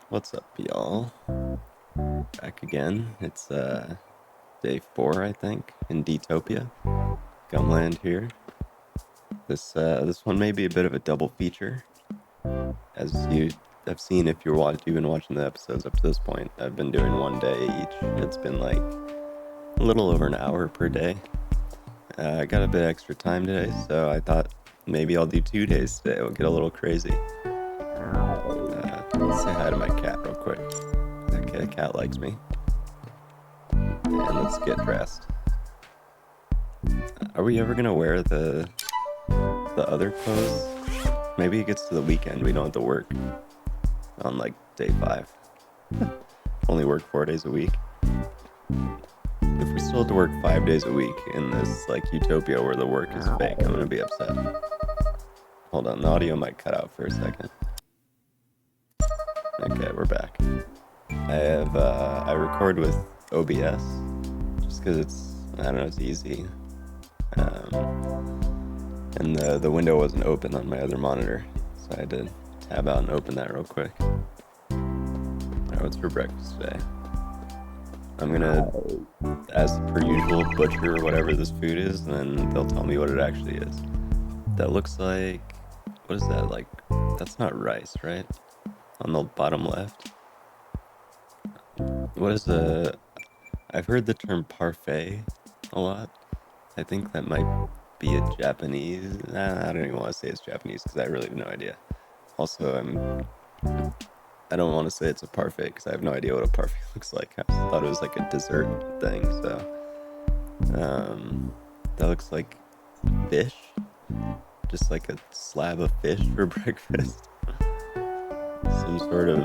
What's up, y'all? Back again. It's day 4, I think, in D-topia. Gumland here. This one may be a bit of a double feature, as you have seen if you've been watching the episodes up to this point. I've been doing one day each. It's been like a little over an hour per day. I got a bit extra time today, so I thought maybe I'll do 2 days today. It'll get a little crazy. Let's say hi to my cat real quick. Okay, the cat likes me. And let's get dressed. Are we ever gonna wear the other clothes? Maybe it gets to the weekend, we don't have to work on like day 5. Only work 4 days a week. If we still have to work 5 days a week in this like utopia where the work is fake, I'm gonna be upset. Hold on, the audio might cut out for a second. Okay, we're back. I record with OBS just because it's easy. And the window wasn't open on my other monitor, so I had to tab out and open that real quick. Alright, what's for breakfast today? I'm gonna, as per usual, butcher whatever this food is, and then they'll tell me what it actually is. That looks like, what is that, like, that's not rice, right? On the bottom left. What is I've heard the term parfait a lot. I think that might be a Japanese, I don't even want to say it's Japanese because I really have no idea. Also, I don't want to say it's a parfait because I have no idea what a parfait looks like. I thought it was like a dessert thing, so. That looks like fish. Just like a slab of fish for breakfast. Some sort of,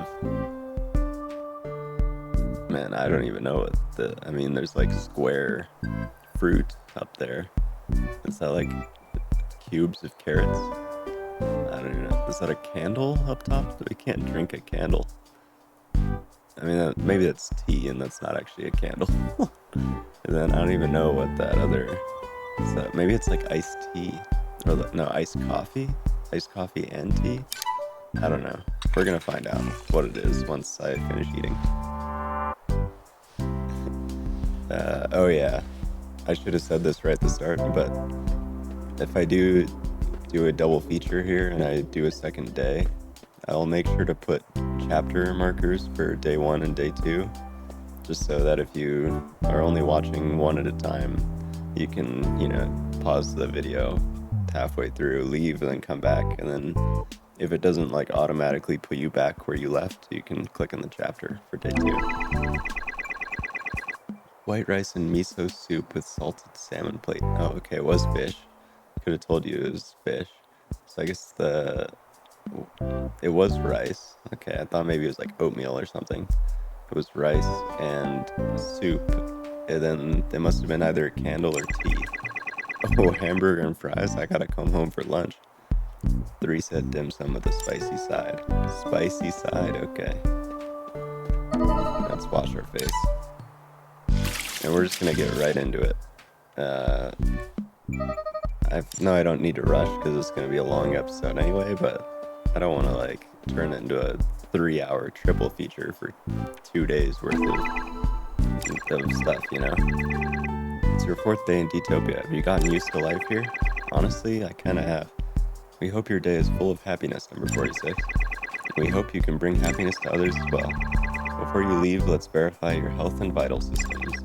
man, I don't even know what there's like square fruit up there. Is that like cubes of carrots? I don't even know. Is that a candle up top? We can't drink a candle. I mean, maybe that's tea and that's not actually a candle. And then I don't even know what that other is. Maybe it's like iced tea. Or no, iced coffee? Iced coffee and tea? I don't know. We're gonna find out what it is once I finish eating. Oh yeah. I should have said this right at the start, but if I do a double feature here and I do a second day, I'll make sure to put chapter markers for day 1 and day 2, just so that if you are only watching one at a time, you can, pause the video halfway through, leave, and then come back, and then if it doesn't like automatically put you back where you left, you can click in the chapter for day 2. White rice and miso soup with salted salmon plate. Oh, okay, it was fish. Could have told you it was fish. So I guess it was rice. Okay, I thought maybe it was like oatmeal or something. It was rice and soup. And then it must have been either a candle or tea. Oh, hamburger and fries. I gotta come home for lunch. 3 set dim sum with a spicy side. Spicy side, okay. Let's wash our face. And we're just gonna get right into it. I don't need to rush because it's gonna be a long episode anyway, but I don't want to like turn it into a 3-hour triple feature for 2 days worth of stuff, It's your 4th day in D-topia. Have you gotten used to life here? Honestly, I kind of have. We hope your day is full of happiness, number 46. We hope you can bring happiness to others as well. Before you leave, let's verify your health and vital systems.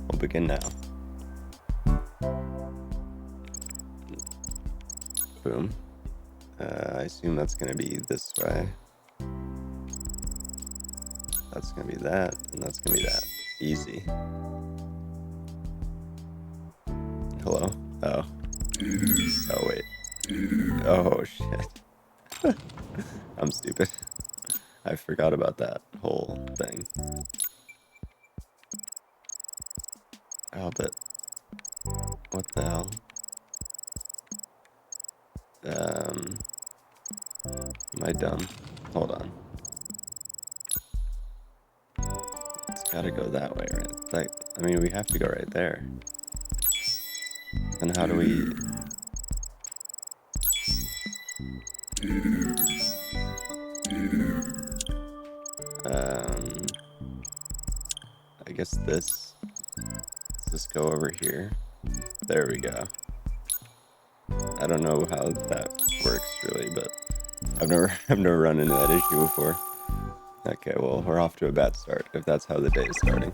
We'll begin now. Boom. I assume that's going to be this way. That's going to be that, and that's going to be that. Easy. Hello? Oh. Oh, wait. Oh, shit. I'm stupid. I forgot about that whole thing. Oh, but what the hell? Am I dumb? Hold on. It's gotta go that way, right? Like, we have to go right there. Then how do we... I guess this. Let's just go over here. There we go. I don't know how that works really, but I've never run into that issue before. Okay, well, we're off to a bad start, if that's how the day is starting.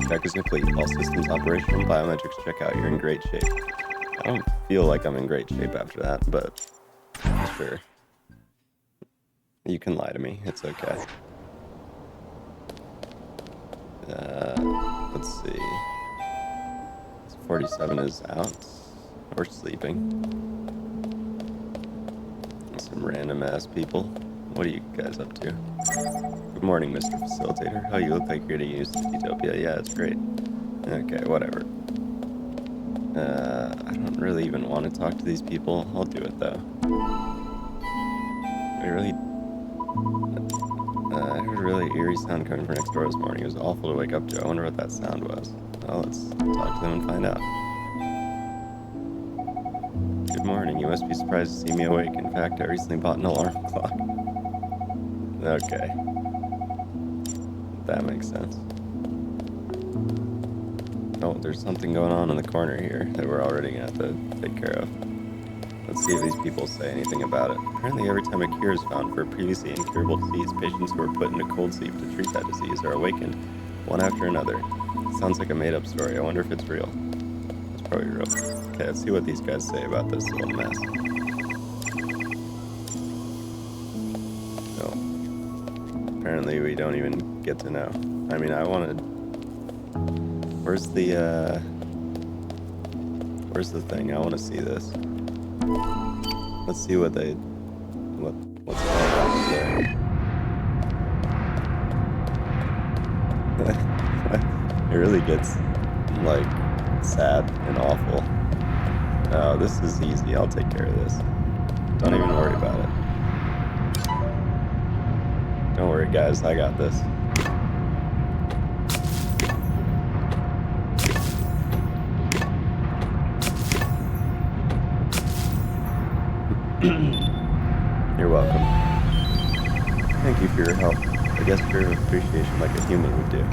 Check is complete. All systems operational. Biometrics check out. You're in great shape. I don't feel like I'm in great shape after that, but sure. You can lie to me. It's okay. Let's see. 47 is out. Or sleeping. Some random ass people. What are you guys up to? Good morning, Mr. Facilitator. Oh, you look like you're gonna use D-topia. Yeah, it's great. Okay, whatever. I don't really even want to talk to these people. I'll do it though. I heard a really eerie sound coming from next door this morning. It was awful to wake up to. I wonder what that sound was. Well, let's talk to them and find out. Good morning. You must be surprised to see me awake. In fact, I recently bought an alarm clock. Okay. That makes sense. Oh, there's something going on in the corner here that we're already gonna have to take care of. Let's see if these people say anything about it. Apparently every time a cure is found for a previously incurable disease, patients who are put into cold sleep to treat that disease are awakened one after another. Sounds like a made-up story. I wonder if it's real. It's probably real. Okay, let's see what these guys say about this little mess. Oh. Apparently we don't even get to know. I mean, I wanted... Where's the thing? I want to see this. Let's see what they... What's going on there. It really gets, like, sad and awful. Oh, this is easy. I'll take care of this. Don't even worry about it. Don't worry, guys. I got this. You're welcome. Thank you for your help. A gesture of appreciation like a human would do.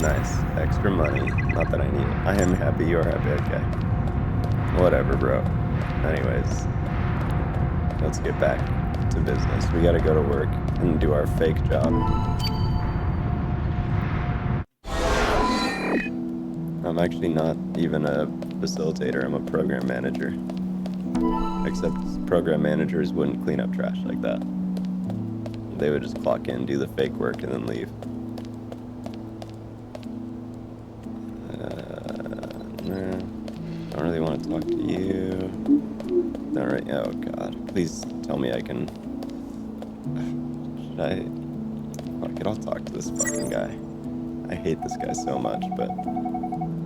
Nice. Extra money. Not that I need it. I am happy you're happy. Okay. Whatever, bro. Anyways. Let's get back to business. We gotta go to work and do our fake job. I'm actually not even a facilitator. I'm a program manager. Except program managers wouldn't clean up trash like that. They would just clock in, do the fake work, and then leave. Nah. Don't really want to talk to you. Don't really... Oh, God. Please tell me I can... Should I... Fuck it, I'll talk to this fucking guy. I hate this guy so much, but...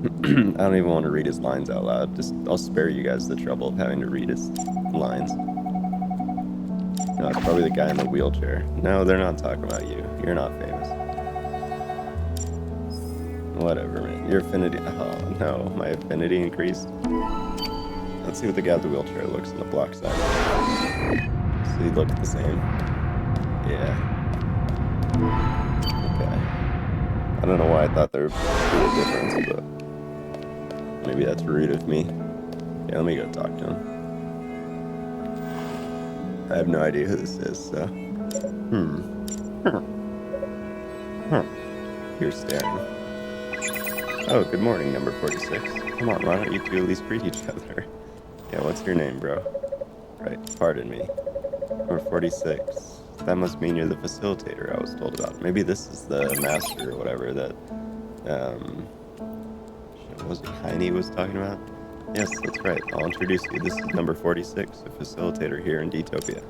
I don't even want to read his lines out loud. I'll spare you guys the trouble of having to read his lines. No, it's probably the guy in the wheelchair. No, they're not talking about you. You're not famous. Whatever, man. Your affinity... Oh, no. My affinity increased. Let's see what the guy with the wheelchair looks on the block side. Does he look the same? Yeah. Okay. I don't know why I thought there would be a difference, but... Maybe that's rude of me. Yeah, let me go talk to him. I have no idea who this is, so... You're staring. Oh, good morning, number 46. Come on, why don't you two at least greet each other? Yeah, what's your name, bro? Right, pardon me. Number 46. That must mean you're the facilitator I was told about. Maybe this is the master or whatever that, was it Heine was talking about? Yes, that's right. I'll introduce you. This is number 46, a facilitator here in D-topia.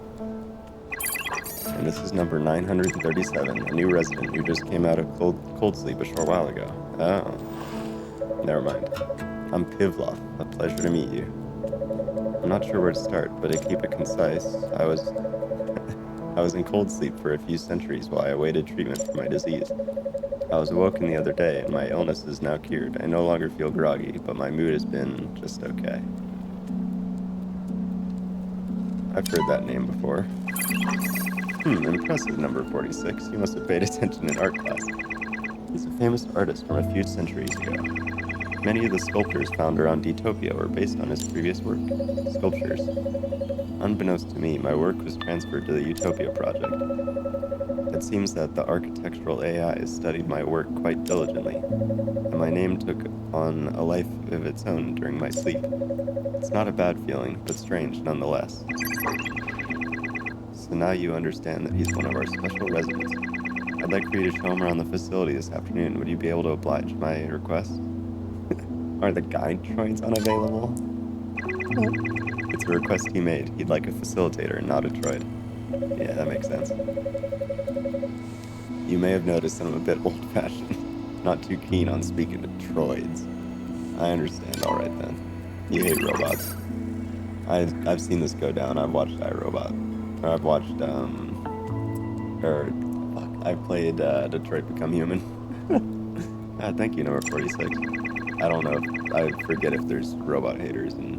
And this is number 937, a new resident who just came out of cold sleep a short while ago. Oh. Never mind. I'm Pivlov. A pleasure to meet you. I'm not sure where to start, but to keep it concise, I was in cold sleep for a few centuries while I awaited treatment for my disease. I was awoken the other day, and my illness is now cured. I no longer feel groggy, but my mood has been just okay. I've heard that name before. Impressive, number 46. You must have paid attention in art class. He's a famous artist from a few centuries ago. Many of the sculptures found around D-topia were based on his previous sculptures. Unbeknownst to me, my work was transferred to the Utopia project. It seems that the architectural AI has studied my work quite diligently, and my name took on a life of its own during my sleep. It's not a bad feeling, but strange nonetheless. So now you understand that he's one of our special residents. I'd like for you to show him around the facility this afternoon. Would you be able to oblige my request? Are the guide droids unavailable? It's a request he made. He'd like a facilitator, not a droid. Yeah, that makes sense. You may have noticed that I'm a bit old-fashioned. Not too keen on speaking to droids. I understand, alright then. You hate robots. I've seen this go down. I've watched iRobot. Or I've watched, I've played, Detroit Become Human. Thank you, number 46. I don't know I forget if there's robot haters in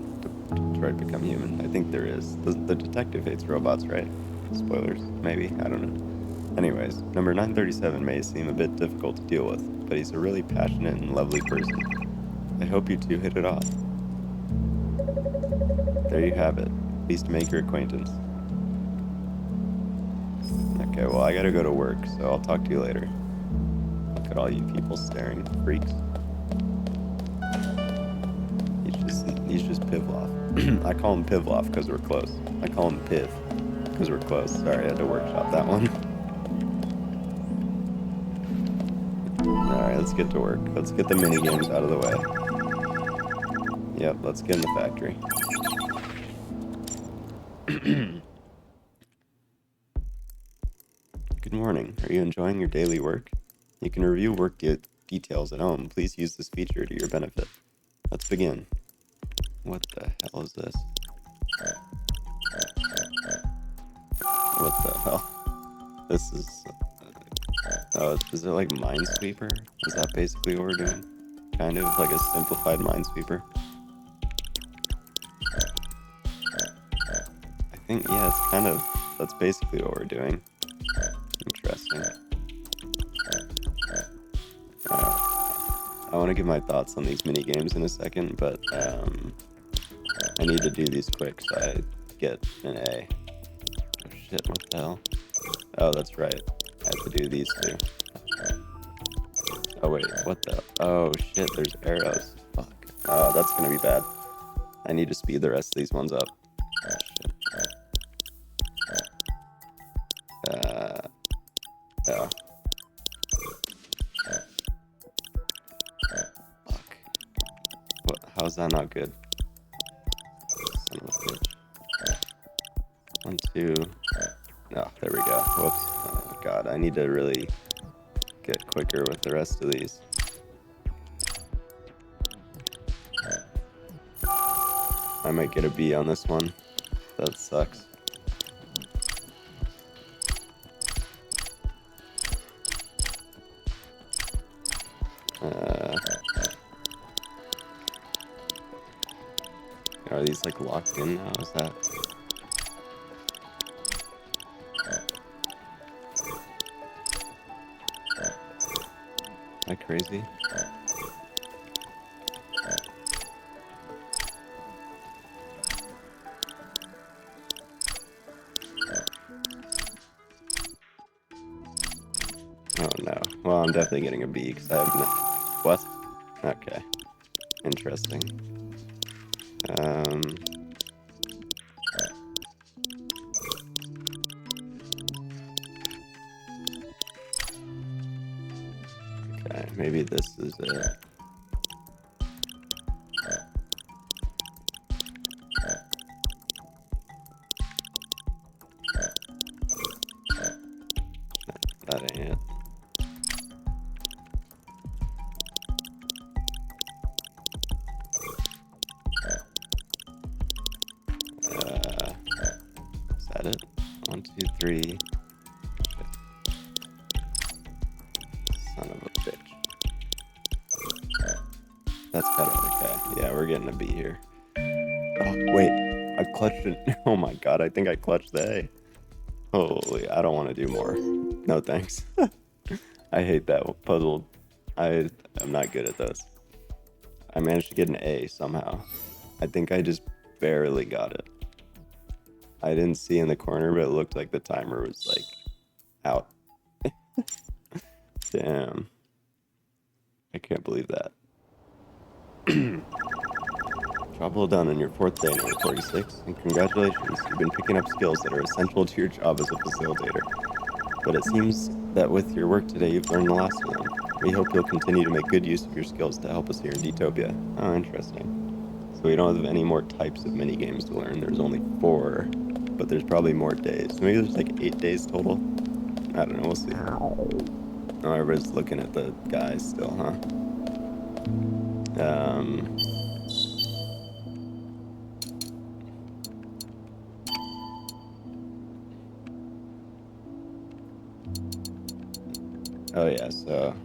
Detroit Become Human. I think there is. The detective hates robots, right? Spoilers, maybe? I don't know. Anyways, number 937 may seem a bit difficult to deal with, but he's a really passionate and lovely person. I hope you two hit it off. There you have it. Pleased to make your acquaintance. Okay, well, I gotta go to work, so I'll talk to you later. Look at all you people staring, freaks. He's just Pivlov. I call him Pivlov because we're close. I call him Piv because we're close. Sorry, I had to workshop that one. Alright, let's get to work. Let's get the mini games out of the way. Yep, let's get in the factory. Good morning. Are you enjoying your daily work? You can review work details at home. Please use this feature to your benefit. Let's begin. What the hell is this? What the hell? This is... oh, is it like Minesweeper? Is that basically what we're doing? Kind of like a simplified Minesweeper? I think, yeah, it's kind of... that's basically what we're doing. Interesting. I want to give my thoughts on these mini games in a second, but I need to do these quick so I get an A. Oh shit, what the hell? Oh, that's right. I have to do these two. Oh wait, what the? Oh shit, there's arrows. Fuck. Oh, that's gonna be bad. I need to speed the rest of these ones up. Oh shit. Oh. Fuck. What? How's that not good? Son of a bitch. 1, 2. Oh, there we go. Whoops. Oh god, I need to really get quicker with the rest of these. I might get a B on this one. That sucks. Are these like locked in now? Is that... am I crazy? Oh no. Well, I'm definitely getting a B because I have no... what? Okay. Interesting. Okay, maybe this is it. That ain't it. Is that it? 1, 2, 3. Son of a bitch. That's kind of okay. Yeah, we're getting a B here. Oh, wait. I clutched it. Oh my god, I think I clutched the A. Holy, I don't want to do more. No thanks. I hate that puzzle. I'm not good at those. I managed to get an A somehow. I think I just barely got it. I didn't see in the corner, but it looked like the timer was like out. Damn. I can't believe that. Job well done on your 4th day, number 46, and congratulations, you've been picking up skills that are essential to your job as a facilitator. But it seems that with your work today, you've learned the last of them. We hope you'll continue to make good use of your skills to help us here in D-topia. Oh, interesting. So we don't have any more types of mini-games to learn. There's only 4, but there's probably more days. Maybe there's like 8 days total? I don't know, we'll see. Oh, everybody's looking at the guys still, huh? Oh yeah, so...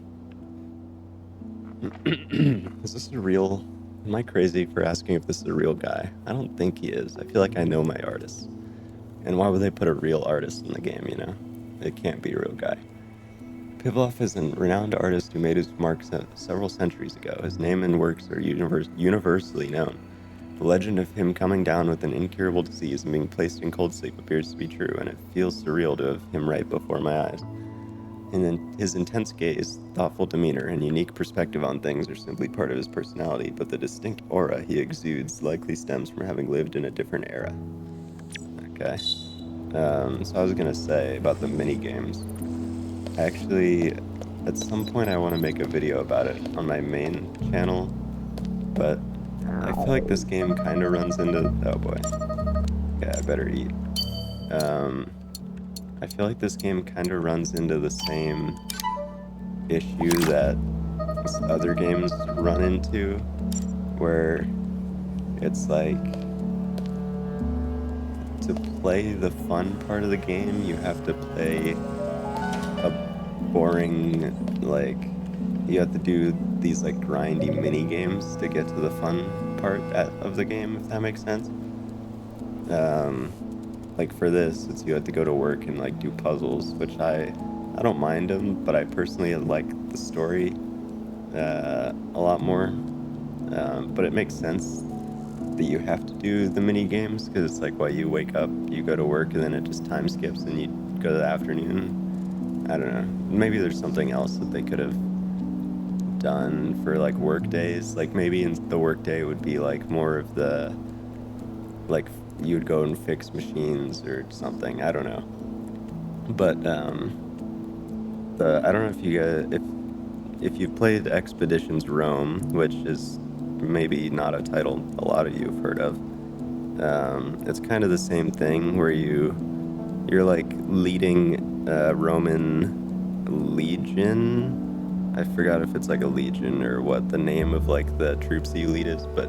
Is this a real... Am I crazy for asking if this is a real guy? I don't think he is. I feel like I know my artists. And why would they put a real artist in the game, you know? It can't be a real guy. Pivlov is a renowned artist who made his mark several centuries ago. His name and works are universally known. The legend of him coming down with an incurable disease and being placed in cold sleep appears to be true, and it feels surreal to have him right before my eyes. And then his intense gaze, thoughtful demeanor, and unique perspective on things are simply part of his personality, but the distinct aura he exudes likely stems from having lived in a different era. Okay. So I was gonna say about the mini games. Actually, at some point I want to make a video about it on my main channel, but I feel like this game kind of runs into... Oh boy. Yeah, I better eat. I feel like this game kind of runs into the same issue that other games run into, where it's like, to play the fun part of the game, you have to play a boring, like, you have to do these like grindy mini games to get to the fun part of the game, if that makes sense. Like for this, it's you have to go to work and like do puzzles, which I don't mind them, but I personally like the story a lot more. But it makes sense that you have to do the mini games, because it's like, why, you wake up, you go to work, and then it just time skips and you go to the afternoon. I don't know. Maybe there's something else that they could have done for like work days. Like maybe in the work day would be like more of the, like, you'd go and fix machines or something. I don't know. But I don't know if you guys, if you've played Expeditions Rome, which is maybe not a title a lot of you have heard of. It's kind of the same thing where you're like leading a Roman legion. I forgot if it's like a legion or what the name of like the troops that you lead is, but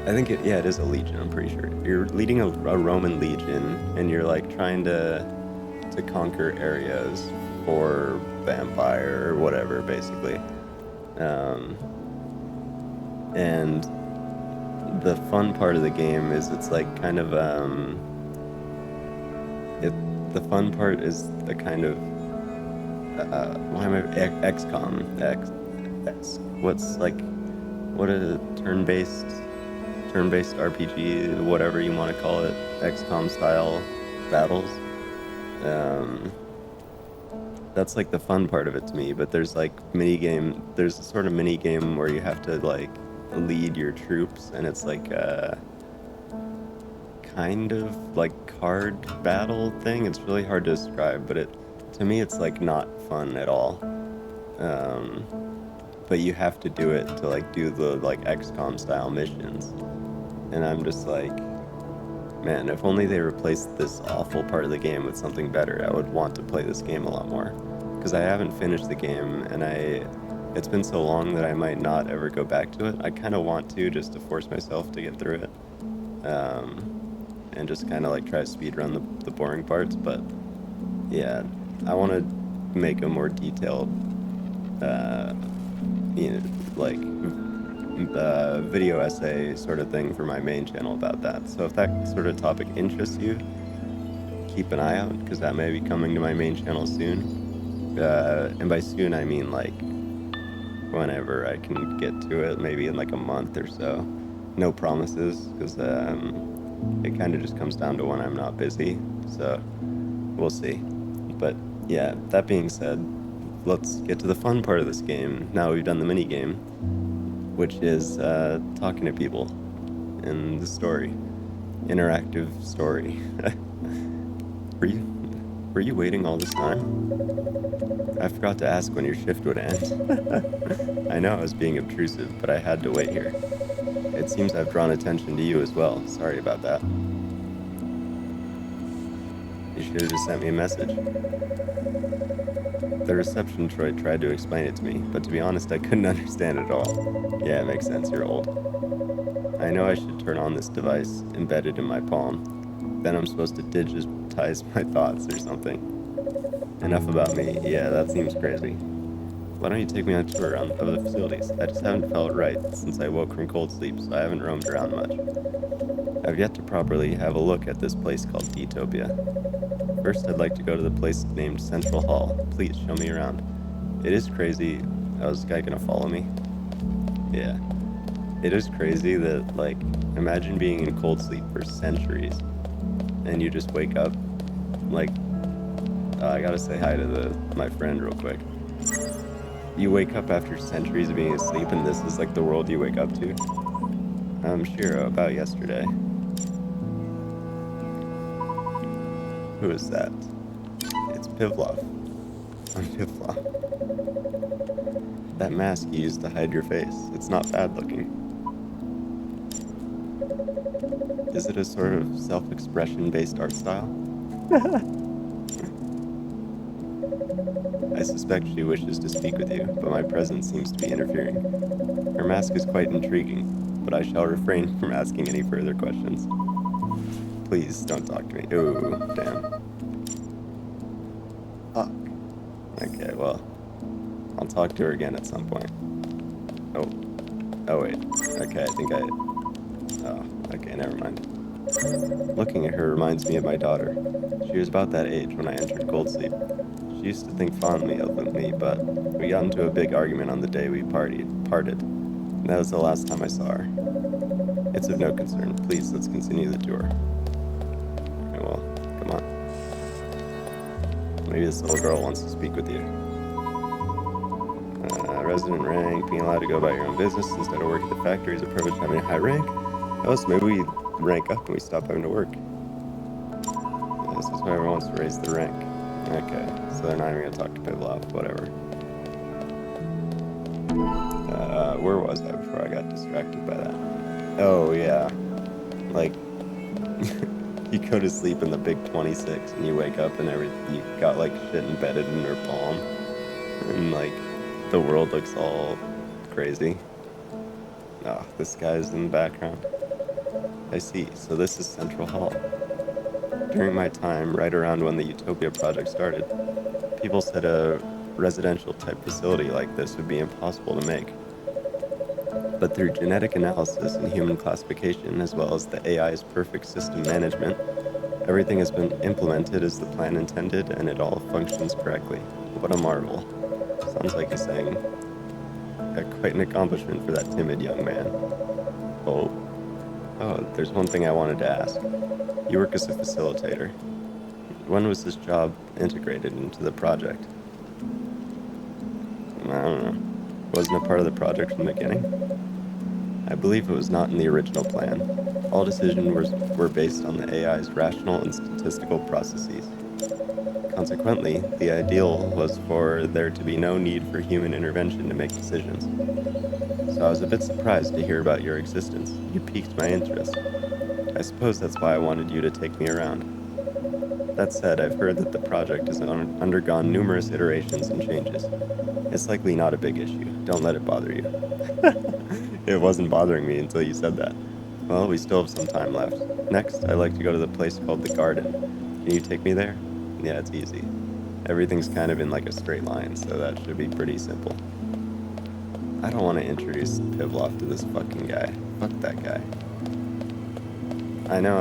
I think it is a legion, I'm pretty sure. You're leading a Roman legion, and you're like trying to conquer areas for the empire or whatever, basically. And the fun part of the game is it's like kind of the fun part is the kind of why am I XCOM what's like, what a turn-based RPG, whatever you want to call it, XCOM style battles. That's like the fun part of it to me. But there's like there's a sort of mini game where you have to like lead your troops, and it's like a kind of like card battle thing. It's really hard to describe, but to me it's like not fun at all. But you have to do it to like do the like XCOM style missions. And I'm just like, man, if only they replaced this awful part of the game with something better, I would want to play this game a lot more. Because I haven't finished the game, and it's been so long that I might not ever go back to it. I kind of want to, just to force myself to get through it. And just kind of like try to speedrun the boring parts. But yeah, I want to make a more detailed, like video essay sort of thing for my main channel about that. So if that sort of topic interests you, keep an eye out, because that may be coming to my main channel soon. And by soon, I mean like whenever I can get to it, maybe in like a month or so. No promises, because it kind of just comes down to when I'm not busy, so we'll see. But yeah, that being said, let's get to the fun part of this game. Now we've done the mini game, which is talking to people in the story. Interactive story. Were you waiting all this time? I forgot to ask when your shift would end. I know I was being obtrusive, but I had to wait here. It seems I've drawn attention to you as well. Sorry about that. You should have just sent me a message. The reception droid tried to explain it to me, but to be honest, I couldn't understand it at all. Yeah, it makes sense, you're old. I know I should turn on this device embedded in my palm. Then I'm supposed to digitize my thoughts or something. Enough about me. Yeah, that seems crazy. Why don't you take me on a tour of the facilities? I just haven't felt right since I woke from cold sleep, so I haven't roamed around much. I've yet to properly have a look at this place called D-topia. First, I'd like to go to the place named Central Hall. Please show me around. It is crazy. Oh, is this guy gonna follow me? Yeah. It is crazy that, like, imagine being in cold sleep for centuries, and you just wake up, like, I gotta say hi to my friend real quick. You wake up after centuries of being asleep, and this is, like, the world you wake up to? Shiro, about yesterday. Who is that? It's Pivlov. I'm Pivlov. That mask you used to hide your face, it's not bad looking. Is it a sort of self-expression based art style? I suspect she wishes to speak with you, but my presence seems to be interfering. Her mask is quite intriguing, but I shall refrain from asking any further questions. Please don't talk to me. Ooh, damn. Fuck. Okay, well, I'll talk to her again at some point. Oh wait. Okay, oh, okay, never mind. Looking at her reminds me of my daughter. She was about that age when I entered cold sleep. She used to think fondly of me, but we got into a big argument on the day we parted. That was the last time I saw her. It's of no concern. Please, let's continue the tour. Okay, well, come on. Maybe this little girl wants to speak with you. Resident rank, being allowed to go about your own business instead of work at the factory is a privilege having a high rank. Oh, so maybe we rank up and we stop having to work. Yeah, this is why everyone wants to raise the rank. Okay, so they're not even going to talk to Pivlov, whatever. Where was I before I got distracted by that? Oh, yeah. Like, you go to sleep in the big 26 and you wake up and you got, like, shit embedded in your palm. And, like, the world looks all crazy. Oh, this guy's in the background. I see, so this is Central Hall. During my time, right around when the Utopia project started, people said a residential type facility like this would be impossible to make. But through genetic analysis and human classification, as well as the AI's perfect system management, everything has been implemented as the plan intended and it all functions correctly. What a marvel. Sounds like he's saying quite an accomplishment for that timid young man. Oh, there's one thing I wanted to ask. You work as a facilitator. When was this job integrated into the project? I don't know. Wasn't a part of the project from the beginning? I believe it was not in the original plan. All decisions were based on the AI's rational and statistical processes. Consequently, the ideal was for there to be no need for human intervention to make decisions. So I was a bit surprised to hear about your existence. You piqued my interest. I suppose that's why I wanted you to take me around. That said, I've heard that the project has undergone numerous iterations and changes. It's likely not a big issue. Don't let it bother you. It wasn't bothering me until you said that. Well, we still have some time left. Next, I'd like to go to the place called the Garden. Can you take me there? Yeah, it's easy. Everything's kind of in like a straight line, so that should be pretty simple. I don't want to introduce Pivlov to this fucking guy. Fuck that guy. I know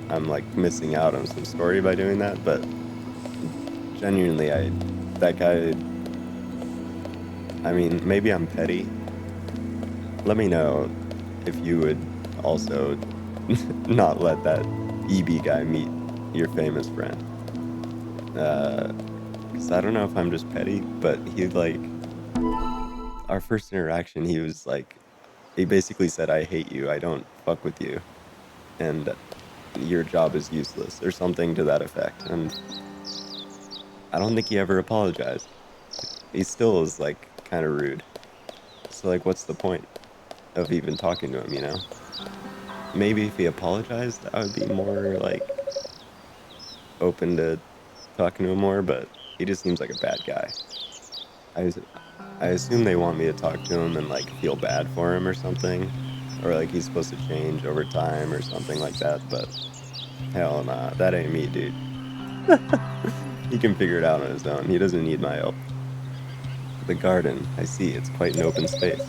I'm like missing out on some story by doing that, but genuinely, that guy, I mean, maybe I'm petty. Let me know if you would also not let that EB guy meet your famous friend. 'Cause I don't know if I'm just petty, but he like, our first interaction, he was like, he basically said, I hate you, I don't fuck with you, and your job is useless, or something to that effect. And I don't think he ever apologized. He still is like kind of rude. So like, what's the point of even talking to him, you know? Maybe if he apologized, I would be more like open to talking to him more, but he just seems like a bad guy. I, I assume they want me to talk to him and like feel bad for him or something, or like he's supposed to change over time or something like that, but hell nah, that ain't me, dude. He can figure it out on his own. He doesn't need my help. The garden, I see, it's quite an open space.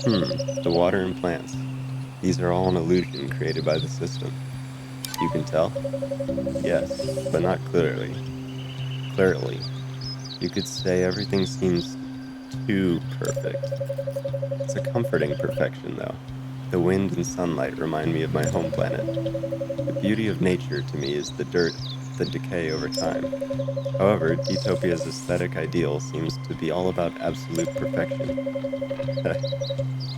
The water and plants. These are all an illusion created by the system. You can tell? Yes, but not clearly. Clearly. You could say everything seems too perfect. It's a comforting perfection, though. The wind and sunlight remind me of my home planet. The beauty of nature to me is the dirt, the decay over time. However, D-topia's aesthetic ideal seems to be all about absolute perfection.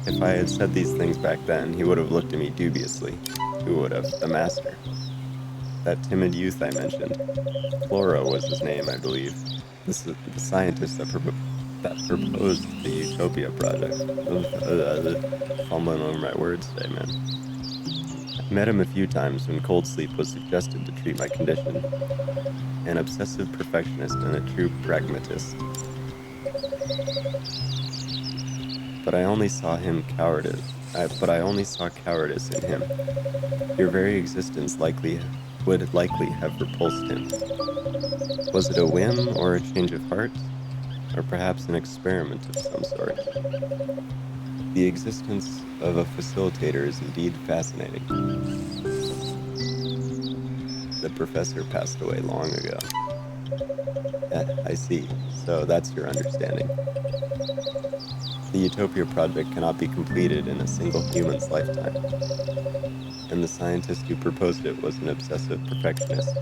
If I had said these things back then, he would have looked at me dubiously. Who would have? The master. That timid youth I mentioned. Floro was his name, I believe. This is the scientist that proposed the Utopia project. Fumbling over my words today, man. I met him a few times when cold sleep was suggested to treat my condition. An obsessive perfectionist and a true pragmatist. But I only saw cowardice in him. Your very existence would likely have repulsed him. Was it a whim or a change of heart? Or perhaps an experiment of some sort? The existence of a facilitator is indeed fascinating. The professor passed away long ago. I see. So that's your understanding. The Utopia project cannot be completed in a single human's lifetime. And the scientist who proposed it was an obsessive perfectionist.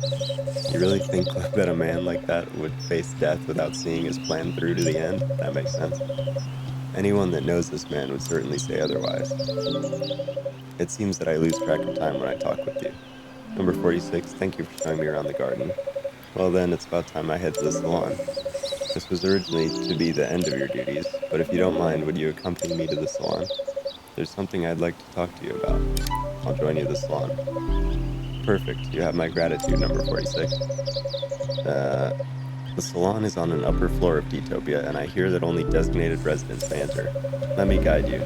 You really think that a man like that would face death without seeing his plan through to the end? That makes sense. Anyone that knows this man would certainly say otherwise. It seems that I lose track of time when I talk with you. Number 46, thank you for showing me around the garden. Well then, it's about time I head to the salon. This was originally to be the end of your duties, but if you don't mind, would you accompany me to the salon? There's something I'd like to talk to you about. I'll join you at the salon. Perfect, you have my gratitude, number 46. The salon is on an upper floor of D-topia, and I hear that only designated residents may enter. Let me guide you.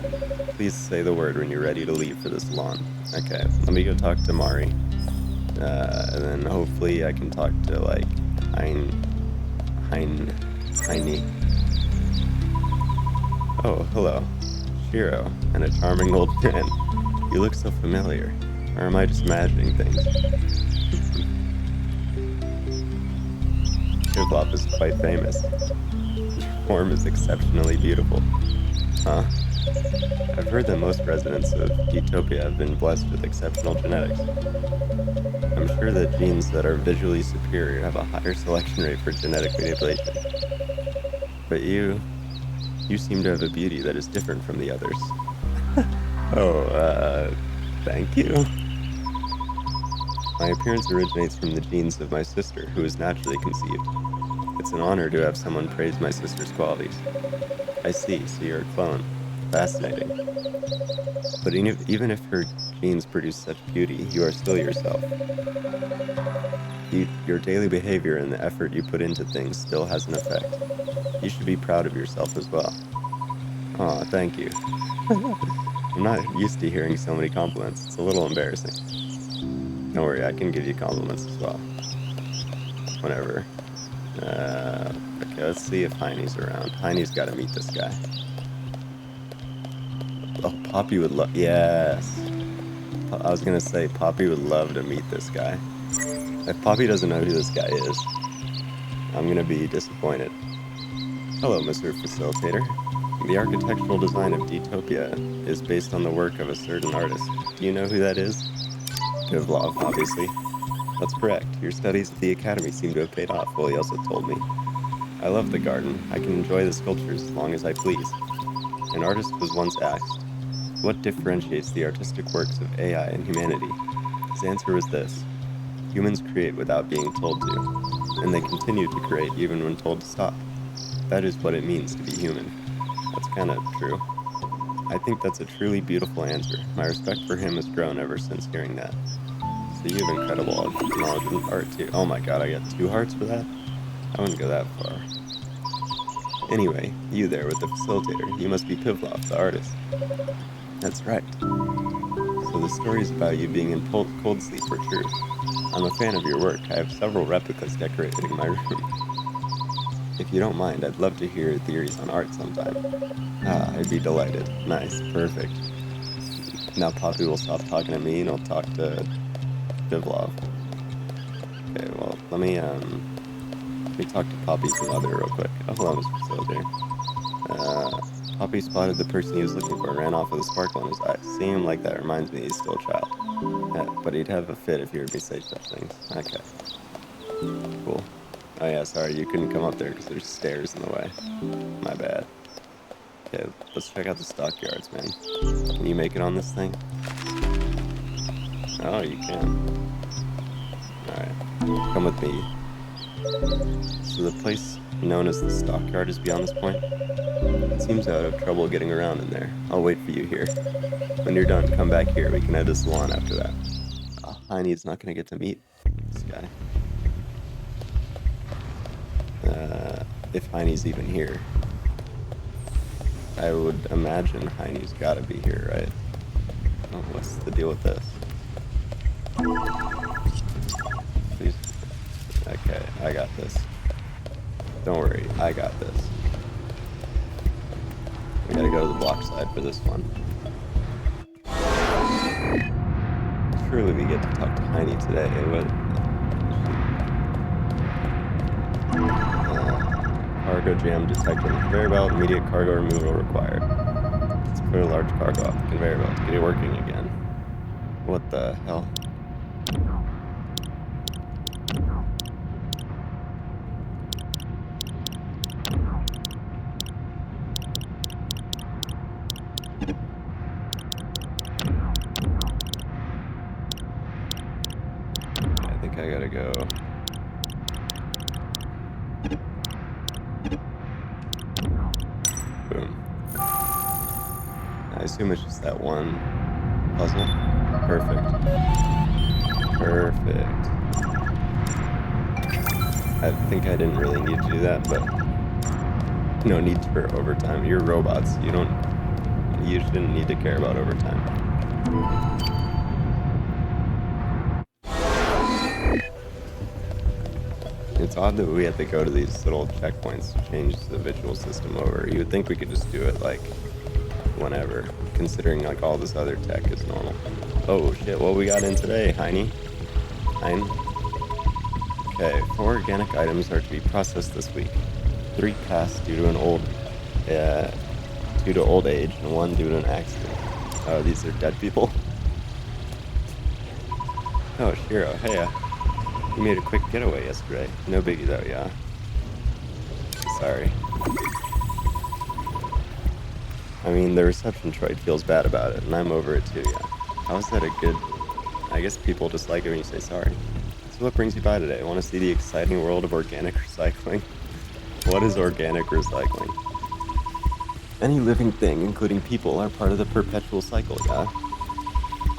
Please say the word when you're ready to leave for the salon. Okay, let me go talk to Mari. And then hopefully I can talk to, like, Heine. Oh, hello. Shiro, and a charming old man. You look so familiar. Or am I just imagining things? Kirklop is quite famous. Your form is exceptionally beautiful. Huh? I've heard that most residents of D-topia have been blessed with exceptional genetics. I'm sure that genes that are visually superior have a higher selection rate for genetic manipulation. But you seem to have a beauty that is different from the others. Oh, thank you. My appearance originates from the genes of my sister, who is naturally conceived. It's an honor to have someone praise my sister's qualities. I see, so you're a clone. Fascinating. But even if her genes produce such beauty, you are still yourself. Your daily behavior and the effort you put into things still has an effect. You should be proud of yourself as well. Aw, thank you. I'm not used to hearing so many compliments. It's a little embarrassing. Don't worry, I can give you compliments as well. Whenever. Okay, let's see if Heine's around. Heine's gotta meet this guy. Oh, Poppy would love. Yes. I was gonna say, Poppy would love to meet this guy. If Poppy doesn't know who this guy is, I'm gonna be disappointed. Hello, Mr. Facilitator. The architectural design of D-topia is based on the work of a certain artist. Do you know who that is? Pivlov, obviously. That's correct. Your studies at the academy seem to have paid off, Willie also told me. I love the garden. I can enjoy the sculptures as long as I please. An artist was once asked, what differentiates the artistic works of AI and humanity? His answer was this: humans create without being told to, and they continue to create even when told to stop. That is what it means to be human. That's kind of true. I think that's a truly beautiful answer. My respect for him has grown ever since hearing that. So you have incredible knowledge in art too. Oh my god, I got 2 hearts for that? I wouldn't go that far. Anyway, you there with the facilitator. You must be Pivlov, the artist. That's right. So the stories about you being in cold sleep are true. I'm a fan of your work. I have several replicas decorating my room. If you don't mind, I'd love to hear your theories on art sometime. Ah, I'd be delighted. Nice, perfect. Now Poppy will stop talking to me and I'll talk to Pivlov. Okay, well, let me talk to Poppy's mother real quick. Oh, hello, Mr. Facilitator. Poppy spotted the person he was looking for and ran off with a sparkle in his eyes. Seeing him like that reminds me he's still a child. Yeah, but he'd have a fit if he heard me say such things. Okay. Cool. Oh yeah, sorry, you couldn't come up there because there's stairs in the way. My bad. Okay, let's check out the stockyards, man. Can you make it on this thing? Oh, you can. Alright, come with me. So the place known as the stockyard is beyond this point? It seems I would have trouble getting around in there. I'll wait for you here. When you're done, come back here. We can head to the salon after that. Oh, Heine's not gonna get to meet this guy. If Heine's even here. I would imagine Heine's gotta be here, right? Oh, what's the deal with this? Please. Okay, I got this. Don't worry, I got this. We gotta go to the block side for this one. Surely we get to talk to Heine today. Cargo jam detected on the conveyor belt. Immediate cargo removal required. Let's put a large cargo off the conveyor belt. Get it working again. What the hell? I think I gotta go. Boom. I assume it's just that one puzzle. Perfect. Perfect. I think I didn't really need to do that, but no need for overtime. You're robots. You shouldn't need to care about overtime. It's odd that we have to go to these little checkpoints to change the visual system over. You would think we could just do it, like, whenever, considering, like, all this other tech is normal. Oh, shit, what we got in today, Heine? Okay, 4 organic items are to be processed this week. 3 passed due to old age, and 1 due to an accident. Oh, these are dead people? Oh, Shiro, hey, you made a quick getaway yesterday. No biggie though, yeah. Sorry. I mean, the reception droid feels bad about it, and I'm over it too, yeah. How is that a good... I guess people just like it when you say sorry. So what brings you by today? Want to see the exciting world of organic recycling? What is organic recycling? Any living thing, including people, are part of the perpetual cycle, yeah?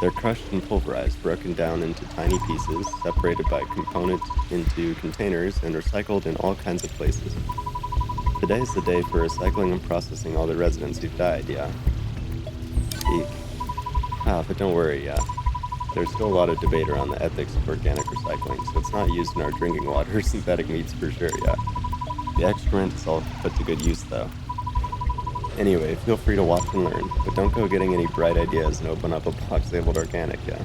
They're crushed and pulverized, broken down into tiny pieces, separated by components into containers, and recycled in all kinds of places. Today is the day for recycling and processing all the residents who've died, yeah. Eek. Ah, but don't worry, yeah. There's still a lot of debate around the ethics of organic recycling, so it's not used in our drinking water or synthetic meats for sure, yeah. The excrement is all put to good use, though. Anyway, feel free to watch and learn, but don't go getting any bright ideas and open up a box labeled organic, yeah?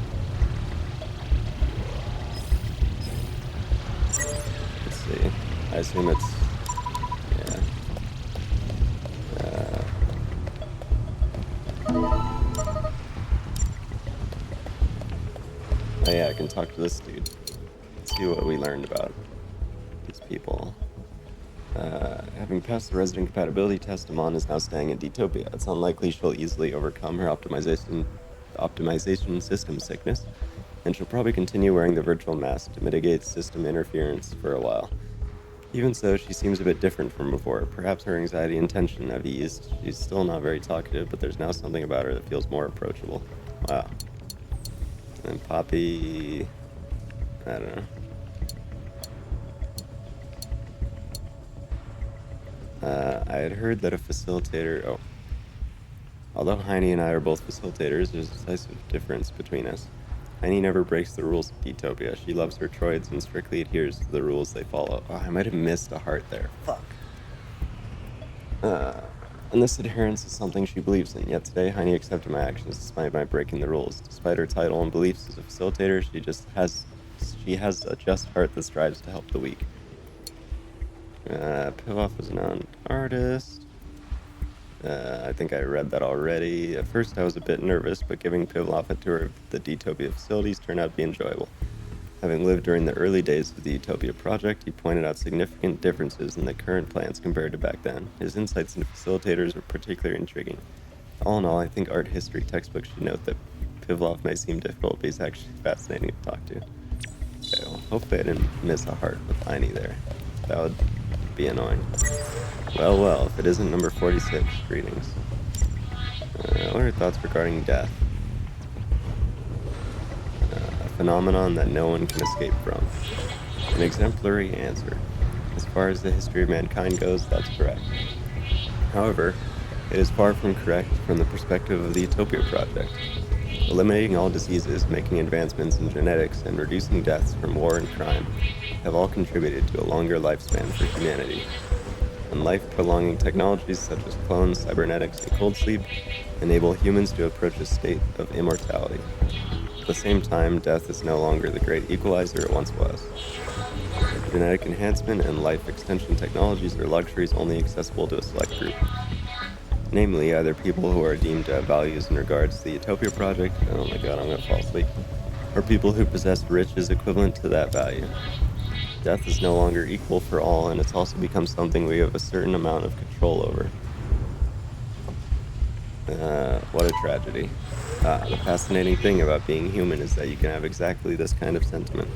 Let's see. I assume it's... yeah. Oh yeah, I can talk to this dude. Let's see what we learned about these people. Having passed the resident compatibility test, Amon is now staying in D-topia. It's unlikely she'll easily overcome her optimization system sickness, and she'll probably continue wearing the virtual mask to mitigate system interference for a while. Even so, she seems a bit different from before. Perhaps her anxiety and tension have eased. She's still not very talkative, but there's now something about her that feels more approachable. Wow. And Poppy... I don't know. I had heard that a facilitator... Oh. Although Heine and I are both facilitators, there's a decisive difference between us. Heine never breaks the rules of D-topia. She loves her droids and strictly adheres to the rules they follow. Oh, I might have missed a heart there. Fuck. And this adherence is something she believes in. Yet today, Heine accepted my actions despite my breaking the rules. Despite her title and beliefs as a facilitator, she has a just heart that strives to help the weak. Pivoff is an artist. I think I read that already. At first I was a bit nervous, but giving Pivlov a tour of the D-topia facilities turned out to be enjoyable. Having lived during the early days of the D-topia project, he pointed out significant differences in the current plans compared to back then. His insights into facilitators were particularly intriguing. All in all, I think art history textbooks should note that Pivlov may seem difficult, but he's actually fascinating to talk to. Okay, well, hopefully I didn't miss a heart with Heine there. That would be annoying. Well, if it isn't number 46, greetings. What are your thoughts regarding death? A phenomenon that no one can escape from. An exemplary answer. As far as the history of mankind goes, that's correct. However, it is far from correct from the perspective of the Utopia Project. Eliminating all diseases, making advancements in genetics, and reducing deaths from war and crime have all contributed to a longer lifespan for humanity. And life-prolonging technologies such as clones, cybernetics, and cold sleep enable humans to approach a state of immortality. At the same time, death is no longer the great equalizer it once was. Genetic enhancement and life extension technologies are luxuries only accessible to a select group. Namely, either people who are deemed to have values in regards to the Utopia Project, oh my god, I'm gonna fall asleep, or people who possess riches equivalent to that value. Death is no longer equal for all, and it's also become something we have a certain amount of control over. What a tragedy. The fascinating thing about being human is that you can have exactly this kind of sentiment.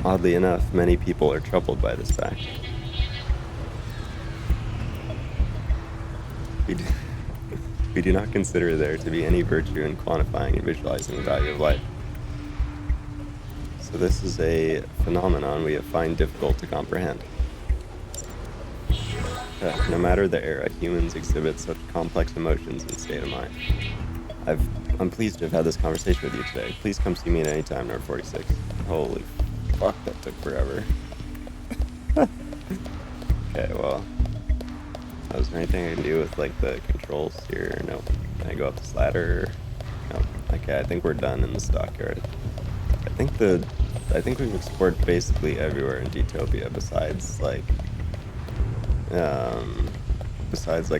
Oddly enough, many people are troubled by this fact. We do not consider there to be any virtue in quantifying and visualizing the value of life. So this is a phenomenon we find difficult to comprehend. No matter the era, humans exhibit such complex emotions and state of mind. I'm pleased to have had this conversation with you today. Please come see me at any time, number 46. Holy fuck, that took forever. Okay, well. Is there anything I can do with, like, the controls here? No. Can I go up this ladder? No. Okay, I think we're done in the stockyard. I think we've explored basically everywhere in D-topia besides, like,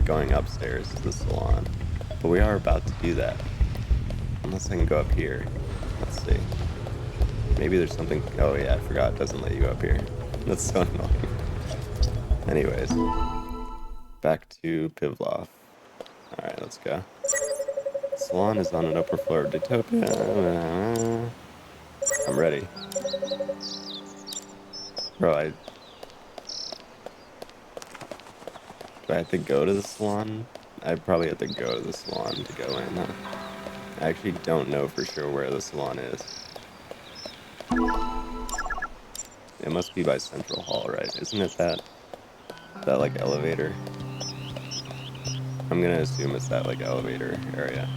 going upstairs to the salon. But we are about to do that. Unless I can go up here. Let's see. Maybe there's something... Oh yeah, I forgot it doesn't let you go up here. That's so annoying. Anyways. Back to Pivlov. Alright, let's go. Salon is on an upper floor of D-topia. I'm ready. Bro, do I have to go to the salon? I probably have to go to the salon to go in, huh? I actually don't know for sure where the salon is. It must be by Central Hall, right? Isn't it that like elevator? I'm gonna assume it's that like elevator area.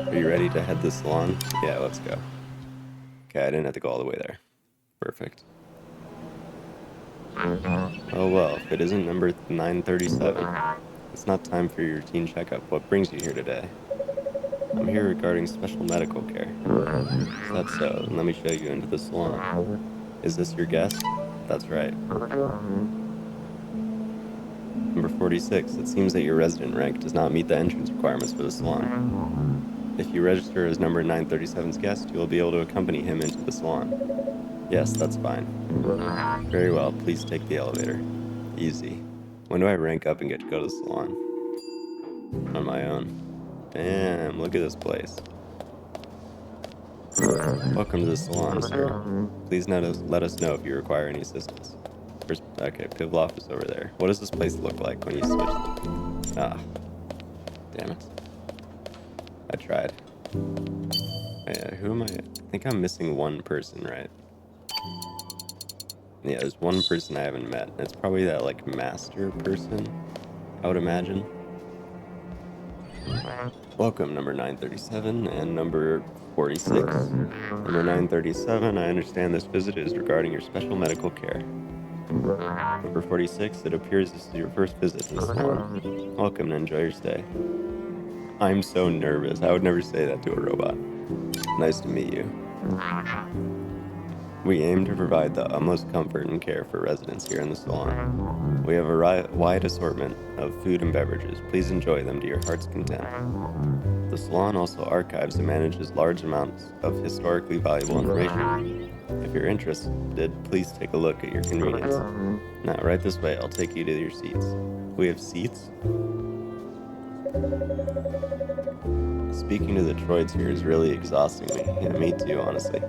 Are you ready to head to the salon? Yeah, let's go. Okay, I didn't have to go all the way there. Perfect. Oh well, if it isn't number 937, it's not time for your routine checkup. What brings you here today? I'm here regarding special medical care. Is that so? Then let me show you into the salon. Is this your guest? That's right. Number 46. It seems that your resident rank does not meet the entrance requirements for the salon. If you register as number 937's guest, you will be able to accompany him into the salon. Yes, that's fine. Very well, please take the elevator. Easy. When do I rank up and get to go to the salon? On my own. Damn, look at this place. Welcome to the salon, sir. Please let us know if you require any assistance. First, okay, Pivloff is over there. What does this place look like when you switch? Ah, damn it. I tried. Who am I? I think I'm missing one person, right? Yeah, there's one person I haven't met. It's probably that, like, master person, I would imagine. Welcome, number 937 and number 46. Number 937, I understand this visit is regarding your special medical care. Number 46, it appears this is your first visit to the salon. Welcome and enjoy your stay. I'm so nervous. I would never say that to a robot. Nice to meet you. We aim to provide the utmost comfort and care for residents here in the salon. We have a wide assortment of food and beverages. Please enjoy them to your heart's content. The salon also archives and manages large amounts of historically valuable information. If you're interested, please take a look at your convenience. Now, right this way, I'll take you to your seats. We have seats? Speaking to the droids here is really exhausting me. Yeah, me too, honestly.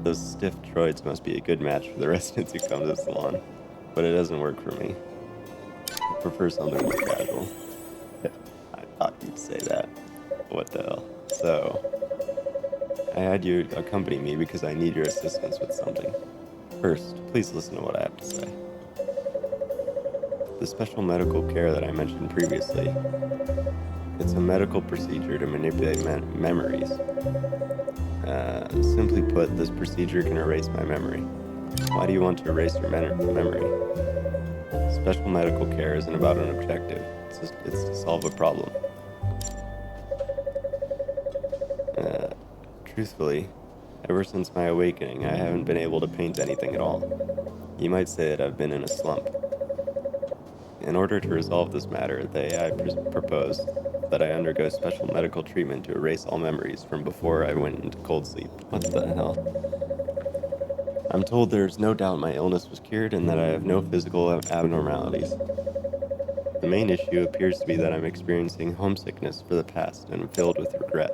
Those stiff droids must be a good match for the residents who come to the salon, but it doesn't work for me. I prefer something more casual. I thought you'd say that. What the hell? So, I had you accompany me because I need your assistance with something. First, please listen to what I have to say. The special medical care that I mentioned previously, it's a medical procedure to manipulate memories. Simply put, this procedure can erase my memory. Why do you want to erase your memory? Special medical care isn't about an objective. It's to solve a problem. Truthfully, ever since my awakening, I haven't been able to paint anything at all. You might say that I've been in a slump. In order to resolve this matter, the AI proposed that I undergo special medical treatment to erase all memories from before I went into cold sleep. What the hell? I'm told there's no doubt my illness was cured and that I have no physical abnormalities. The main issue appears to be that I'm experiencing homesickness for the past and am filled with regret.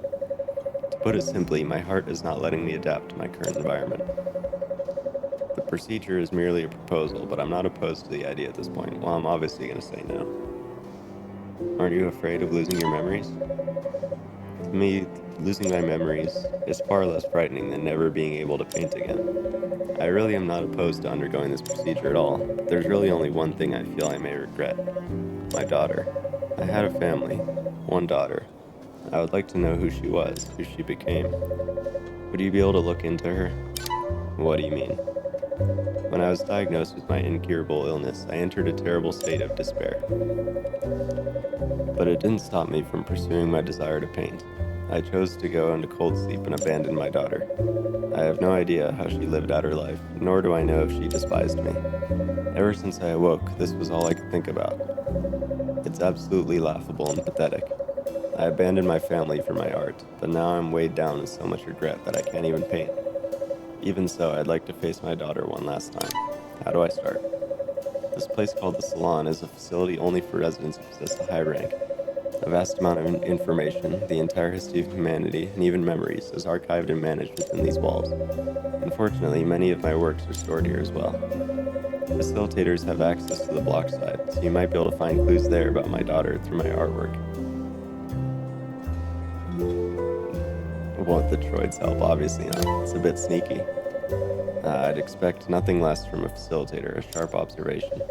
To put it simply, my heart is not letting me adapt to my current environment. The procedure is merely a proposal, but I'm not opposed to the idea at this point. Well, I'm obviously going to say no. Aren't you afraid of losing your memories? To me, losing my memories is far less frightening than never being able to paint again. I really am not opposed to undergoing this procedure at all, but there's really only one thing I feel I may regret. My daughter. I had a family, one daughter. I would like to know who she was, who she became. Would you be able to look into her? What do you mean? When I was diagnosed with my incurable illness, I entered a terrible state of despair. But it didn't stop me from pursuing my desire to paint. I chose to go into cold sleep and abandon my daughter. I have no idea how she lived out her life, nor do I know if she despised me. Ever since I awoke, this was all I could think about. It's absolutely laughable and pathetic. I abandoned my family for my art, but now I'm weighed down with so much regret that I can't even paint. Even so, I'd like to face my daughter one last time. How do I start? This place called the Salon is a facility only for residents who possess a high rank. A vast amount of information, the entire history of humanity, and even memories, is archived and managed within these walls. Unfortunately, many of my works are stored here as well. Facilitators have access to the block side, so you might be able to find clues there about my daughter through my artwork. Won't the droids help? Obviously not. It's a bit sneaky. I'd expect nothing less from a facilitator, a sharp observation.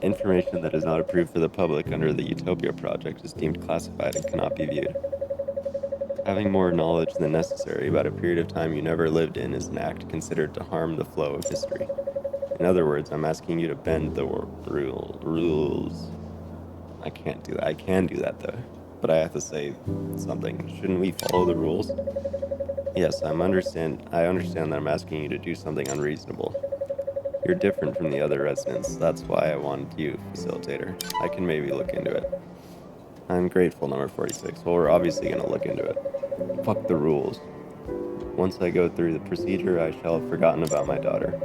Information that is not approved for the public under the D-topia project is deemed classified and cannot be viewed. Having more knowledge than necessary about a period of time you never lived in is an act considered to harm the flow of history. In other words, I'm asking you to bend the rules. I can't do that. I can do that though, but I have to say something. Shouldn't we follow the rules? Yes, I understand that I'm asking you to do something unreasonable. You're different from the other residents. That's why I wanted you, Facilitator. I can maybe look into it. I'm grateful, number 46. Well, we're obviously gonna look into it. Fuck the rules. Once I go through the procedure, I shall have forgotten about my daughter.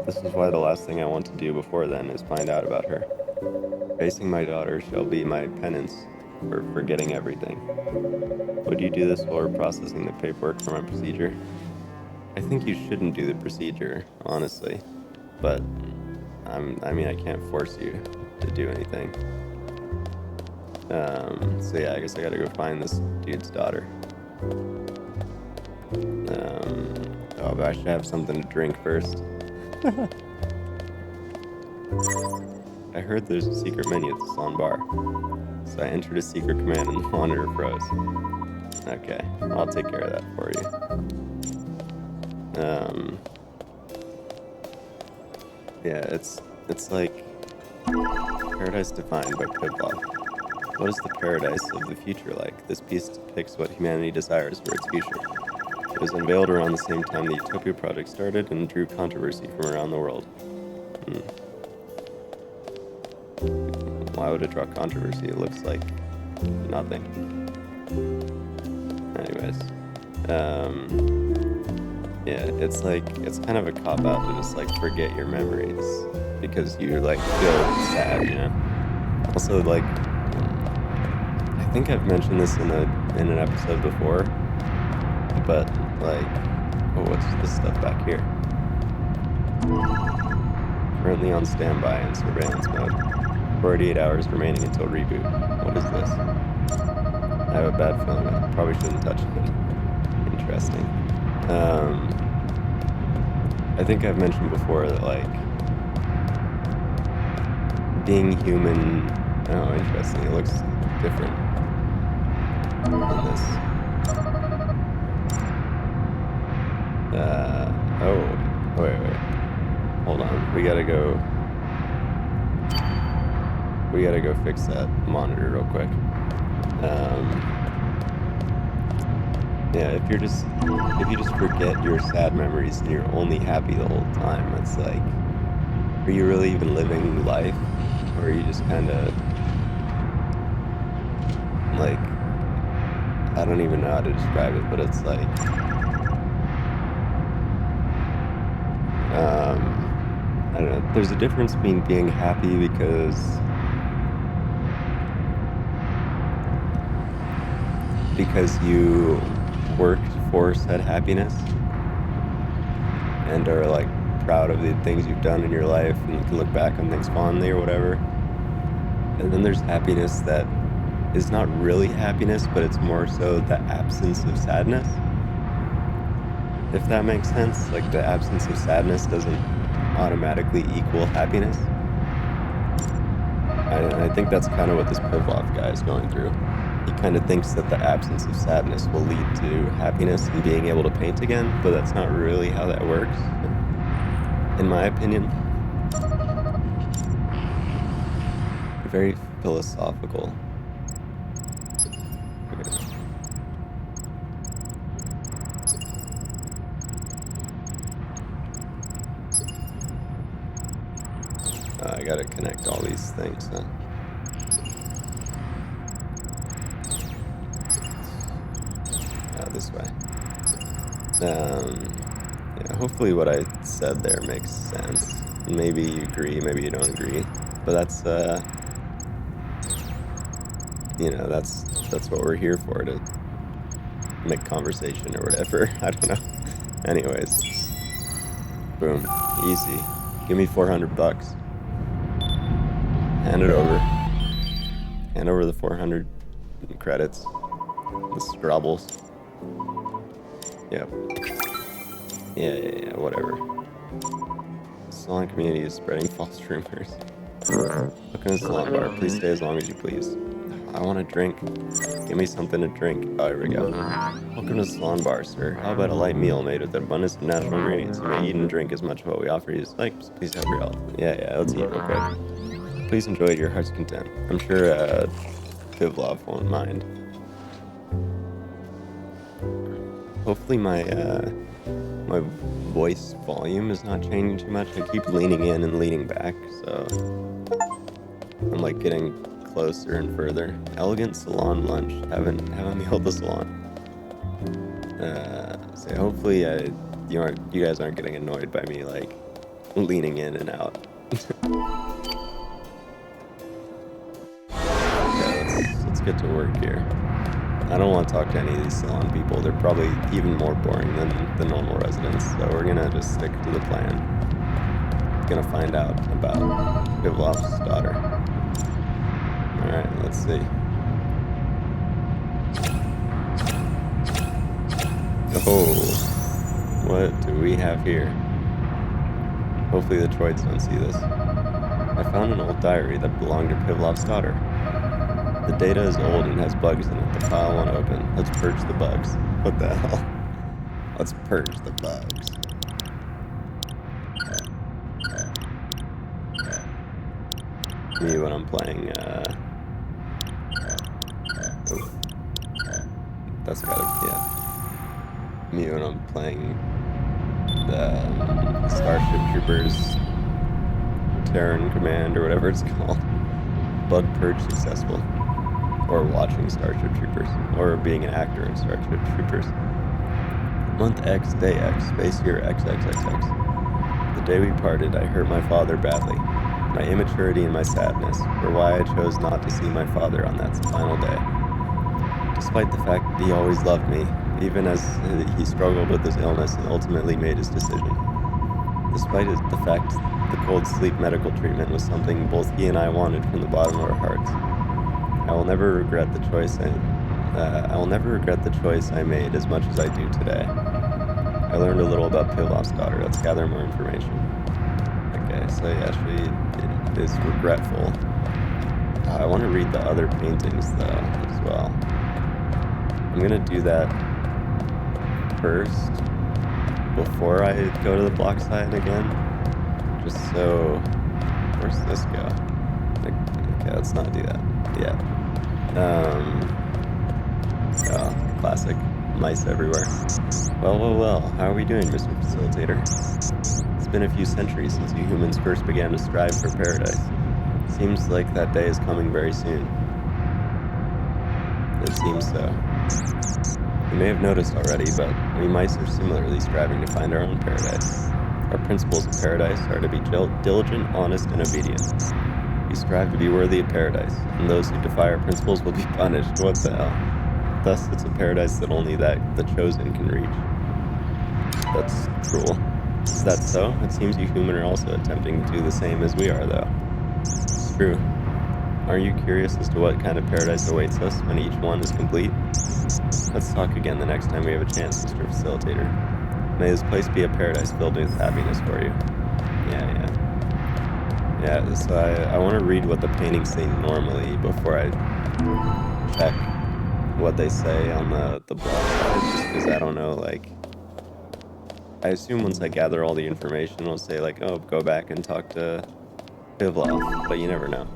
This is why the last thing I want to do before then is find out about her. Facing my daughter shall be my penance for forgetting everything. Would you do this while we're processing the paperwork for my procedure? I think you shouldn't do the procedure, honestly. But, I can't force you to do anything. So yeah, I guess I gotta go find this dude's daughter. Oh, but I should have something to drink first. I heard there's a secret menu at the salon bar. So I entered a secret command and the monitor froze. Okay, I'll take care of that for you. Yeah, it's like Paradise Defined by Pivlov. What is the paradise of the future like? This piece depicts what humanity desires for its future. It was unveiled around the same time the D-topia project started and drew controversy from around the world. Why would it draw controversy? It looks like nothing. Anyways. Yeah, it's kind of a cop-out to just, forget your memories. Because you, feel sad, you know? Also, I think I've mentioned this in an episode before. But, oh, what's this stuff back here? Currently on standby in surveillance mode. 48 hours remaining until reboot. What is this? I have a bad feeling I probably shouldn't touch it. Interesting. I think I've mentioned before that, being human... Oh, interesting. It looks different than this. Oh, wait. Hold on. We gotta go fix that monitor real quick. Yeah, if you just forget your sad memories and you're only happy the whole time, it's like, are you really even living life? Or are you just kind of, I don't even know how to describe it, but it's like, I don't know, there's a difference between being happy because you worked for said happiness and are proud of the things you've done in your life and you can look back on things fondly or whatever. And then there's happiness that is not really happiness, but it's more so the absence of sadness. If that makes sense, the absence of sadness doesn't automatically equal happiness. I think that's kind of what this Pivlov guy is going through. He kind of thinks that the absence of sadness will lead to happiness and being able to paint again, but that's not really how that works, in my opinion. Very philosophical. I gotta connect all these things, huh? This way. Yeah, hopefully what I said there makes sense. Maybe you agree, maybe you don't agree. But that's, that's what we're here for, to make conversation or whatever. I don't know. Anyways. Boom. Easy. Give me $400. Hand it over. Hand over the 400 credits. The scrabbles. Yep. Yeah, whatever. The salon community is spreading false rumors. Look in the salon bar. Please stay as long as you please. I want a drink. Give me something to drink. Oh, here we go. Welcome to Salon Bar, sir. How about a light meal made with an abundance of natural ingredients? You may eat and drink as much of what we offer you as like. Please have your health. Yeah, let's eat real quick. Please enjoy it to your heart's content. I'm sure Pivlov won't mind. Hopefully my voice volume is not changing too much. I keep leaning in and leaning back, so I'm like getting closer and further. Elegant salon lunch. Haven't meal at the salon. So hopefully you guys aren't getting annoyed by me like leaning in and out. Okay, let's get to work here. I don't want to talk to any of these salon people. They're probably even more boring than the normal residents, so we're gonna just stick to the plan. Gonna find out about Pivlov's daughter. Alright, let's see. Oh, what do we have here? Hopefully the droids don't see this. I found an old diary that belonged to Pivlov's daughter. The data is old and has bugs in it. The file won't open. Let's purge the bugs. What the hell? Let's purge the bugs. Me when I'm playing, that's gotta, yeah. Me when I'm playing the Starship Troopers Terran Command or whatever it's called. Bug purge successful. Or watching Starship Troopers. Or being an actor in Starship Troopers. Month X, day X, space year XXXX. The day we parted, I hurt my father badly. My immaturity and my sadness were why I chose not to see my father on that final day. Despite the fact that he always loved me, even as he struggled with his illness and ultimately made his decision. Despite the fact the cold sleep medical treatment was something both he and I wanted from the bottom of our hearts. I will never regret the choice I made as much as I do today. I learned a little about Pivlov's daughter. Let's gather more information. Okay, so yeah, she is regretful. I want to read the other paintings though as well. I'm gonna do that first before I go to the block side again. Just so, where's this go? Okay, let's not do that. Yeah. Oh, classic. Mice everywhere. Well. How are we doing, Mr. Facilitator? It's been a few centuries since you humans first began to strive for paradise. Seems like that day is coming very soon. It seems so. You may have noticed already, but we mice are similarly striving to find our own paradise. Our principles of paradise are to be diligent, honest, and obedient. We strive to be worthy of paradise, and those who defy our principles will be punished. What the hell? Thus, it's a paradise that only the chosen can reach. That's cruel. Is that so? It seems you human are also attempting to do the same as we are, though. It's true. Are you curious as to what kind of paradise awaits us when each one is complete? Let's talk again the next time we have a chance, Mr. Facilitator. May this place be a paradise filled with happiness for you. Yeah, so I want to read what the paintings say normally before I check what they say on the blog side, just because I don't know, like, I assume once I gather all the information, it'll say, like, oh, go back and talk to Pivlov, but you never know.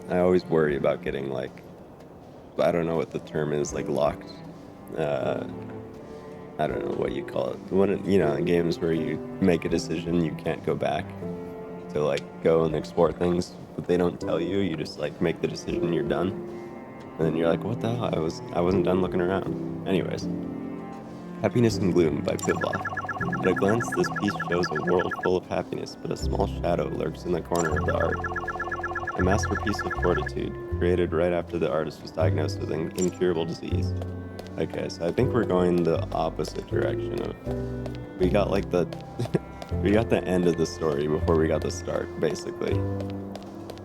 I always worry about getting, like, I don't know what the term is, like, locked. I don't know what you call it. When, in games where you make a decision, you can't go back to, like, go and explore things, but they don't tell you. You just, like, make the decision, you're done. And then you're like, what the hell? I wasn't done looking around. Anyways. Happiness and Gloom by Pivlov. At a glance, this piece shows a world full of happiness, but a small shadow lurks in the corner of the art. A masterpiece of fortitude, created right after the artist was diagnosed with an incurable disease. Okay, so I think we're going the opposite direction of... We got, like, the... we got the end of the story before we got the start, basically.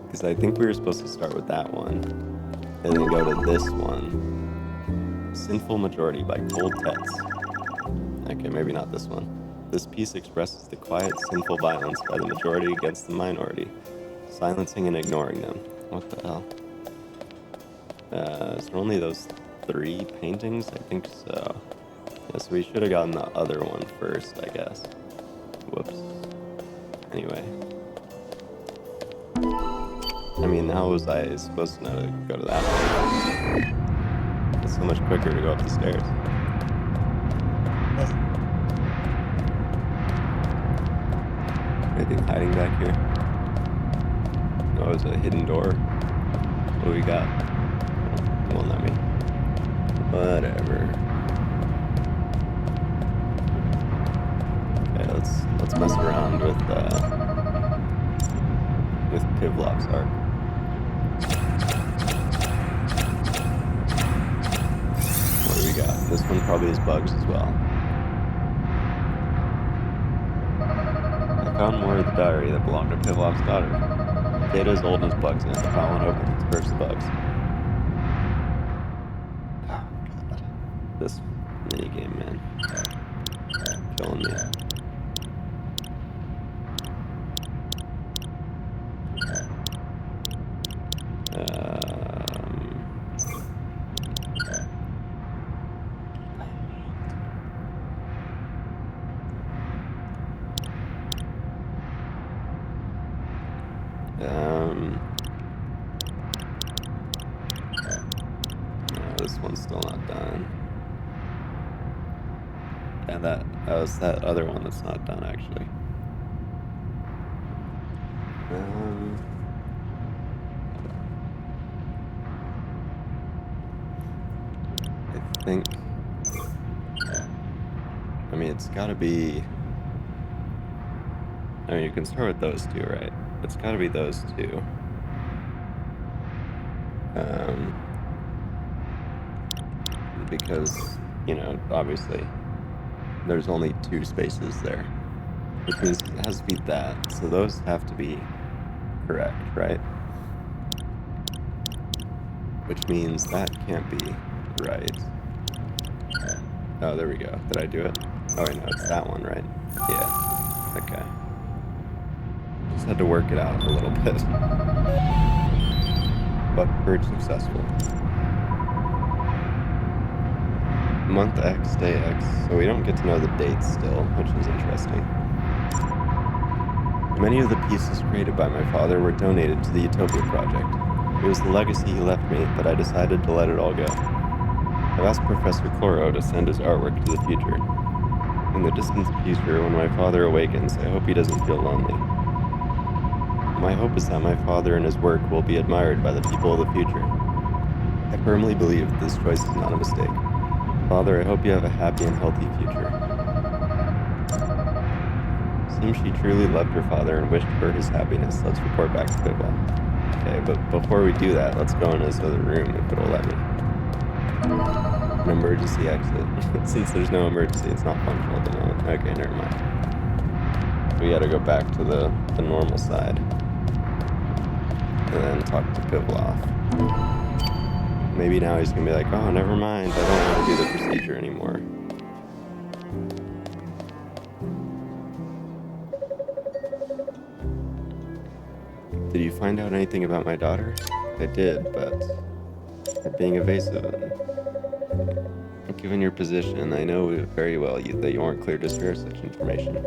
Because I think we were supposed to start with that one, and then go to this one. Sinful Majority by Cold Tets. Okay, maybe not this one. This piece expresses the quiet, sinful violence by the majority against the minority, silencing and ignoring them. What the hell? Is there only those 3 paintings? I think so. Yeah, so we should have gotten the other one first, I guess. Whoops. Anyway. I mean, how was I supposed to know to go to that one? It's so much quicker to go up the stairs. Anything hiding back here? Oh, it's a hidden door. What do we got? It won't let me. Whatever. Okay, let's mess around with Pivlov's art. What do we got? This one probably has bugs as well. I found more of the diary that belonged to Pivlov's daughter. Data as old as bugs in it. The file went open. It's first bugs. Oh, God. This minigame, man. Killing me. No, this one's still not done. And that was that other one that's not done, actually. I think. I mean, it's gotta be. I mean, you can start with those 2, right? It's gotta be those 2. Because, you know, obviously, there's only 2 spaces there, which means it has to be that. So those have to be correct, right? Which means that can't be right. Oh, there we go. Did I do it? Oh, wait, no, it's that one, right? Yeah. Okay. Just had to work it out a little bit. But purge successful. Month X, day X. So we don't get to know the dates still, which is interesting. Many of the pieces created by my father were donated to the D-topia project. It was the legacy he left me, but I decided to let it all go. I've asked Professor Chloro to send his artwork to the future. In the distant future, when my father awakens, I hope he doesn't feel lonely. My hope is that my father and his work will be admired by the people of the future. I firmly believe this choice is not a mistake. Father, I hope you have a happy and healthy future. Seems she truly loved her father and wished for his happiness. Let's report back to Pivlov. Okay, but before we do that, let's go in this other room if it'll let me. An emergency exit. Since there's no emergency, it's not functional at the moment. Okay, never mind. We gotta go back to the normal side. And then talk to Pivlov. Maybe now he's gonna be like, oh, never mind, I don't want to do the procedure anymore. Did you find out anything about my daughter? I did, but you're being evasive. Given your position, I know very well that you aren't clear to share such information.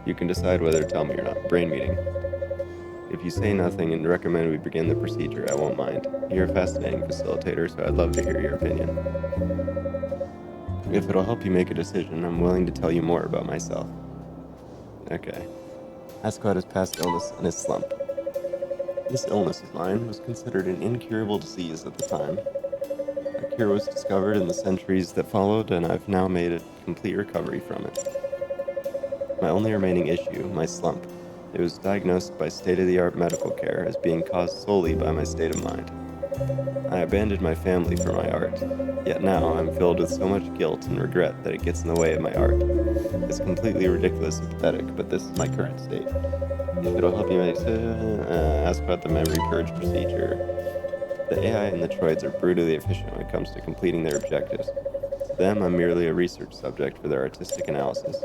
You can decide whether to tell me or not. Brain meeting. If you say nothing and recommend we begin the procedure, I won't mind. You're a fascinating facilitator, so I'd love to hear your opinion. If it'll help you make a decision, I'm willing to tell you more about myself. Okay. Ask about his past illness and his slump. This illness of mine was considered an incurable disease at the time. A cure was discovered in the centuries that followed, and I've now made a complete recovery from it. My only remaining issue, my slump. It was diagnosed by state-of-the-art medical care as being caused solely by my state of mind. I abandoned my family for my art, yet now I'm filled with so much guilt and regret that it gets in the way of my art. It's completely ridiculous and pathetic, but this is my current state. If it'll help you ask about the memory purge procedure. The AI and the droids are brutally efficient when it comes to completing their objectives. To them, I'm merely a research subject for their artistic analysis.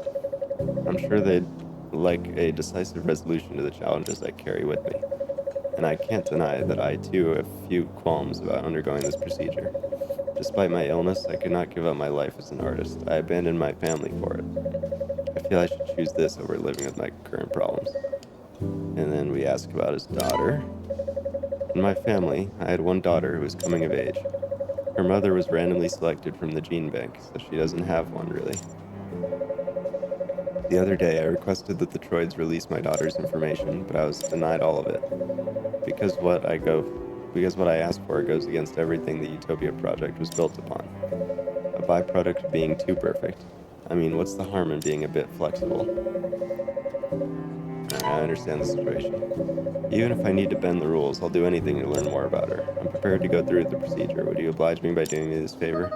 I'm sure they'd like a decisive resolution to the challenges I carry with me. and I can't deny that I too have few qualms about undergoing this procedure. Despite my illness, I could not give up my life as an artist. I abandoned my family for it. I feel I should choose this over living with my current problems. And then we ask about his daughter. In my family, I had one daughter who was coming of age. Her mother was randomly selected from the gene bank, so she doesn't have one really. The other day, I requested that the droids release my daughter's information, but I was denied all of it. Because what I asked for goes against everything the Utopia project was built upon. A byproduct of being too perfect. I mean, what's the harm in being a bit flexible? I understand the situation. Even if I need to bend the rules, I'll do anything to learn more about her. I'm prepared to go through with the procedure. Would you oblige me by doing me this favor?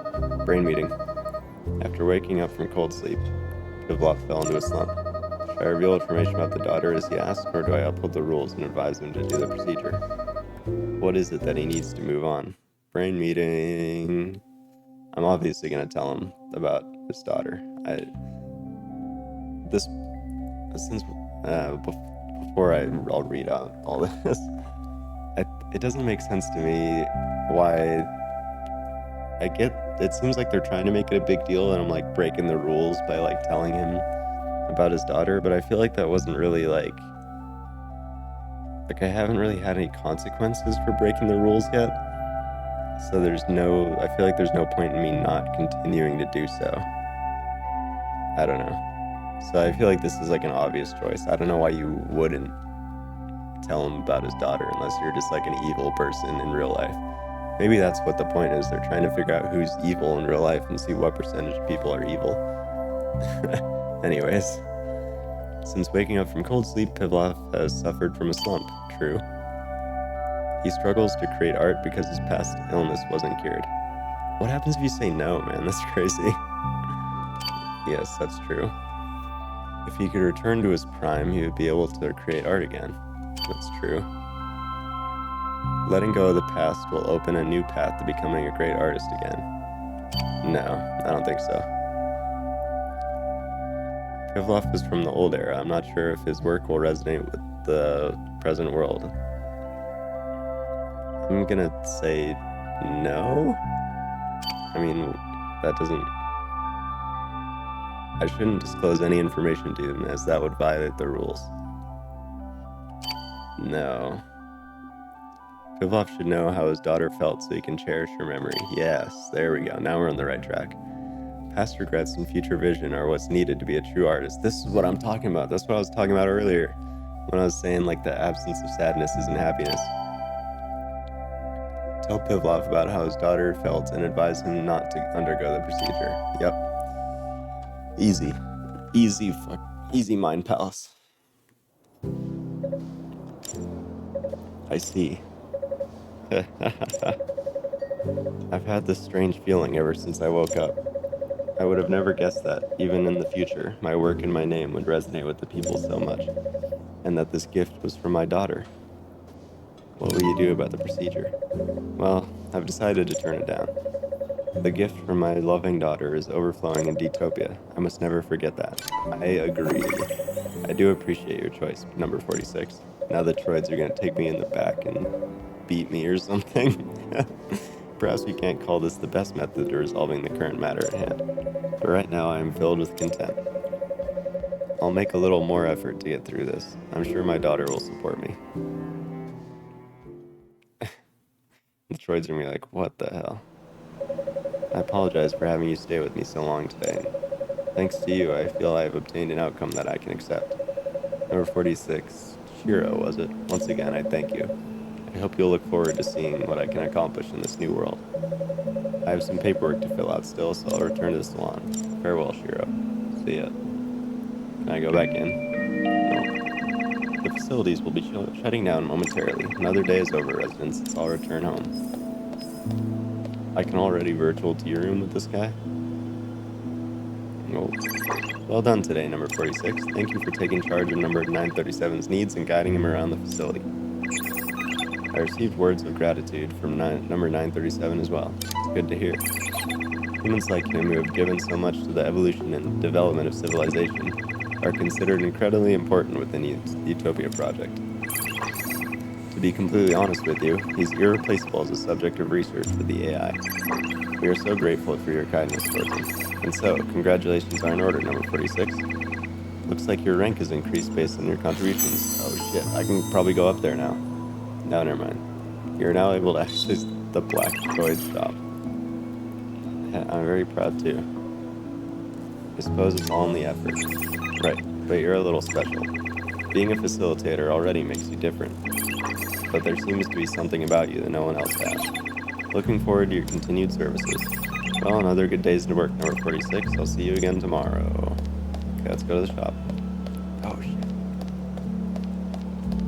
Brain meeting. After waking up from cold sleep, Pivlov fell into a slump. Should I reveal information about the daughter as he asked, or do I uphold the rules and advise him to do the procedure? What is it that he needs to move on? Brain meeting. I'm obviously going to tell him about his daughter. Before I'll read out all this, it doesn't make sense to me why. It seems like they're trying to make it a big deal, and I'm like breaking the rules by like telling him about his daughter, but I feel like that wasn't really like I haven't really had any consequences for breaking the rules yet. So I feel like there's no point in me not continuing to do so. I don't know. So I feel like this is like an obvious choice. I don't know why you wouldn't tell him about his daughter unless you're just like an evil person in real life. Maybe that's what the point is. They're trying to figure out who's evil in real life and see what percentage of people are evil. Anyways, since waking up from cold sleep, Pivlov has suffered from a slump. True. He struggles to create art because his past illness wasn't cured. What happens if you say no, man? That's crazy. Yes, that's true. If he could return to his prime, he would be able to create art again. That's true. Letting go of the past will open a new path to becoming a great artist again. No, I don't think so. Pivlov is from the old era. I'm not sure if his work will resonate with the present world. I'm gonna say no. I mean, that doesn't... I shouldn't disclose any information to him, as that would violate the rules. No. Pivlov should know how his daughter felt so he can cherish her memory. Yes, there we go. Now we're on the right track. Past regrets and future vision are what's needed to be a true artist. This is what I'm talking about. That's what I was talking about earlier when I was saying like the absence of sadness isn't happiness. Tell Pivlov about how his daughter felt and advise him not to undergo the procedure. Yep. Easy mind palace. I see. I've had this strange feeling ever since I woke up. I would have never guessed that, even in the future, my work and my name would resonate with the people so much, and that this gift was from my daughter. What will you do about the procedure? Well, I've decided to turn it down. The gift from my loving daughter is overflowing in D-topia. I must never forget that. I agree. I do appreciate your choice, number 46. Now the droids are going to take me in the back and beat me or something. Perhaps we can't call this the best method to resolving the current matter at hand. But right now I am filled with content. I'll make a little more effort to get through this. I'm sure my daughter will support me. The droids are going to be like, what the hell? I apologize for having you stay with me so long today. Thanks to you, I feel I have obtained an outcome that I can accept. Number 46, Shiro, was it? Once again, I thank you. I hope you'll look forward to seeing what I can accomplish in this new world. I have some paperwork to fill out still, so I'll return to the salon. Farewell, Shiro. See ya. Can I go back in? No. The facilities will be shutting down momentarily. Another day is over, residents, so I'll return home. I can already virtual to your room with this guy? Oh. Well done today, number 46. Thank you for taking charge of number 937's needs and guiding him around the facility. I received words of gratitude from number 937 as well. It's good to hear. Humans like him who have given so much to the evolution and development of civilization are considered incredibly important within the Utopia project. To be completely honest with you, he's irreplaceable as a subject of research for the AI. We are so grateful for your kindness towards him. And so, congratulations are in order, number 46. Looks like your rank has increased based on your contributions. Oh shit, I can probably go up there now. No, never mind. You're now able to access the Black Droid shop. Yeah, I'm very proud too. I suppose it's all in the effort. Right, but you're a little special. Being a facilitator already makes you different. But there seems to be something about you that no one else has. Looking forward to your continued services. Well, another good day's to work, number 46. I'll see you again tomorrow. Okay, let's go to the shop. Oh, shit.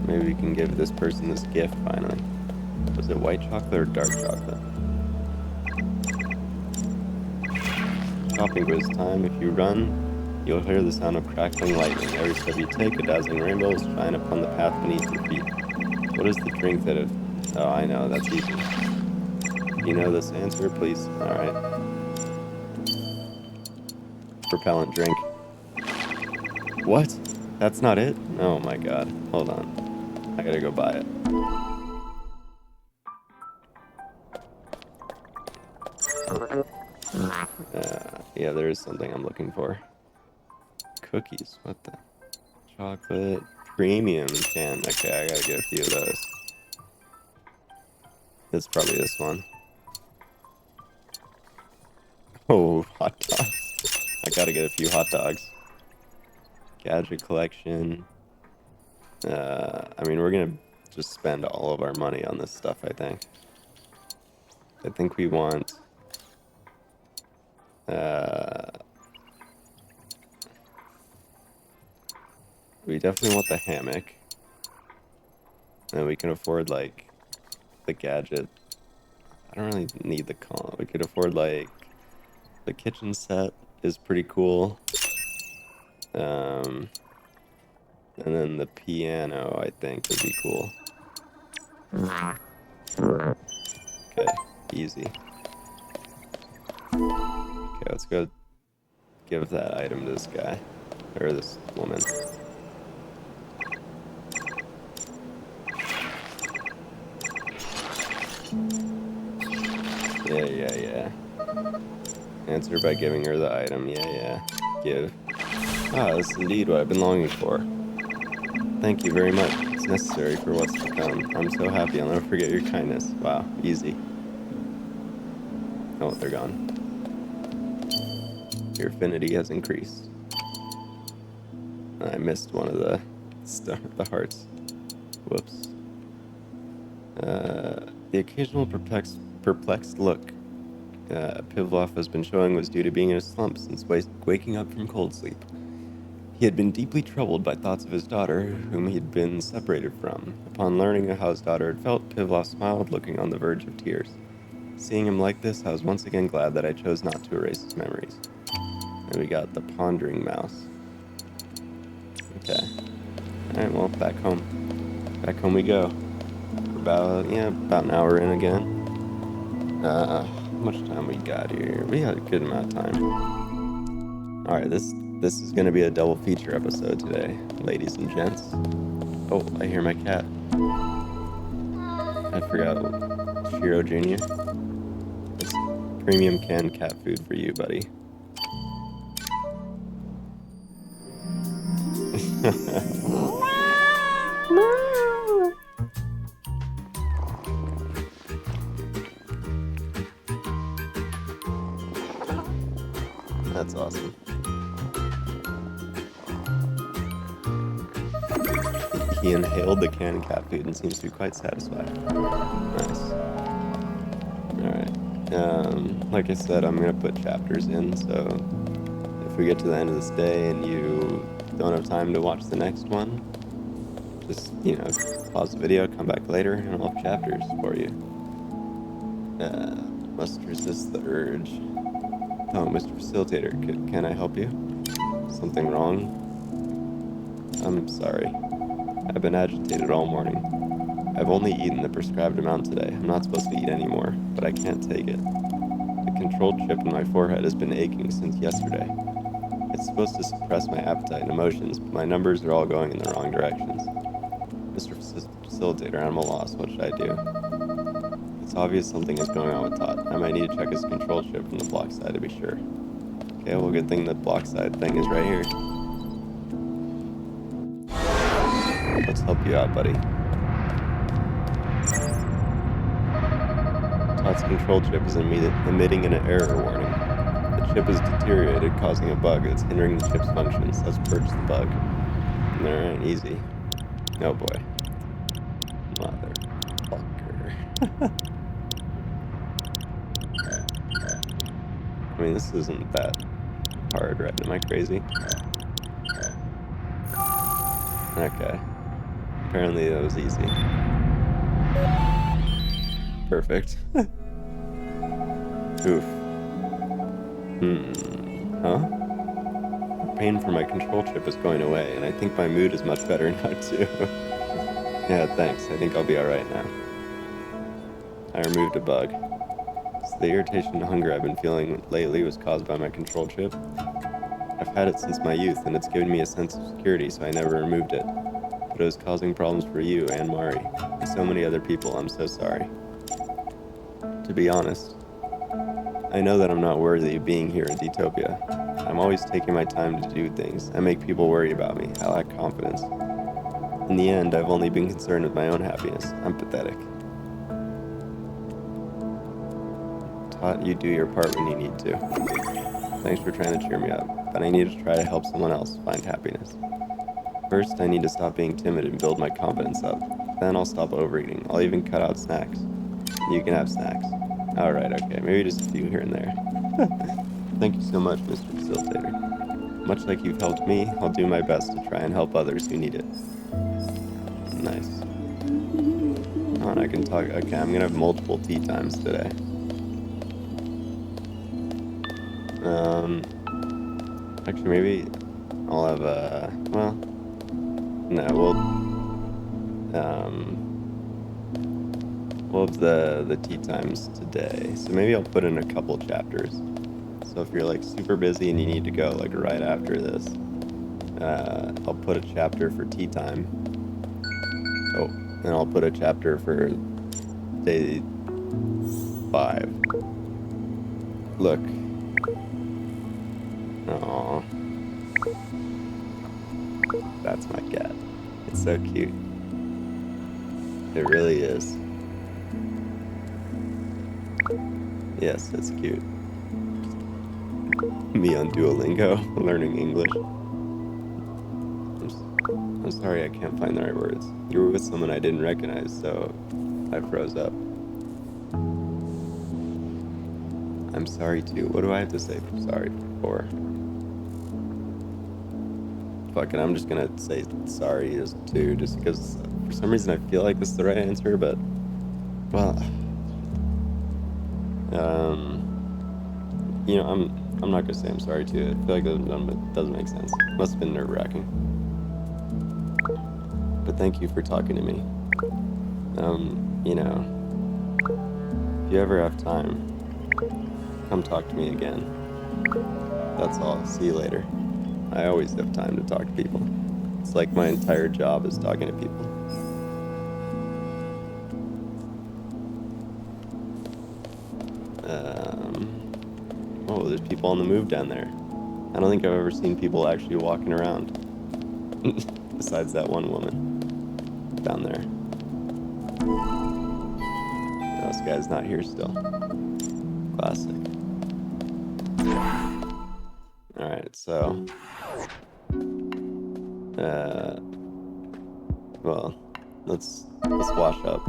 Maybe we can give this person this gift, finally. Was it white chocolate or dark chocolate? Shopping quiz time. If you run, you'll hear the sound of crackling lightning. Every step you take, a dazzling rainbow will shine upon the path beneath your feet. What is the drink that it... Oh, I know. That's easy. You know this answer, please? Alright. Propellant drink. What? That's not it? Oh my god. Hold on. I gotta go buy it. Yeah, there is something I'm looking for. Cookies. What the? Chocolate premium can. Okay, I gotta get a few of those. It's probably this one. Oh, hot dogs. I gotta get a few hot dogs. Gadget collection. I mean, we're gonna just spend all of our money on this stuff, I think. I think we want... we definitely want the hammock. And we can afford, like, the gadget. I don't really need the column. We could afford, like, the kitchen set is pretty cool. And then the piano, I think, would be cool. Okay, easy. Okay, let's go give that item to this guy. Or this woman. Yeah. Answer by giving her the item. Yeah. Give. Ah, this is indeed what I've been longing for. Thank you very much. It's necessary for what's to come. I'm so happy. I'll never forget your kindness. Wow, easy. Oh, they're gone. Your affinity has increased. I missed one of the hearts. Whoops. The occasional perplexed look Pivlov has been showing was due to being in a slump since waking up from cold sleep. He had been deeply troubled by thoughts of his daughter, whom he had been separated from. Upon learning how his daughter had felt, Pivlov smiled, looking on the verge of tears. Seeing him like this, I was once again glad that I chose not to erase his memories. And we got the pondering mouse. Okay. Alright, well, back home. Back home we go. About an hour in again. How much time we got here? We had a good amount of time. Alright, this is gonna be a double feature episode today, ladies and gents. Oh, I hear my cat. I forgot. Shiro Jr. It's premium canned cat food for you, buddy. That's awesome. He inhaled the canned cat food and seems to be quite satisfied. Nice. Alright. Like I said, I'm going to put chapters in, so if we get to the end of this day and you don't have time to watch the next one, just, pause the video, come back later, and I'll have chapters for you. Must resist the urge. Oh, Mr. Facilitator, can I help you? Something wrong? I'm sorry. I've been agitated all morning. I've only eaten the prescribed amount today. I'm not supposed to eat anymore, but I can't take it. The control chip in my forehead has been aching since yesterday. It's supposed to suppress my appetite and emotions, but my numbers are all going in the wrong directions. Mr. Facilitator, I'm a loss. What should I do? It's obvious something is going on with Todd. I might need to check his control chip from the block side to be sure. Okay, well, good thing the block side thing is right here. Let's help you out, buddy. Todd's control chip is emitting an error warning. The chip is deteriorated, causing a bug that's hindering the chip's functions. Let's purge the bug. Alright, easy. Oh boy. Motherfucker. I mean, this isn't that hard, right? Am I crazy? Okay. Apparently that was easy. Perfect. Oof. Huh? The pain from my control chip is going away, and I think my mood is much better now, too. Yeah, thanks. I think I'll be alright now. I removed a bug. So the irritation and hunger I've been feeling lately was caused by my control chip. I've had it since my youth, and it's given me a sense of security, so I never removed it. But it was causing problems for you and Mari, and so many other people. I'm so sorry. To be honest, I know that I'm not worthy of being here in D-topia. I'm always taking my time to do things. I make people worry about me. I lack confidence. In the end, I've only been concerned with my own happiness. I'm pathetic. Tot, you do your part when you need to. Thanks for trying to cheer me up, but I need to try to help someone else find happiness. First, I need to stop being timid and build my confidence up. Then I'll stop overeating. I'll even cut out snacks. You can have snacks. Alright, okay. Maybe just a few here and there. Thank you so much, Mr. Facilitator. Much like you've helped me, I'll do my best to try and help others who need it. Nice. Oh, and I can talk. Okay, I'm gonna have multiple tea times today. Actually, maybe I'll have well, no, we'll have the tea times today. So maybe I'll put in a couple chapters. So if you're like super busy and you need to go like right after this, I'll put a chapter for tea time. Oh, and I'll put a chapter for day 5. Look. Aww. That's my cat. It's so cute. It really is. Yes, it's cute. Me on Duolingo, learning English. I'm sorry I can't find the right words. You were with someone I didn't recognize, so I froze up. I'm sorry too. What do I have to say sorry for? Fuck it, I'm just gonna say sorry too, just because for some reason I feel like this is the right answer, but well, you know, I'm not gonna say I'm sorry too. I feel like that doesn't make sense. Must have been nerve-wracking. But thank you for talking to me. You know, if you ever have time, come talk to me again. That's all. See you later. I always have time to talk to people. It's like my entire job is talking to people. Oh, there's people on the move down there. I don't think I've ever seen people actually walking around. Besides that one woman down there. No, this guy's not here still. Classic. Alright, so well, let's wash up,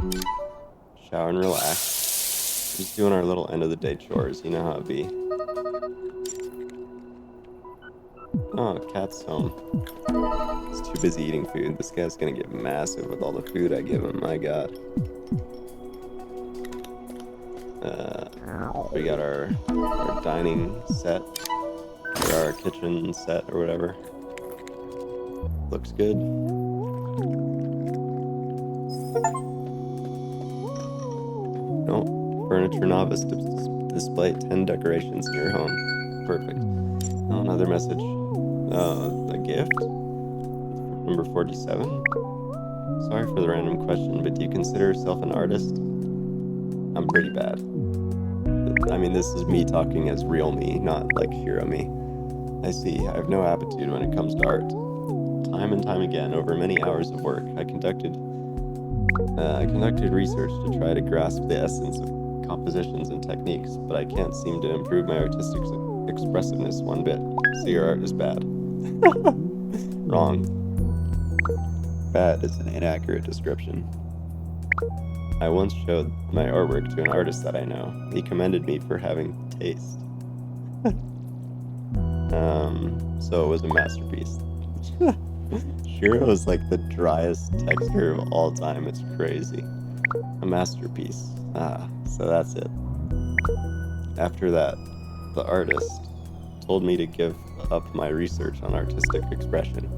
shower and relax. Just doing our little end of the day chores, you know how it be. Oh, cat's home. He's too busy eating food. This guy's gonna get massive with all the food I give him, my god. We got our dining set, or our kitchen set, or whatever. Looks good. Oh, furniture novice display 10 decorations in your home. Perfect. Oh, another message. A gift? Number 47? Sorry for the random question, but do you consider yourself an artist? I'm pretty bad. I mean, this is me talking as real me, not like hero me. I see. I have no aptitude when it comes to art. Time and time again, over many hours of work, I conducted research to try to grasp the essence of compositions and techniques, but I can't seem to improve my artistic expressiveness one bit. So your art is bad. Wrong. Bad is an inaccurate description. I once showed my artwork to an artist that I know. He commended me for having taste. So it was a masterpiece. Shiro is like the driest texture of all time. It's crazy. A masterpiece. So that's it. After that, the artist told me to give up my research on artistic expression.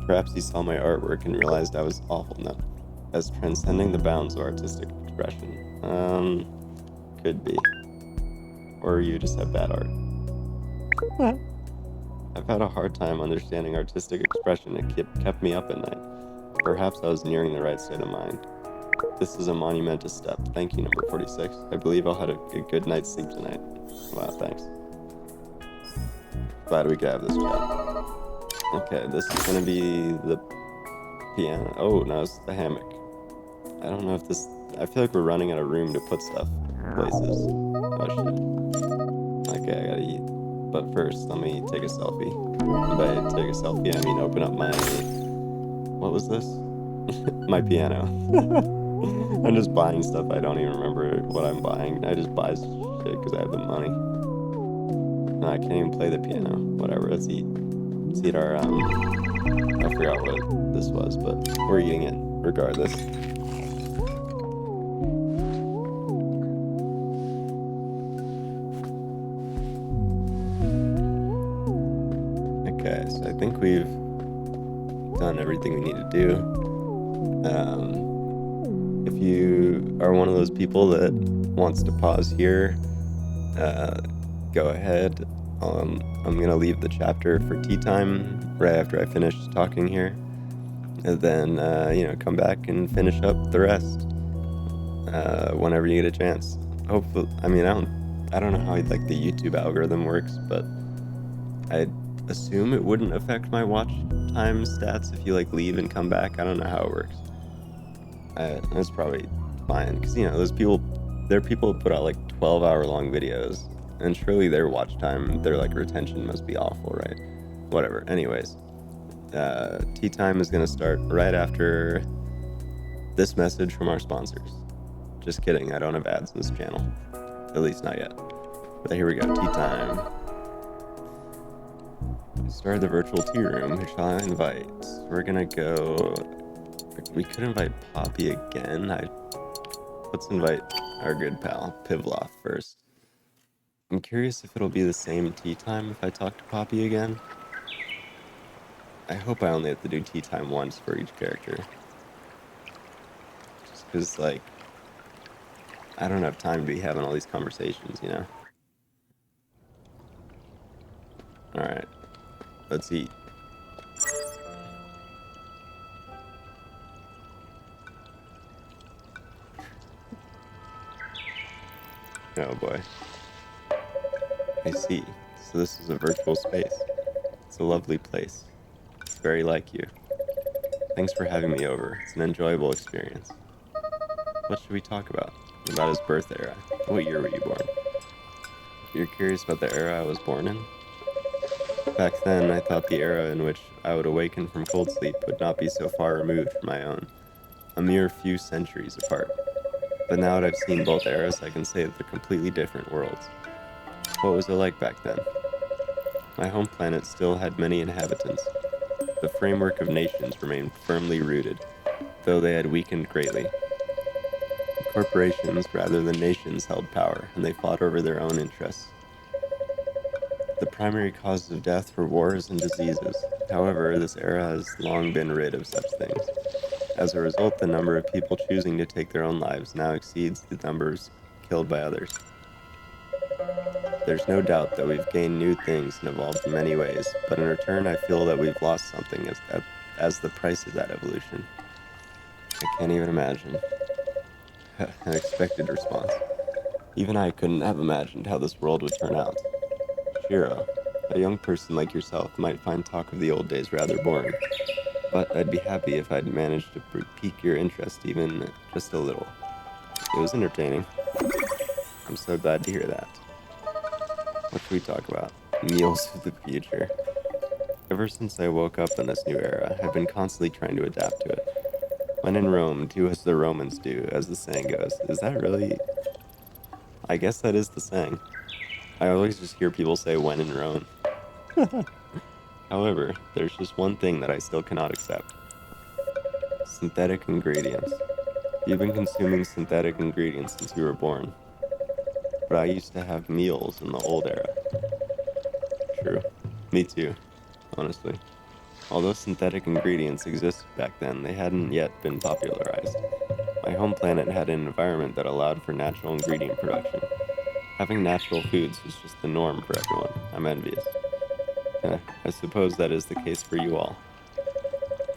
Perhaps he saw my artwork and realized I was awful enough as transcending the bounds of artistic expression. Could be. Or you just have bad art. I've had a hard time understanding artistic expression. It kept me up at night. Perhaps I was nearing the right state of mind. This is a monumentous step. Thank you, number 46. I believe I'll have a good night's sleep tonight. Wow, thanks. Glad we could have this chat. Okay, this is gonna be the piano. Oh, no, it's the hammock. I don't know if this... I feel like we're running out of room to put stuff places. Oh, shit. Okay, I gotta eat. But first, let me take a selfie. And by take a selfie, I mean open up my... What was this? My piano. I'm just buying stuff. I don't even remember what I'm buying. I just buy shit because I have the money. No, I can't even play the piano. Whatever, let's eat. Let's eat our, I forgot what this was, but we're eating it regardless. Okay, so I think we've done everything we need to do. If you are one of those people that wants to pause here, go ahead. I'm gonna leave the chapter for tea time right after I finish talking here, and then come back and finish up the rest whenever you get a chance. Hopefully, I mean, I don't know how like the YouTube algorithm works, but I assume it wouldn't affect my watch time stats if you like leave and come back. I don't know how it works. That's probably fine, because those people, there are people who put out like 12-hour long videos, and surely their watch time, their like retention must be awful, right? Whatever. Anyways, tea time is gonna start right after this message from our sponsors. Just kidding, I don't have ads in this channel, at least not yet. But here we go, tea time. We started the virtual tea room. Who shall I invite? We're gonna go. We could invite Poppy again. Let's invite our good pal Pivloff first. I'm curious if it'll be the same tea time if I talk to Poppy again. I hope I only have to do tea time once for each character. Just because, like, I don't have time to be having all these conversations, Alright, let's eat. Oh boy. I see. So this is a virtual space. It's a lovely place. It's very like you. Thanks for having me over. It's an enjoyable experience. What should we talk about? About his birth era. What year were you born? You're curious about the era I was born in? Back then, I thought the era in which I would awaken from cold sleep would not be so far removed from my own. A mere few centuries apart. But now that I've seen both eras, I can say that they're completely different worlds. What was it like back then? My home planet still had many inhabitants. The framework of nations remained firmly rooted, though they had weakened greatly. Corporations, rather than nations, held power, and they fought over their own interests. The primary causes of death were wars and diseases. However, this era has long been rid of such things. As a result, the number of people choosing to take their own lives now exceeds the numbers killed by others. There's no doubt that we've gained new things and evolved in many ways, but in return I feel that we've lost something as the price of that evolution. I can't even imagine. An expected response. Even I couldn't have imagined how this world would turn out. Shiro, a young person like yourself might find talk of the old days rather boring, but I'd be happy if I'd managed to pique your interest even just a little. It was entertaining. I'm so glad to hear that. What should we talk about? Meals of the future. Ever since I woke up in this new era, I've been constantly trying to adapt to it. When in Rome, do as the Romans do, as the saying goes. Is that really? I guess that is the saying. I always just hear people say when in Rome. However, there's just one thing that I still cannot accept. Synthetic ingredients. You've been consuming synthetic ingredients since you were born. But I used to have meals in the old era. True. Me too, honestly. Although synthetic ingredients existed back then, they hadn't yet been popularized. My home planet had an environment that allowed for natural ingredient production. Having natural foods was just the norm for everyone. I'm envious. I suppose that is the case for you all.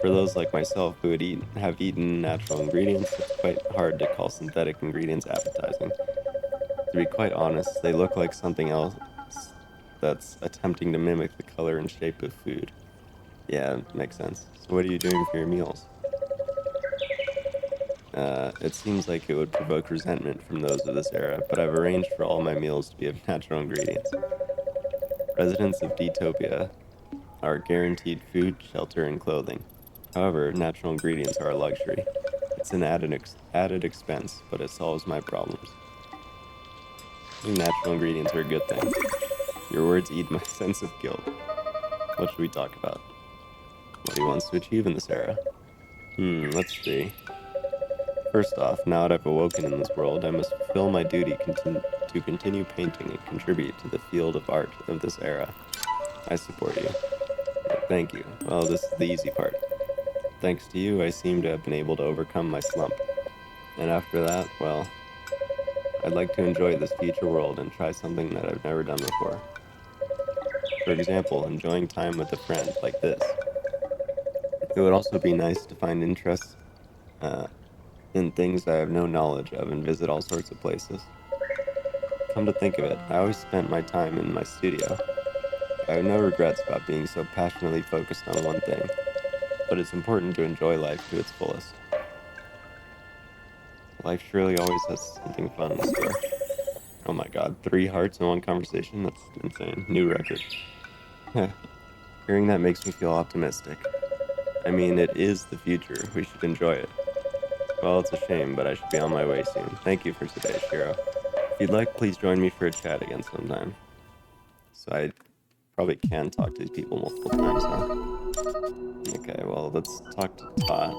For those like myself who have eaten natural ingredients, it's quite hard to call synthetic ingredients appetizing. To be quite honest, they look like something else that's attempting to mimic the color and shape of food. Yeah, makes sense. So what are you doing for your meals? It seems like it would provoke resentment from those of this era, but I've arranged for all my meals to be of natural ingredients. Residents of D-topia are guaranteed food, shelter, and clothing. However, natural ingredients are a luxury. It's an added expense, but it solves my problems. I think natural ingredients are a good thing. Your words eat my sense of guilt. What should we talk about? What he wants to achieve in this era? Let's see. First off, now that I've awoken in this world, I must fulfill my duty to continue painting and contribute to the field of art of this era. I support you. Thank you. Well, this is the easy part. Thanks to you, I seem to have been able to overcome my slump. And after that, well, I'd like to enjoy this future world and try something that I've never done before. For example, enjoying time with a friend like this. It would also be nice to find interests in things I have no knowledge of and visit all sorts of places. Come to think of it, I always spent my time in my studio. I have no regrets about being so passionately focused on one thing, but it's important to enjoy life to its fullest. Life surely always has something fun in store. Oh my god, 3 hearts in one conversation? That's insane. New record. Hearing that makes me feel optimistic. I mean, it is the future. We should enjoy it. Well, it's a shame, but I should be on my way soon. Thank you for today, Shiro. If you'd like, please join me for a chat again sometime. So I probably can talk to these people multiple times now. Okay, well, let's talk to Tots.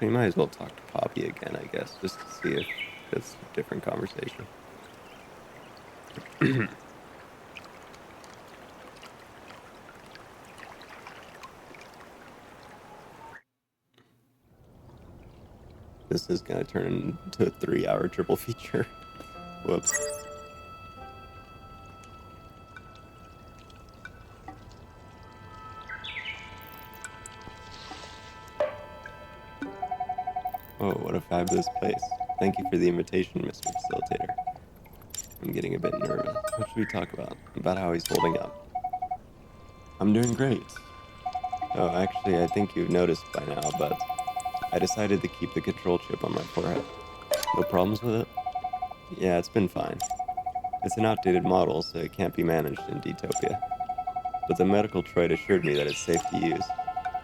We might as well talk to Poppy again, I guess, just to see if it's a different conversation. This is gonna turn into a 3-hour triple feature. Whoops. Oh, what a fabulous place. Thank you for the invitation, Mr. Facilitator. I'm getting a bit nervous. What should we talk about? About how he's holding up. I'm doing great. Oh, actually, I think you've noticed by now, but I decided to keep the control chip on my forehead. No problems with it? Yeah, it's been fine. It's an outdated model, so it can't be managed in D-topia. But the medical droid assured me that it's safe to use.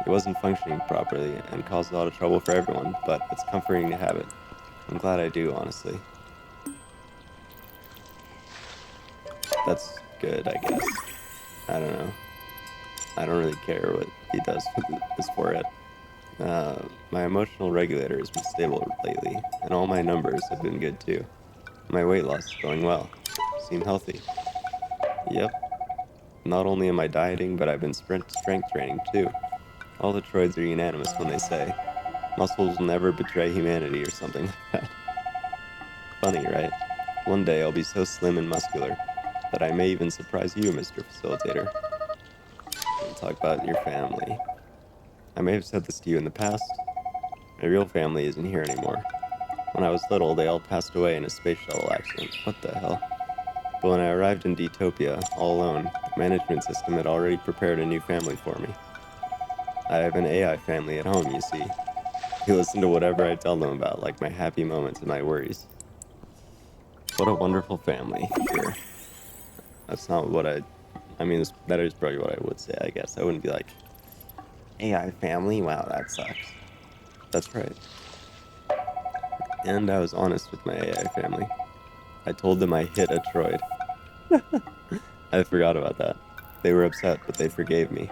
It wasn't functioning properly and caused a lot of trouble for everyone, but it's comforting to have it. I'm glad I do, honestly. That's good, I guess. I don't know. I don't really care what he does with his forehead. My emotional regulator has been stable lately, and all my numbers have been good too. My weight loss is going well. Seem healthy. Yep. Not only am I dieting, but I've been strength training too. All the droids are unanimous when they say, muscles will never betray humanity or something like that. Funny, right? One day I'll be so slim and muscular that I may even surprise you, Mr. Facilitator. We'll talk about your family. I may have said this to you in the past. My real family isn't here anymore. When I was little, they all passed away in a space shuttle accident. What the hell? But when I arrived in D-topia, all alone, the management system had already prepared a new family for me. I have an AI family at home, you see. They listen to whatever I tell them about, like my happy moments and my worries. What a wonderful family, sure. That's not what I mean, that is probably what I would say, I guess. I wouldn't be like, AI family? Wow, that sucks. That's right. And I was honest with my AI family. I told them I hit a droid. I forgot about that. They were upset, but they forgave me.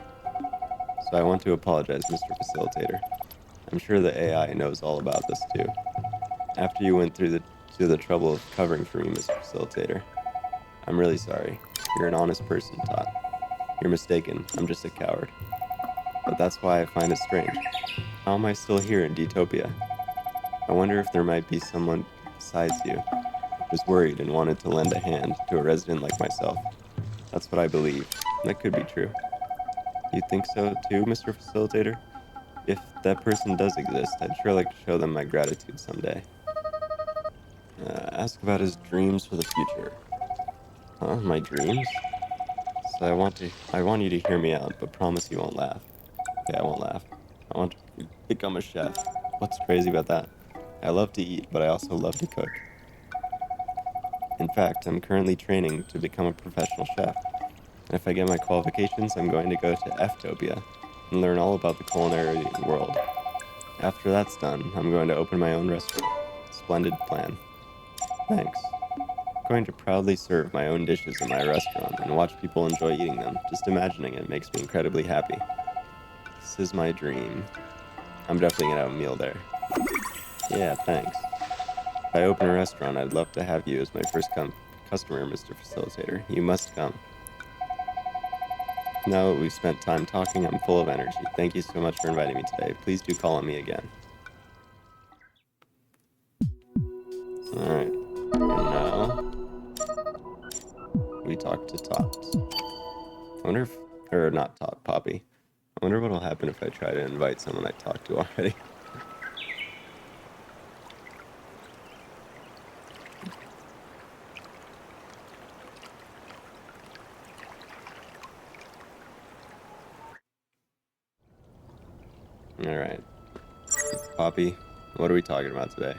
So I want to apologize, Mr. Facilitator. I'm sure the AI knows all about this too. After you went through the trouble of covering for me, Mr. Facilitator, I'm really sorry. You're an honest person, Tot. You're mistaken. I'm just a coward. But that's why I find it strange. How am I still here in D-topia? I wonder if there might be someone besides you who was worried and wanted to lend a hand to a resident like myself. That's what I believe. That could be true. You think so too, Mr. Facilitator? If that person does exist, I'd sure like to show them my gratitude someday. Ask about his dreams for the future. Huh? My dreams? So I want you to hear me out, but promise you won't laugh. Okay, I won't laugh. I want to become a chef. What's crazy about that? I love to eat, but I also love to cook. In fact, I'm currently training to become a professional chef. And if I get my qualifications, I'm going to go to F-topia and learn all about the culinary world. After that's done, I'm going to open my own restaurant. Splendid plan. Thanks. I'm going to proudly serve my own dishes in my restaurant and watch people enjoy eating them. Just imagining it makes me incredibly happy. This is my dream. I'm definitely gonna have a meal there. Yeah, thanks. If I open a restaurant, I'd love to have you as my first customer, Mr. Facilitator. You must come. Now that we've spent time talking, I'm full of energy. Thank you so much for inviting me today. Please do call on me again. Alright. And now we talk to Tot. I wonder if, or not Tot, Poppy. I wonder what'll happen if I try to invite someone I talked to already. Alright. Poppy, what are we talking about today?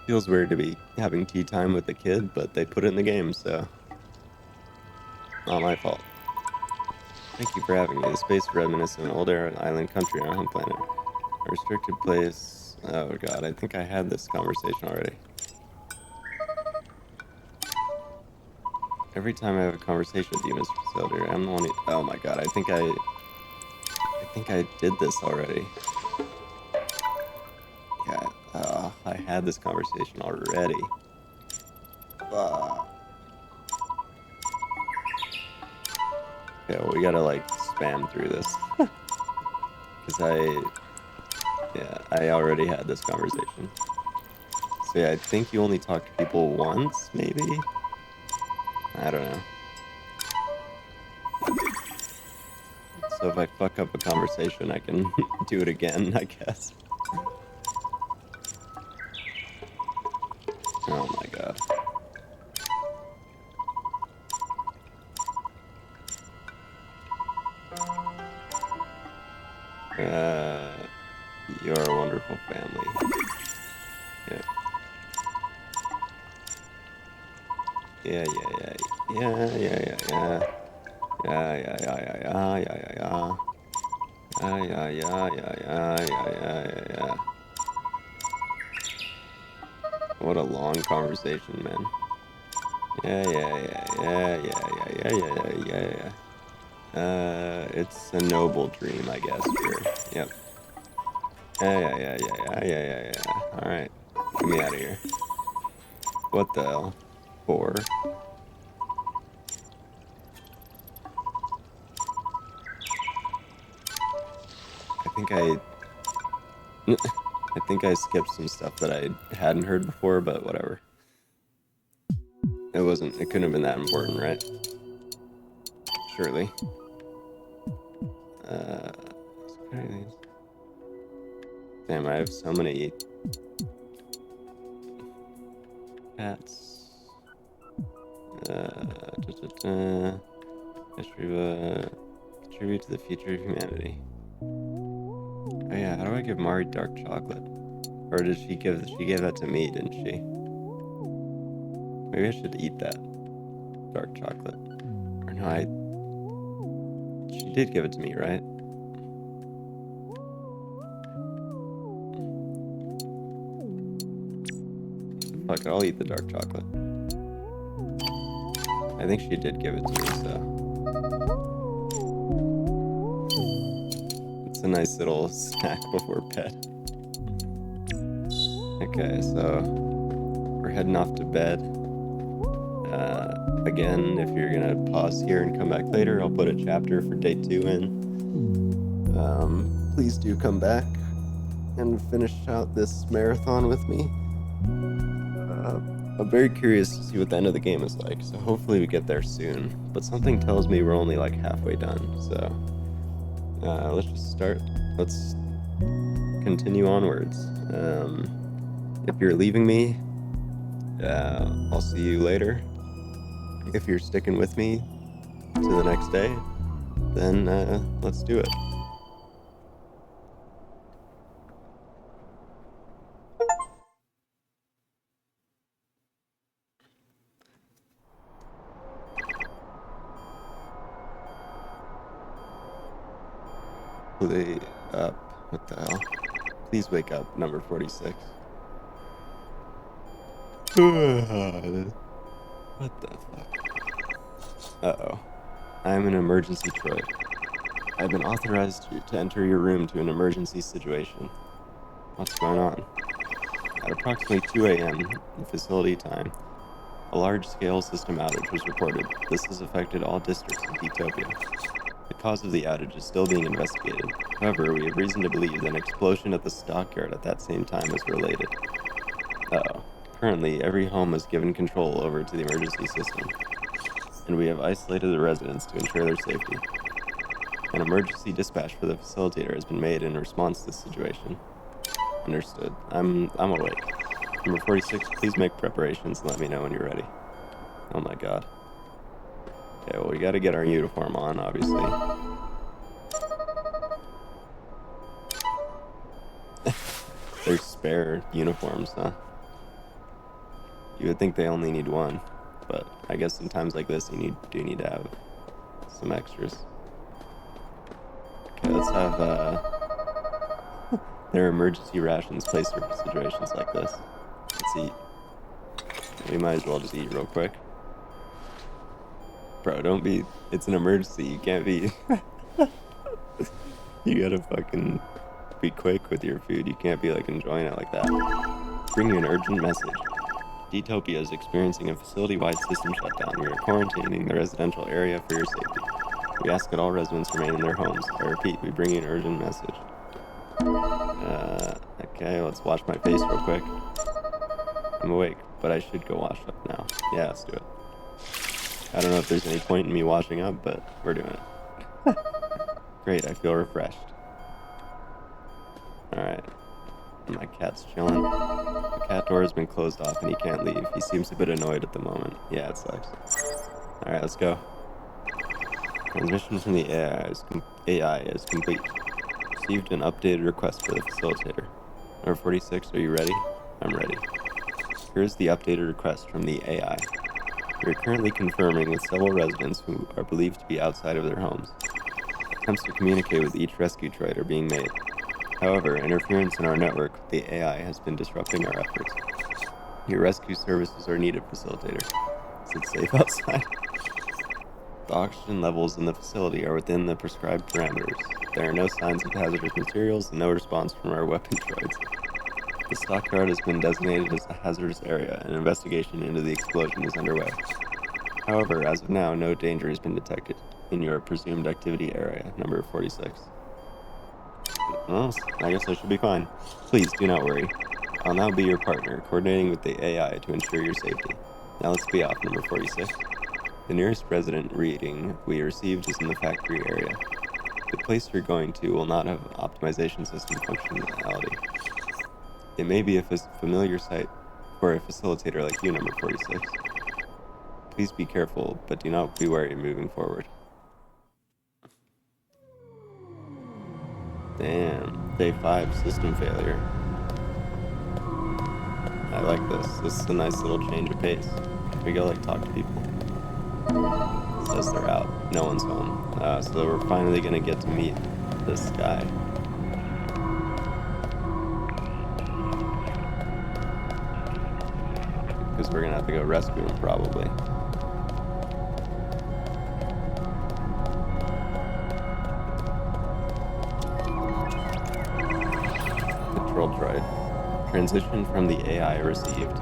Feels weird to be having tea time with a kid, but they put it in the game, so not my fault. Thank you for having me. The space is reminiscent of an old island country on our home planet. A restricted place. Oh god, I think I had this conversation already. Every time I have a conversation with you, Mr. Facilitator, I'm the one who... Oh my god, I think I did this already. Yeah, I had this conversation already. Okay, well, we gotta, like, spam through this. Because I already had this conversation. So yeah, I think you only talk to people once, maybe? I don't know. So if I fuck up a conversation, I can do it again, I guess. Oh my god. You're a wonderful family. Yeah. Yeah, yeah, yeah. Yeah, yeah, yeah, yeah. Yeah, yeah, yeah, yeah, yeah, yeah, yeah, yeah. Yeah, yeah, yeah, yeah, yeah, yeah, yeah, yeah. What a long conversation, man. Yeah, yeah, yeah, yeah, yeah, yeah, yeah, yeah, yeah, yeah. It's a noble dream, I guess. Sure. Yep. Yeah, yeah, yeah, yeah, yeah, yeah, yeah, yeah. All right, get me out of here. What the hell? Four. I think I, I think I skipped some stuff that I hadn't heard before, but whatever. It wasn't. It couldn't have been that important, right? Surely. Okay. Damn, I have so many cats. Contribute to the future of humanity. Oh yeah, how do I give Mari dark chocolate? Or did she gave that to me, didn't she? Maybe I should eat that dark chocolate. Or no, she did give it to me, right? Fuck it, I'll eat the dark chocolate. I think she did give it to me, so. It's a nice little snack before bed. Okay, so we're heading off to bed. Again, if you're gonna pause here and come back later, I'll put a chapter for day 2 in. Please do come back and finish out this marathon with me. I'm very curious to see what the end of the game is like, so hopefully we get there soon. But something tells me we're only like halfway done, so let's just start. Let's continue onwards. If you're leaving me, I'll see you later. If you're sticking with me to the next day, then let's do it. What the hell? Please wake up, number 46. What the fuck? Uh-oh. I am an emergency droid. I've been authorized to enter your room to an emergency situation. What's going on? At approximately 2 a.m. facility time, a large-scale system outage was reported. This has affected all districts of D-topia. The cause of the outage is still being investigated. However, we have reason to believe that an explosion at the stockyard at that same time is related. Uh-oh. Currently, every home is given control over to the emergency system, and we have isolated the residents to ensure their safety. An emergency dispatch for the facilitator has been made in response to this situation. Understood. I'm awake. Number 46, please make preparations and let me know when you're ready. Oh my god. Okay, well, we gotta get our uniform on, obviously. There's spare uniforms, huh? You would think they only need one, but I guess in times like this, you do need to have some extras. Okay, let's have their emergency rations placed for situations like this. Let's eat. We might as well just eat real quick. Bro, don't be... It's an emergency. You can't be... You gotta fucking be quick with your food. You can't be, like, enjoying it like that. Bring you an urgent message. D-topia is experiencing a facility-wide system shutdown. We are quarantining the residential area for your safety. We ask that all residents remain in their homes. I repeat, we bring you an urgent message. Okay, let's wash my face real quick. I'm awake, but I should go wash up now. Yeah, let's do it. I don't know if there's any point in me washing up, but we're doing it. Great, I feel refreshed. Alright. My cat's chilling. The cat door has been closed off and he can't leave. He seems a bit annoyed at the moment. Yeah, it sucks. Alright, let's go. Transmission from the AI is complete. Received an updated request for the facilitator. Number 46, are you ready? I'm ready. Here's the updated request from the AI. We are currently confirming with several residents who are believed to be outside of their homes. Attempts to communicate with each rescue droid are being made. However, interference in our network with the AI has been disrupting our efforts. Your rescue services are needed, facilitator. Is it safe outside? The oxygen levels in the facility are within the prescribed parameters. There are no signs of hazardous materials and no response from our weapon droids. The stockyard has been designated as a hazardous area, and an investigation into the explosion is underway. However, as of now, no danger has been detected in your presumed activity area, number 46. Well, I guess I should be fine. Please, do not worry. I'll now be your partner, coordinating with the AI to ensure your safety. Now let's be off, number 46. The nearest resident reading we received is in the factory area. The place you're going to will not have optimization system functionality. It may be a familiar site for a facilitator like you, number 46. Please be careful, but do not be wary moving forward. Damn. Day 5, system failure. I like this. This is a nice little change of pace. We go, like, talk to people. It says they're out. No one's home. So we're finally gonna get to meet this guy. Because we're gonna have to go rescue him, probably. Control droid. Transition from the AI received.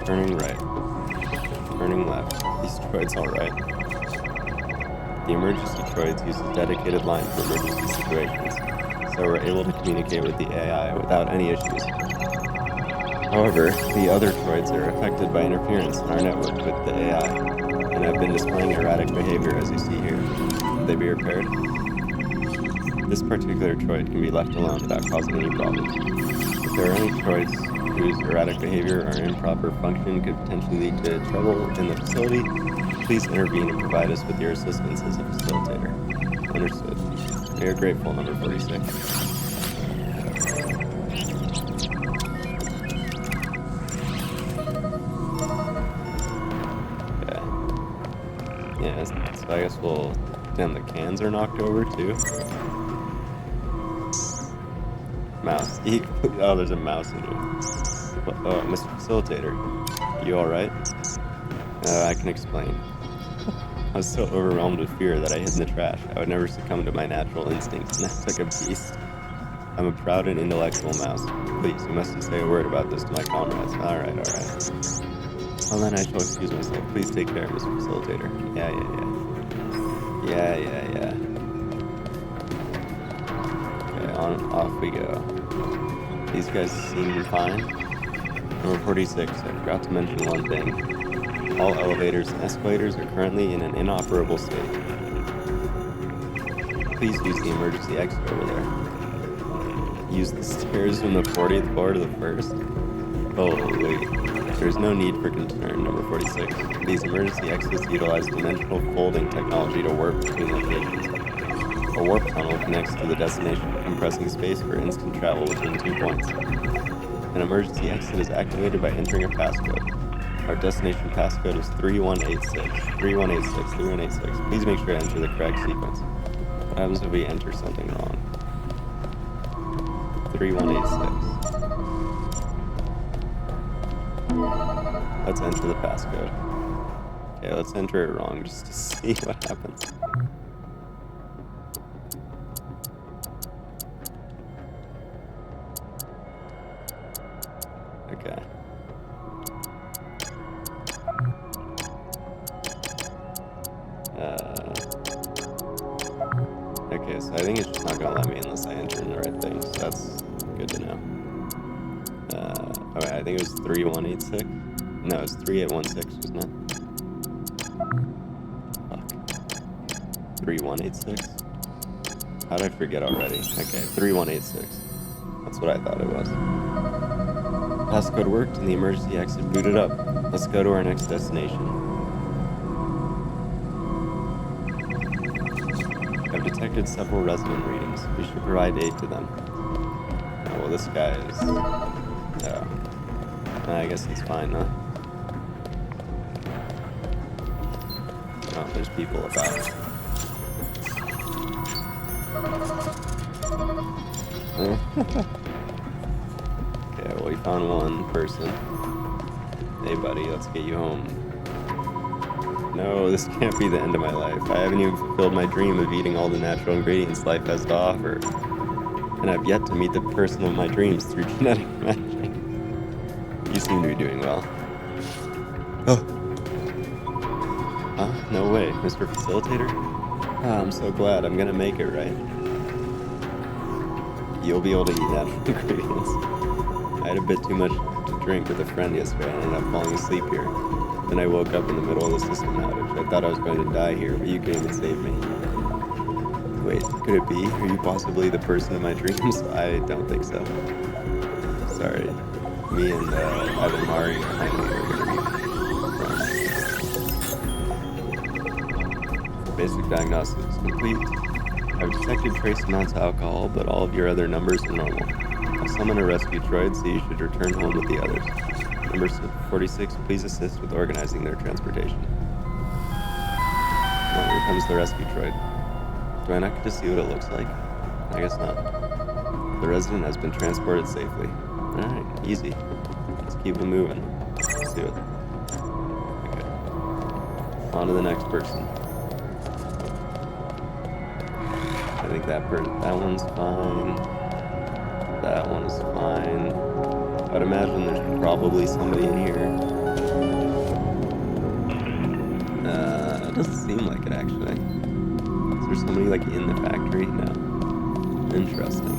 Turning right. Turning left. These droids alright. The emergency droids use a dedicated line for emergency situations, so we're able to communicate with the AI without any issues. However, the other droids are affected by interference in our network with the AI, and have been displaying erratic behavior as you see here. Could they be repaired? This particular droid can be left alone without causing any problems. If there are any droids whose erratic behavior or improper function could potentially lead to trouble in the facility, please intervene and provide us with your assistance as a facilitator. Understood. We are grateful, number 46. Okay. Yeah, so I guess we'll... Damn, the cans are knocked over, too. Mouse. Oh, there's a mouse in here. Oh, Mr. Facilitator. You alright? I can explain. I was so overwhelmed with fear that I hid in the trash. I would never succumb to my natural instincts and act like a beast. I'm a proud and intellectual mouse. Please, you mustn't say a word about this to my comrades. Alright. Well, then I shall excuse myself. Please take care, Mr. Facilitator. Yeah. Okay, off we go. These guys seem fine. Number 46, I forgot to mention one thing. All elevators and escalators are currently in an inoperable state. Please use the emergency exit over there. Use the stairs from the 40th floor to the 1st? Holy. There's no need for concern, number 46. These emergency exits utilize dimensional folding technology to warp between locations. A warp tunnel connects to the destination, compressing space for instant travel between 2 points. An emergency exit is activated by entering a passcode. Our destination passcode is 3186. Please make sure to enter the correct sequence. What happens if we enter something wrong? 3186. Let's enter the passcode. Okay, let's enter it wrong just to see what happens. Okay. Okay, so I think it's just not gonna let me unless I enter in the right thing, so that's good to know. Okay, I think it was 3186. No, it's 3816, wasn't it? Fuck. 3186? How did I forget already? Okay, 3186. That's what I thought it was. Passcode worked and the emergency exit booted up. Let's go to our next destination. I've detected several resident readings. We should provide aid to them. Oh, well, this guy is... Yeah. I guess he's fine, huh? Oh, there's people about. Okay, well, we found one person. Hey, buddy, let's get you home. No, this can't be the end of my life. I haven't even fulfilled my dream of eating all the natural ingredients life has to offer. And I've yet to meet the person of my dreams through genetic matching. You seem to be doing well. Oh. Huh? No way, Mr. Facilitator? Ah, I'm so glad. I'm gonna make it, right? You'll be able to eat natural ingredients. I had a bit too much to drink with a friend yesterday and ended up falling asleep here. Then I woke up in the middle of the system outage. I thought I was going to die here, but you came and saved me. Wait, could it be? Are you possibly the person of my dreams? I don't think so. Sorry. Me and either Mari or Jaime are gonna be friends. Basic diagnosis complete. I've detected trace amounts of alcohol, but all of your other numbers are normal. I'll summon a rescue droid, so you should return home with the others. Number 46, please assist with organizing their transportation. Well, here comes the rescue droid. Do I not get to see what it looks like? I guess not. The resident has been transported safely. Alright, easy. Let's keep it moving. Let's do it. Okay. On to the next person. I think that one's fine. That one is fine. I'd imagine there's probably somebody in here. It doesn't seem like it, actually. Is there somebody, like, in the factory? No. Interesting.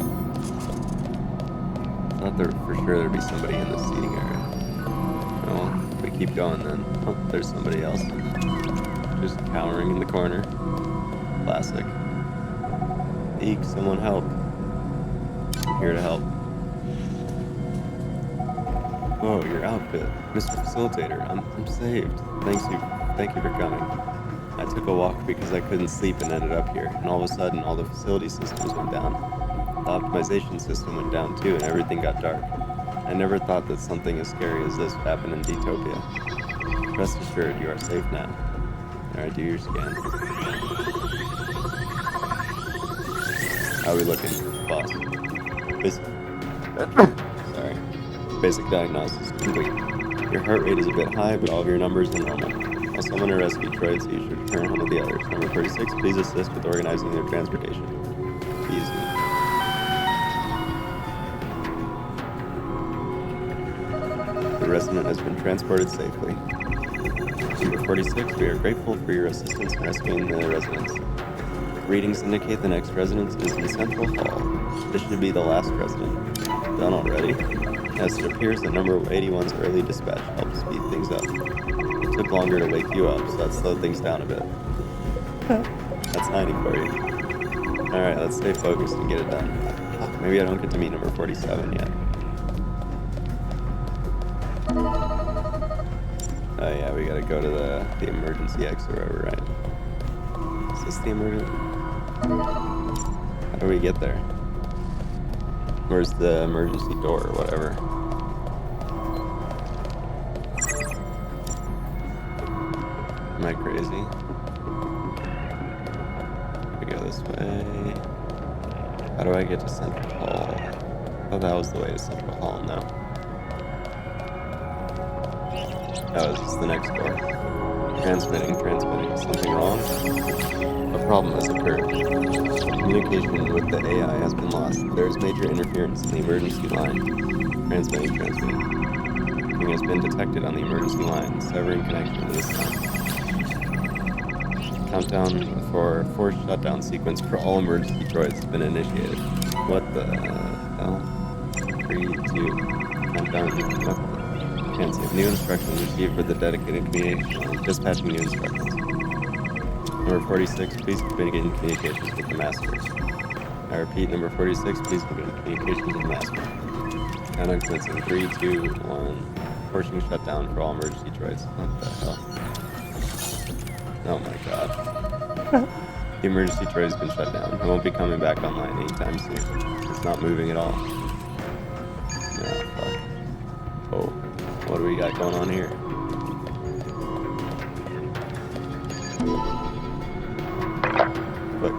Thought there for sure there'd be somebody in the seating area. Oh, well, if we keep going then. Oh, there's somebody else. Just cowering in the corner. Classic. Eek, someone help. I'm here to help. Whoa, your outfit. Mr. Facilitator, I'm saved. Thank you for coming. I took a walk because I couldn't sleep and ended up here, and all of a sudden all the facility systems went down. The optimization system went down too, and everything got dark. I never thought that something as scary as this would happen in D-topia. Rest assured, you are safe now. Alright, do your scan. How are we looking, boss? Sorry. Basic diagnosis complete. Your heart rate is a bit high, but all of your numbers are normal. I'll summon a rescue droid, so you should return home with the others. Number 46, please assist with organizing their transportation. Easy. The resident has been transported safely. Number 46, we are grateful for your assistance in rescuing the residents. Readings indicate the next residence is in Central Hall. This should be the last resident. Done already? As it appears, the number 81's early dispatch helped speed things up. It took longer to wake you up, so that slowed things down a bit. That's 90 for you. Alright, let's stay focused and get it done. Maybe I don't get to meet number 47 yet. Oh yeah, we gotta go to the emergency exit or whatever, right? Is this the emergency? How do we get there? Where's the emergency door or whatever? Am I crazy? We go this way. How do I get to Central Hall? Oh, that was the way to Central Hall, no. Oh, is this the next door? Transmitting. Something wrong? A problem has occurred. Communication with the AI has been lost. There is major interference in the emergency line. Transmitting. Something has been detected on the emergency line, severing connection this time. Countdown for forced shutdown sequence for all emergency droids has been initiated. What the hell? 3, 2, countdown. What? Can't save. New instructions received for the dedicated communication line. Dispatching new instructions. Number 46, please begin communications with the master. I repeat, number 46, please begin communications with the master. Countdown commencing. 3, 2, 1. Forcing shutdown for all emergency droids. What the hell? Oh my god. The emergency droid has been shut down. It won't be coming back online anytime soon. It's not moving at all. No, fuck. Oh. What do we got going on here? Look.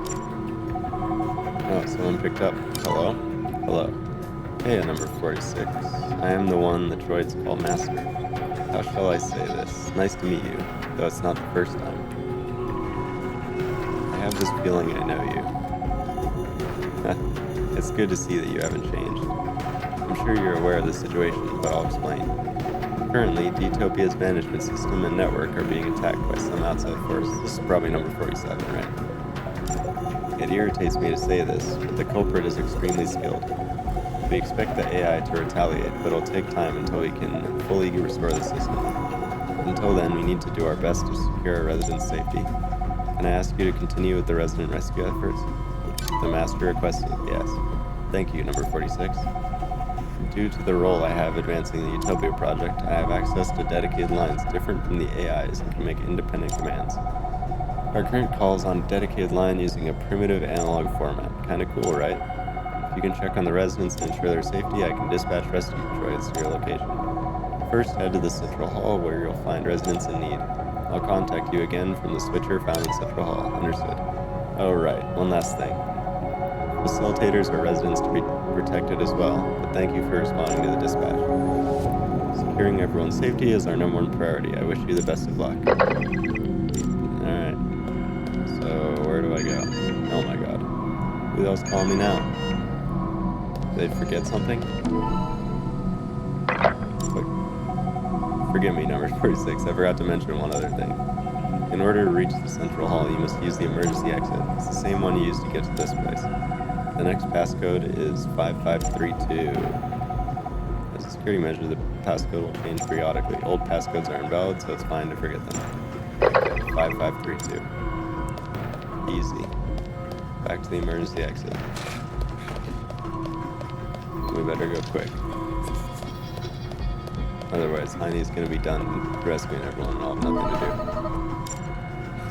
Oh, someone picked up. Hello? Hello. Hey, number 46. I am the one the droids call Master. How shall I say this? Nice to meet you, though it's not the first time. I have this feeling I know you. It's good to see that you haven't changed. I'm sure you're aware of the situation, but I'll explain. Currently, D-topia's management system and network are being attacked by some outside force. This is probably number 47, right? It irritates me to say this, but the culprit is extremely skilled. We expect the AI to retaliate, but it'll take time until we can fully restore the system. Until then, we need to do our best to secure our residents' safety. Can I ask you to continue with the resident rescue efforts? The master requested, yes. Thank you, number 46. Due to the role I have advancing the D-topia project, I have access to dedicated lines different from the AIs and can make independent commands. Our current call is on a dedicated line using a primitive analog format. Kinda cool, right? If you can check on the residents and ensure their safety, I can dispatch rescue droids to your location. First, head to the Central Hall where you'll find residents in need. I'll contact you again from the switcher found in Central Hall. Understood. Oh, right. One last thing. Facilitators are residents to be protected as well, but thank you for responding to the dispatch. Securing everyone's safety is our number one priority. I wish you the best of luck. Alright. So, where do I go? Oh my god. Who else calling me now? Did they forget something? Forgive me, number 46. I forgot to mention one other thing. In order to reach the Central Hall, you must use the emergency exit. It's the same one you used to get to this place. The next passcode is 5532. As a security measure, the passcode will change periodically. Old passcodes are invalid, so it's fine to forget them. Okay, 5532. Easy. Back to the emergency exit. We better go quick. Otherwise, Heine's gonna be done rescuing everyone and I'll have nothing to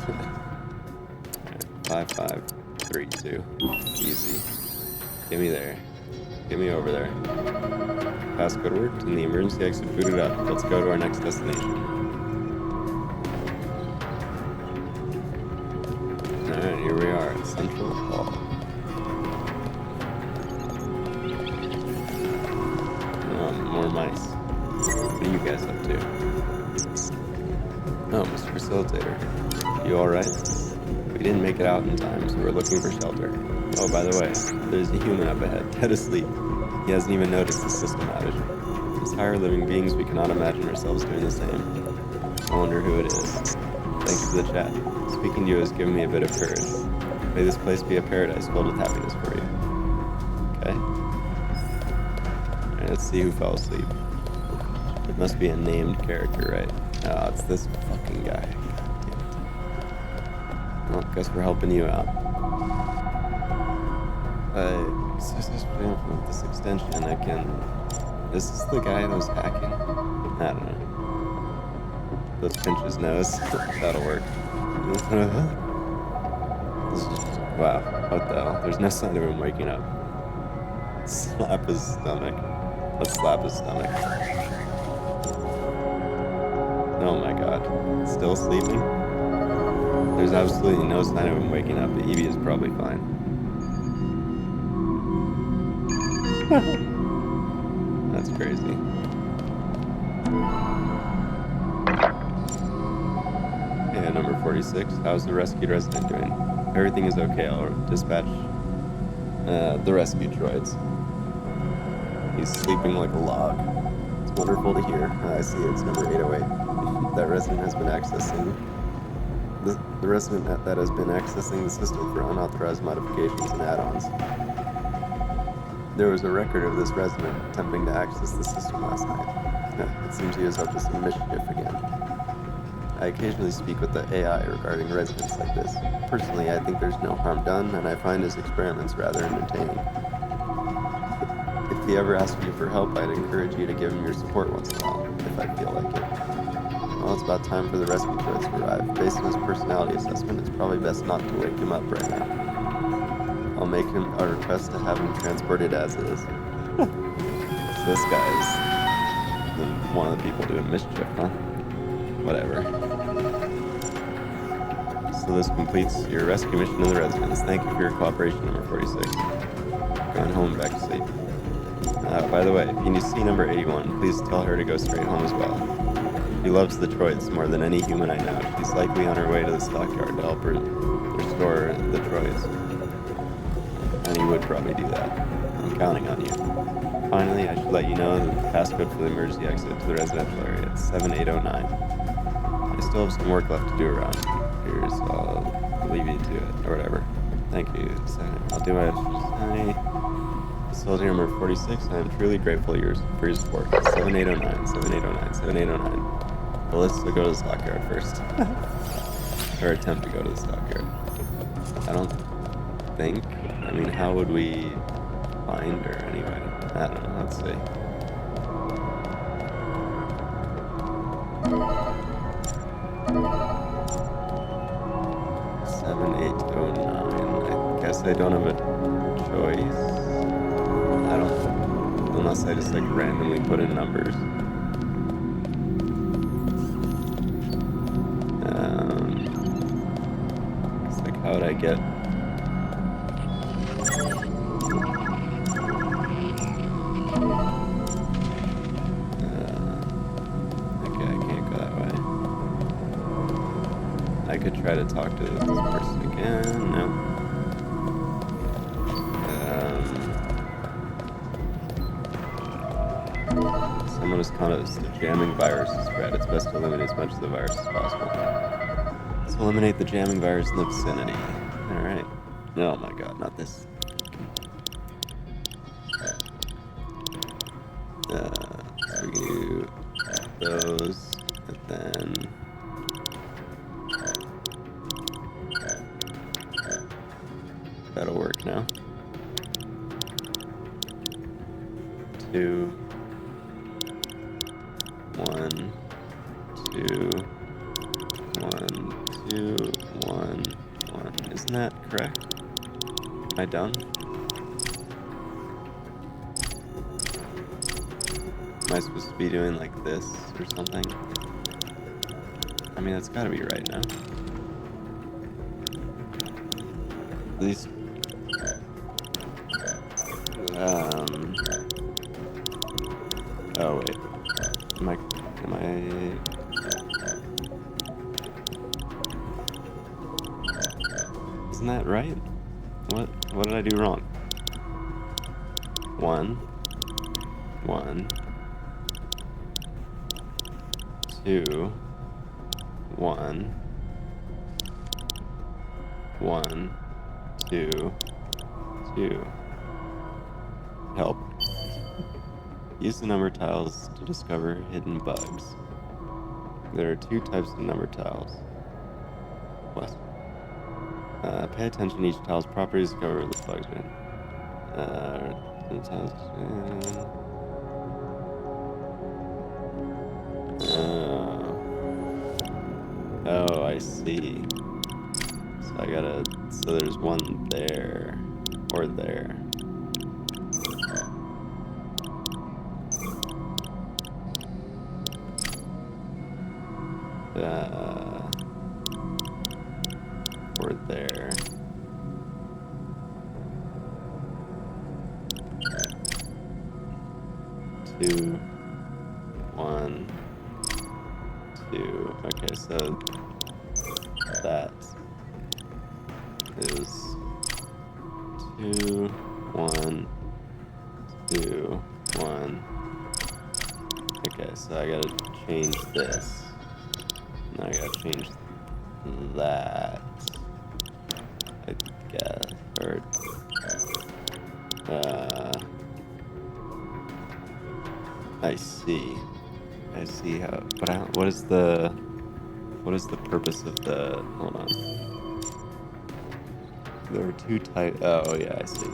do. 5532. Easy. Get me there. Get me over there. Passcode worked and the emergency exit booted up. Let's go to our next destination. Alright, here we are at Central Hall. More mice. What are you guys up to? Oh, Mr. Facilitator. You alright? We didn't make it out in time, so we're looking for shelter. Oh, by the way, there's a human up ahead, dead asleep. He hasn't even noticed the system outage. As higher living beings, we cannot imagine ourselves doing the same. I wonder who it is. Thank you for the chat. Speaking to you has given me a bit of courage. May this place be a paradise filled with happiness for you. Okay? Alright, let's see who fell asleep. It must be a named character, right? Oh, it's this fucking guy. God damn it. Well, guess we're helping you out. With this extension, I can... This is the guy that was hacking? I don't know. Let's pinch his nose. That'll work. This is just... Wow, what the hell? There's no sign of him waking up. Slap his stomach. Let's slap his stomach. Oh my god. Still sleeping? There's absolutely no sign of him waking up. Evie is probably fine. That's crazy. Yeah, number 46. How's the rescued resident doing? Everything is okay. I'll dispatch the rescue droids. He's sleeping like a log. It's wonderful to hear. I see it's number 808. That resident has been accessing the resident that has been accessing the system for unauthorized modifications and add-ons. There was a record of this resident attempting to access the system last night. It seems he is up to some mischief again. I occasionally speak with the AI regarding residents like this. Personally, I think there's no harm done, and I find his experiments rather entertaining. If he ever asks you for help, I'd encourage you to give him your support once in a while, if I feel like it. Well, it's about time for the rescue droids to arrive. Based on his personality assessment, it's probably best not to wake him up right now. I'll make him a request to have him transported as is. So this guy is one of the people doing mischief, huh? Whatever. So this completes your rescue mission to the residents. Thank you for your cooperation, number 46. Going home and back to sleep. By the way, if you see number 81, please tell her to go straight home as well. She loves the droids more than any human I know. She's likely on her way to the stockyard to help her restore the droids. And you would probably do that. I'm counting on you. Finally, I should let you know that the passcode for the emergency exit to the residential area is 7809. I still have some work left to do around here, so I'll leave you to it, or whatever. Thank you. So I'll do my facility number 46. I am truly grateful for your support. 7809, 7809, 7809. Well, let's go to the stockyard first. Or attempt to go to the stockyard. I don't think. I mean, how would we find her anyway? I don't know. Let's see. Seven, 8, 9. I guess I don't have a choice. I don't, unless I just like randomly put in numbers. It's like, how would I get? Okay, I can't go that way. I could try to talk to this person again. No. Someone has caught us the jamming virus is spread. It's best to eliminate as much of the virus as possible. Let's eliminate the jamming virus in the vicinity. Alright. Oh my god, not this. So we can do those, and then that'll work now. 2, 1, 2, 1, 2, 1, 1. Isn't that correct? Am I done? Am I supposed to be doing like this or something? I mean, that's gotta be right now. At least, oh wait, am I, isn't that right? What did I do wrong? 1, 1, 2, 1, 1, 2, 2. Help. Use the number tiles to discover hidden bugs. There are 2 types of number tiles. What? Pay attention to each tile's properties, discover the bugs are in. Oh, I see. So there's one there, or there. Or there. Two, 1, 2. Okay, so that is 2, 1, 2, 1. Okay, so I gotta change this. Now I gotta change that. I guess, or I see how. But what is the purpose of the? Hold on. There are 2 types. Oh yeah, I see.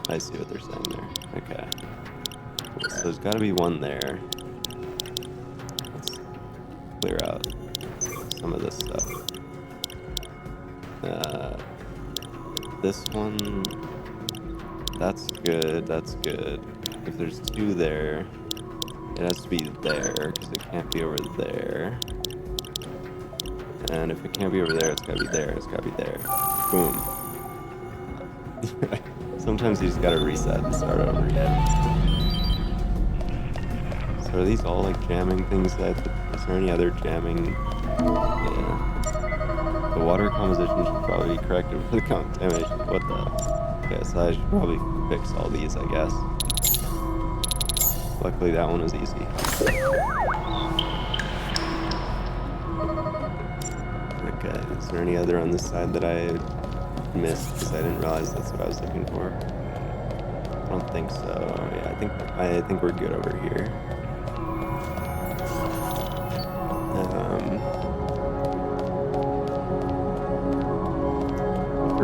I see what they're saying there. Okay. So there's got to be one there. Let's clear out some of this stuff. This one. That's good. That's good. If there's 2 there, it has to be there because it can't be over there. And if it can't be over there, it's gotta be there. It's gotta be there. Boom. Sometimes you just gotta reset and start over again. So are these all like jamming things? Is there any other jamming? Yeah. The water composition should probably be corrected for the contamination. What the? Okay, so I should probably fix all these, I guess. Luckily that one was easy. Okay, is there any other on this side that I missed because I didn't realize that's what I was looking for? I don't think so. Yeah, I think we're good over here.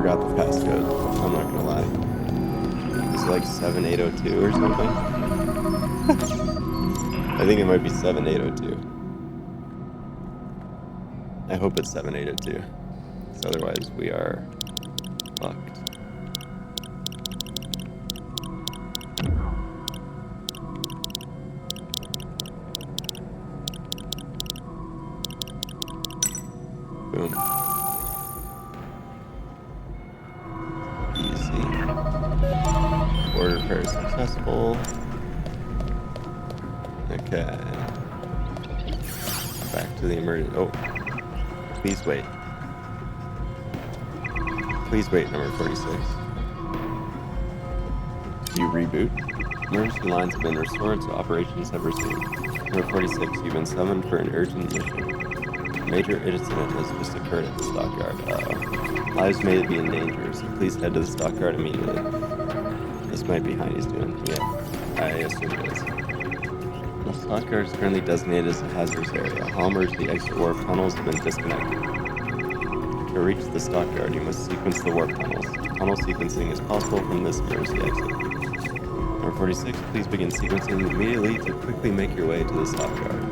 forgot the passcode. I'm not gonna lie. Is it like 7802 or something? I think it might be 7802. I hope it's 7802. Because otherwise we are fucked. Boom. Easy. Order repair successful. Okay. Back to the emergency. Oh. Please wait. Please wait, number 46. You reboot. Emergency lines have been restored, so operations have resumed. Number 46, you've been summoned for an urgent mission. A major incident has just occurred at the stockyard. Lives may be in danger, so please head to the stockyard immediately. This might be Heine's doing. Yeah, I assume it is. The stockyard is currently designated as a hazardous area. All emergency exit warp tunnels have been disconnected. To reach the stockyard, you must sequence the warp tunnels. Tunnel sequencing is possible from this emergency exit. Number 46, please begin sequencing immediately to quickly make your way to the stockyard.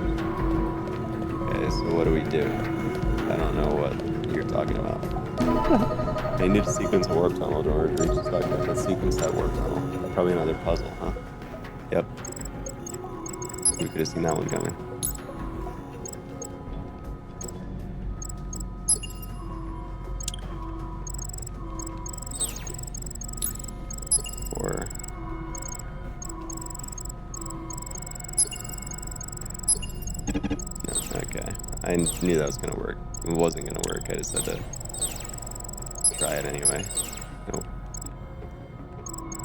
Okay, so what do we do? I don't know what you're talking about. I need to sequence a warp tunnel in order to reach the stockyard. Let's sequence that warp tunnel. Probably another puzzle, huh? Yep. We could have seen that one coming. Or... no, okay. I knew that was gonna work. It wasn't gonna work, I just had to try it anyway. Nope.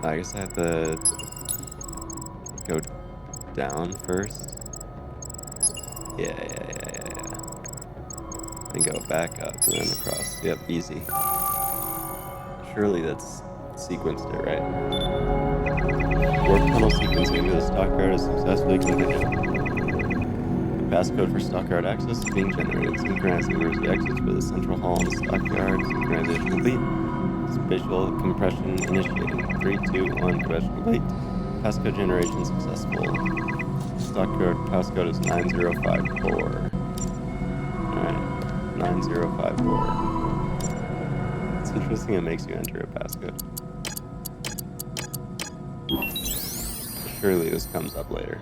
I guess I have to go down first. Yeah. And go back up and then across. Yep, easy. Surely that's sequenced it, right? Warp tunnel sequencing to the stockyard is successfully completed. The passcode for stockyard access is being generated. Synchronizing emergency exits for the central hall and the stockyard. Synchronization complete. Spatial compression initiating. 3, 2, 1, compression complete. Passcode generation successful. Stockyard passcode is 9054. Alright, 9054. It's interesting it makes you enter a passcode. Surely this comes up later.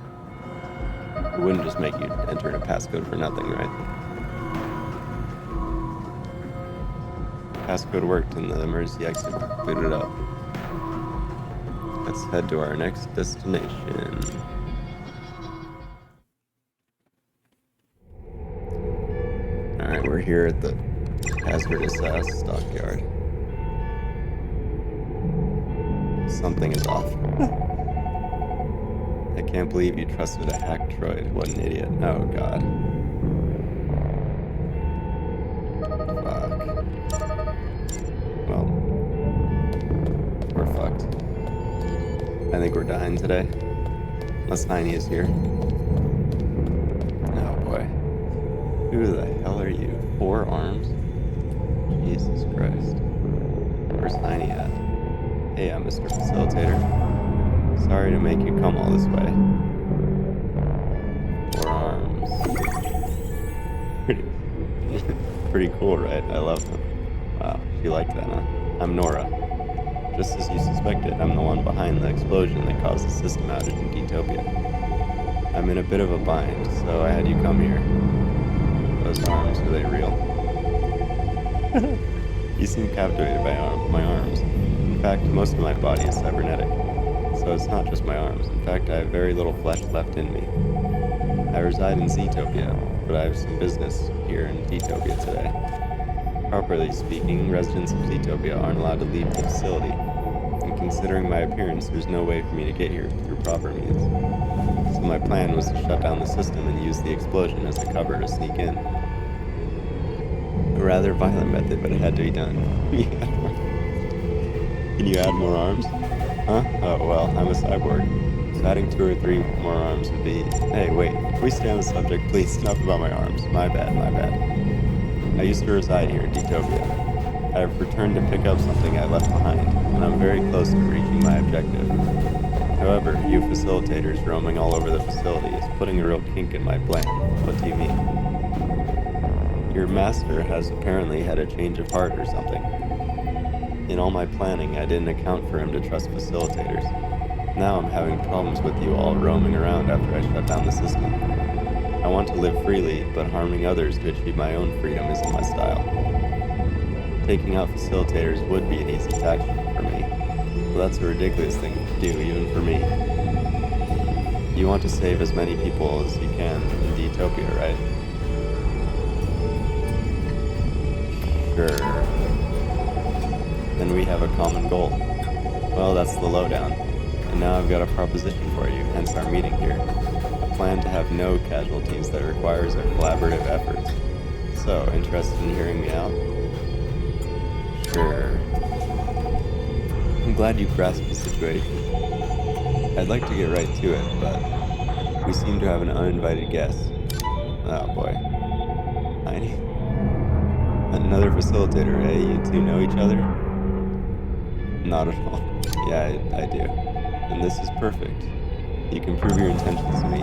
It wouldn't just make you enter a passcode for nothing, right? Passcode worked and the emergency exit booted up. Let's head to our next destination. Alright, we're here at the hazardous ass stockyard. Something is off. I can't believe you trusted a hack droid. What an idiot. Oh god. Fuck. Well, we're fucked. I think we're dying today. Unless Heine is here. Oh boy. Who the hell are you? 4 arms? Jesus Christ. Where's Heine at? Hey, I'm Mr. Facilitator. Sorry to make you come all this way. 4 arms. Pretty cool, right? I love them. Wow, you like that, huh? I'm Nora. Just as you suspected, I'm the one behind the explosion that caused the system outage in D-topia. I'm in a bit of a bind, so I had you come here. Those arms, are they real? You seem captivated by my arms. In fact, most of my body is cybernetic. So it's not just my arms. In fact, I have very little flesh left in me. I reside in Z-topia, but I have some business here in D-topia today. Properly speaking, residents of Z-topia aren't allowed to leave the facility. And considering my appearance, there's no way for me to get here through proper means. So my plan was to shut down the system and use the explosion as a cover to sneak in. A rather violent method, but it had to be done. Can you add more arms? Huh? Oh, well, I'm a cyborg. So adding 2 or 3 more arms would be... Hey, wait. Can we stay on the subject, please? Enough about my arms. My bad. I used to reside here in D-topia. I I've returned to pick up something I left behind, and I'm very close to reaching my objective. However, you facilitators roaming all over the facility is putting a real kink in my plan. What do you mean? Your master has apparently had a change of heart or something. In all my planning, I didn't account for him to trust facilitators. Now I'm having problems with you all roaming around after I shut down the system. I want to live freely, but harming others to achieve my own freedom isn't my style. Taking out facilitators would be an easy tactic for me, but that's a ridiculous thing to do, even for me. You want to save as many people as you can in D-topia, right? Sure. Then we have a common goal. Well, that's the lowdown. And now I've got a proposition for you, hence our meeting here. A plan to have no casualties that requires a collaborative effort. So, interested in hearing me out? Sure. I'm glad you grasped the situation. I'd like to get right to it, but we seem to have an uninvited guest. Oh boy. Tiny. Another facilitator, eh? You two know each other? Not at all. Yeah, I do. And this is perfect. You can prove your intentions to me.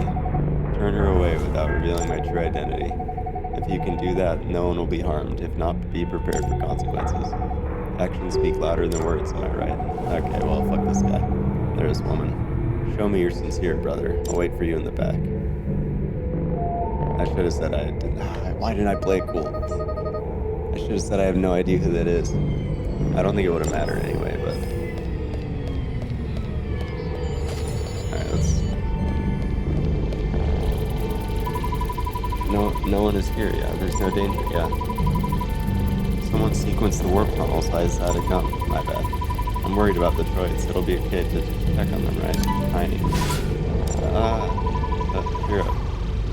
Turn her away without revealing my true identity. If you can do that, no one will be harmed. If not, be prepared for consequences. Actions speak louder than words, am I right? Okay, well, fuck this guy. There's this woman. Show me you're sincere, brother. I'll wait for you in the back. I should have said I didn't. Why didn't I play it cool? I should have said I have no idea who that is. I don't think it would have mattered anyway, but... Alright, let's... No one is here, yeah. There's no danger, yeah. Someone sequenced the warp tunnel, so I decided to come. My bad. I'm worried about the droids. It'll be okay to check on them, right? Tiny. Hero.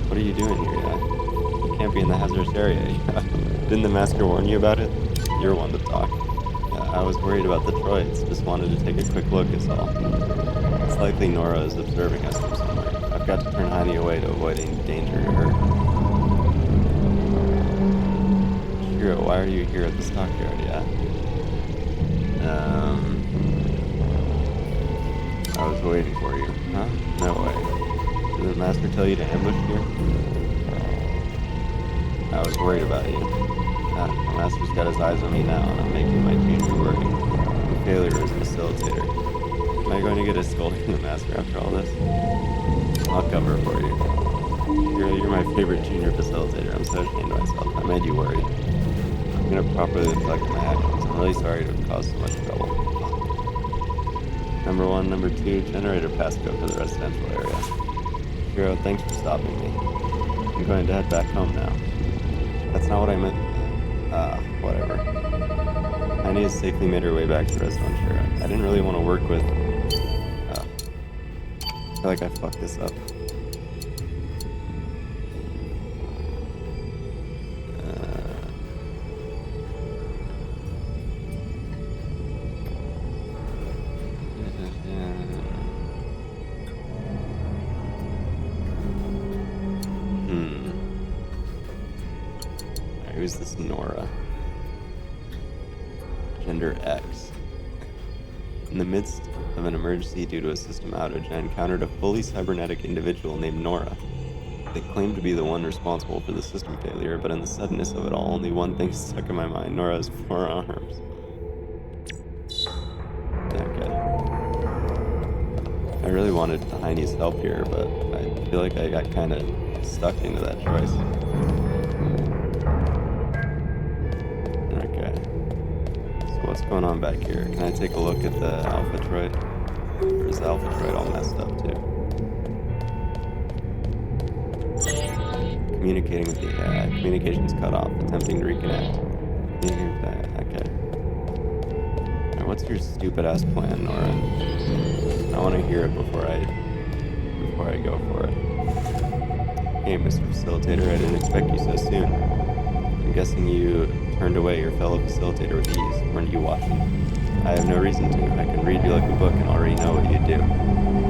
What are you doing here, yeah? You can't be in the hazardous area, yeah. Didn't the master warn you about it? You're one to talk. I was worried about the droids. Just wanted to take a quick look, is all. It's likely Nora is observing us from somewhere. I've got to turn Heine away to avoid any danger to her. Shiro, why are you here at the stockyard, yeah? I was waiting for you. Huh? No way. Did the master tell you to ambush here? I was worried about you. The master's got his eyes on me now, and I'm making my junior worry. The failure as facilitator. Am I going to get a scolding from the master after all this? I'll cover for you. You're my favorite junior facilitator. I'm so ashamed of myself. I made you worry. I'm going to properly reflect my actions. I'm really sorry to have caused so much trouble. Number 1, number 2, generator passcode for the residential area. Shiro, thanks for stopping me. I'm going to head back home now. That's not what I meant. Whatever. Heine has safely made her way back to the restaurant, Shiro. I didn't really want to work with... I feel like I fucked this up. Who's this Nora? Gender X. In the midst of an emergency due to a system outage, I encountered a fully cybernetic individual named Nora. They claimed to be the one responsible for the system failure, but in the suddenness of it all, only one thing stuck in my mind: Nora's 4 arms. Okay. I really wanted Heine's help here, but I feel like I got kind of stuck into that choice. What's going on back here? Can I take a look at the Alpha Droid? Or is the Alpha Droid all messed up too? Communicating with the AI. Communications cut off. Attempting to reconnect. Communicating with that. Okay. Now, what's your stupid ass plan, Nora? I want to hear it before I go for it. Hey, Mr. Facilitator, I didn't expect you so soon. I'm guessing you turned away your fellow facilitator with ease. Weren't you watching? I have no reason to. I can read you like a book and already know what you do.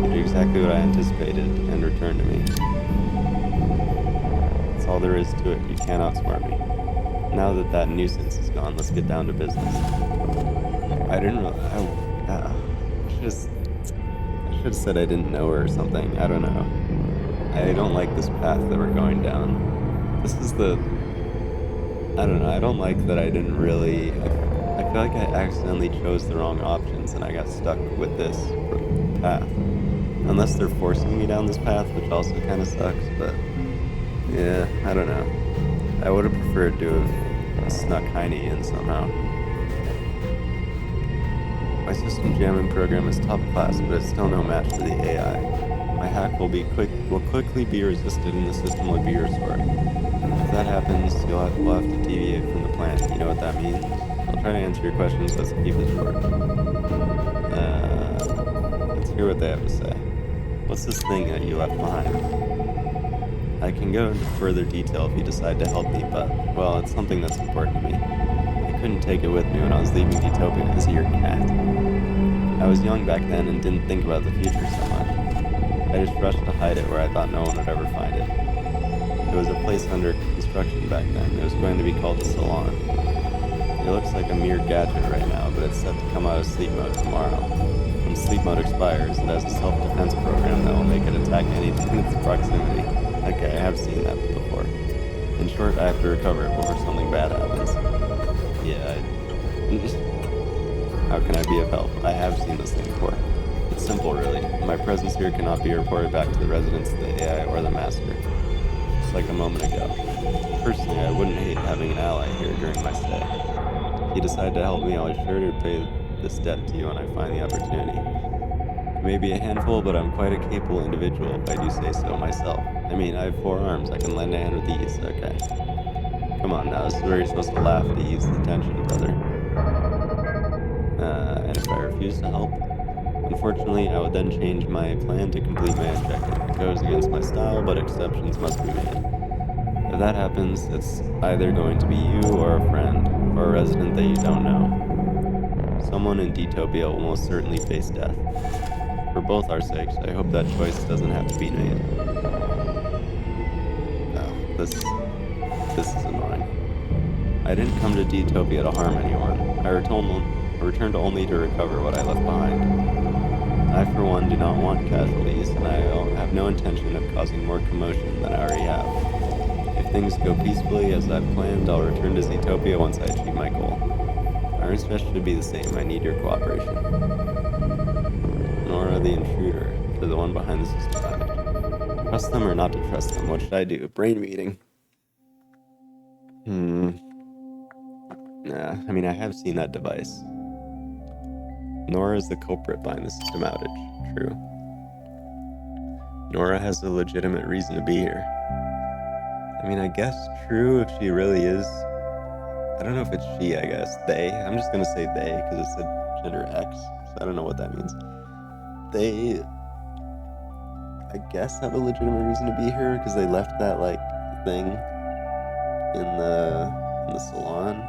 You do exactly what I anticipated and return to me. That's all there is to it. You can't outsmart me. now that that nuisance is gone, let's get down to business. I didn't really, I should have said I didn't know her or something. I don't know. I don't like this path that we're going down. This is I don't know. I don't like that I didn't really. I feel like I accidentally chose the wrong options and I got stuck with this path. Unless they're forcing me down this path, which also kind of sucks, but yeah, I don't know. I would have preferred to have snuck Heine in somehow. My system jamming program is top class, but it's still no match for the AI. My hack will quickly be resisted and the system will be restored. If that happens, we'll have to deviate from the plan. You know what that means? I'll try to answer your questions, let's keep it short. Let's hear what they have to say. What's this thing that you left behind? I can go into further detail if you decide to help me, but, well, it's something that's important to me. I couldn't take it with me when I was leaving D-topia. Is it your cat? I was young back then and didn't think about the future so much. I just rushed to hide it where I thought no one would ever find it. It was a place under construction back then. It was going to be called a salon. It looks like a mere gadget right now, but it's set to come out of sleep mode tomorrow. When sleep mode expires, it has a self-defense program that will make it attack anything in its proximity. Okay, I have seen that before. In short, I have to recover it before something bad happens. Yeah, how can I be of help? I have seen this thing before. It's simple, really. My presence here cannot be reported back to the residents, the AI, or the master. Just like a moment ago. Personally, I wouldn't hate having an ally here during my stay. If you decide to help me, I'll be sure to pay this debt to you when I find the opportunity. It may be a handful, but I'm quite a capable individual, if I do say so myself. I mean, I have 4 arms. I can lend a hand with these. Okay. Come on now, this is where you're supposed to laugh to ease the tension, brother. And if I refuse to help? Unfortunately, I would then change my plan to complete my objective. It goes against my style, but exceptions must be made. If that happens, it's either going to be you or a friend, or a resident that you don't know. Someone in D-topia will most certainly face death. For both our sakes, I hope that choice doesn't have to be made. Oh, this is annoying. I didn't come to D-topia to harm anyone. I returned only to recover what I left behind. I, for one, do not want casualties, and I have no intention of causing more commotion than I already have. If things go peacefully as I've planned, I'll return to Z-topia once I achieve my goal. Our respect should be the same. I need your cooperation. Nora the intruder, to the one behind the system. Trust them or not to trust them? What should I do? Brain meeting. Nah, I mean, I have seen that device. Nora is the culprit behind the system outage. True. Nora has a legitimate reason to be here. I mean, I guess true if she really is. I don't know if it's she, I guess. They. I'm just gonna say they because it's a gender X, so I don't know what that means. They, I guess, have a legitimate reason to be here because they left that, like, thing in the salon.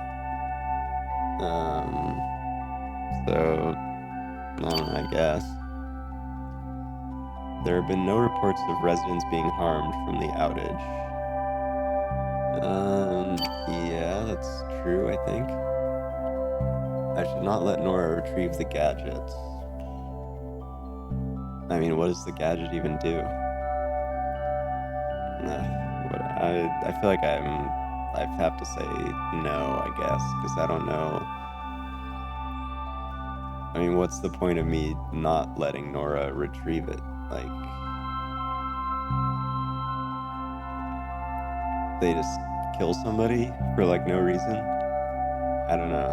So, I don't know, I guess. There have been no reports of residents being harmed from the outage. Yeah, that's true, I think. I should not let Nora retrieve the gadgets. I mean, what does the gadget even do? I feel like I have to say no, I guess, because I don't know. I mean, what's the point of me not letting Nora retrieve it? Like, they just kill somebody for, like, no reason? I don't know.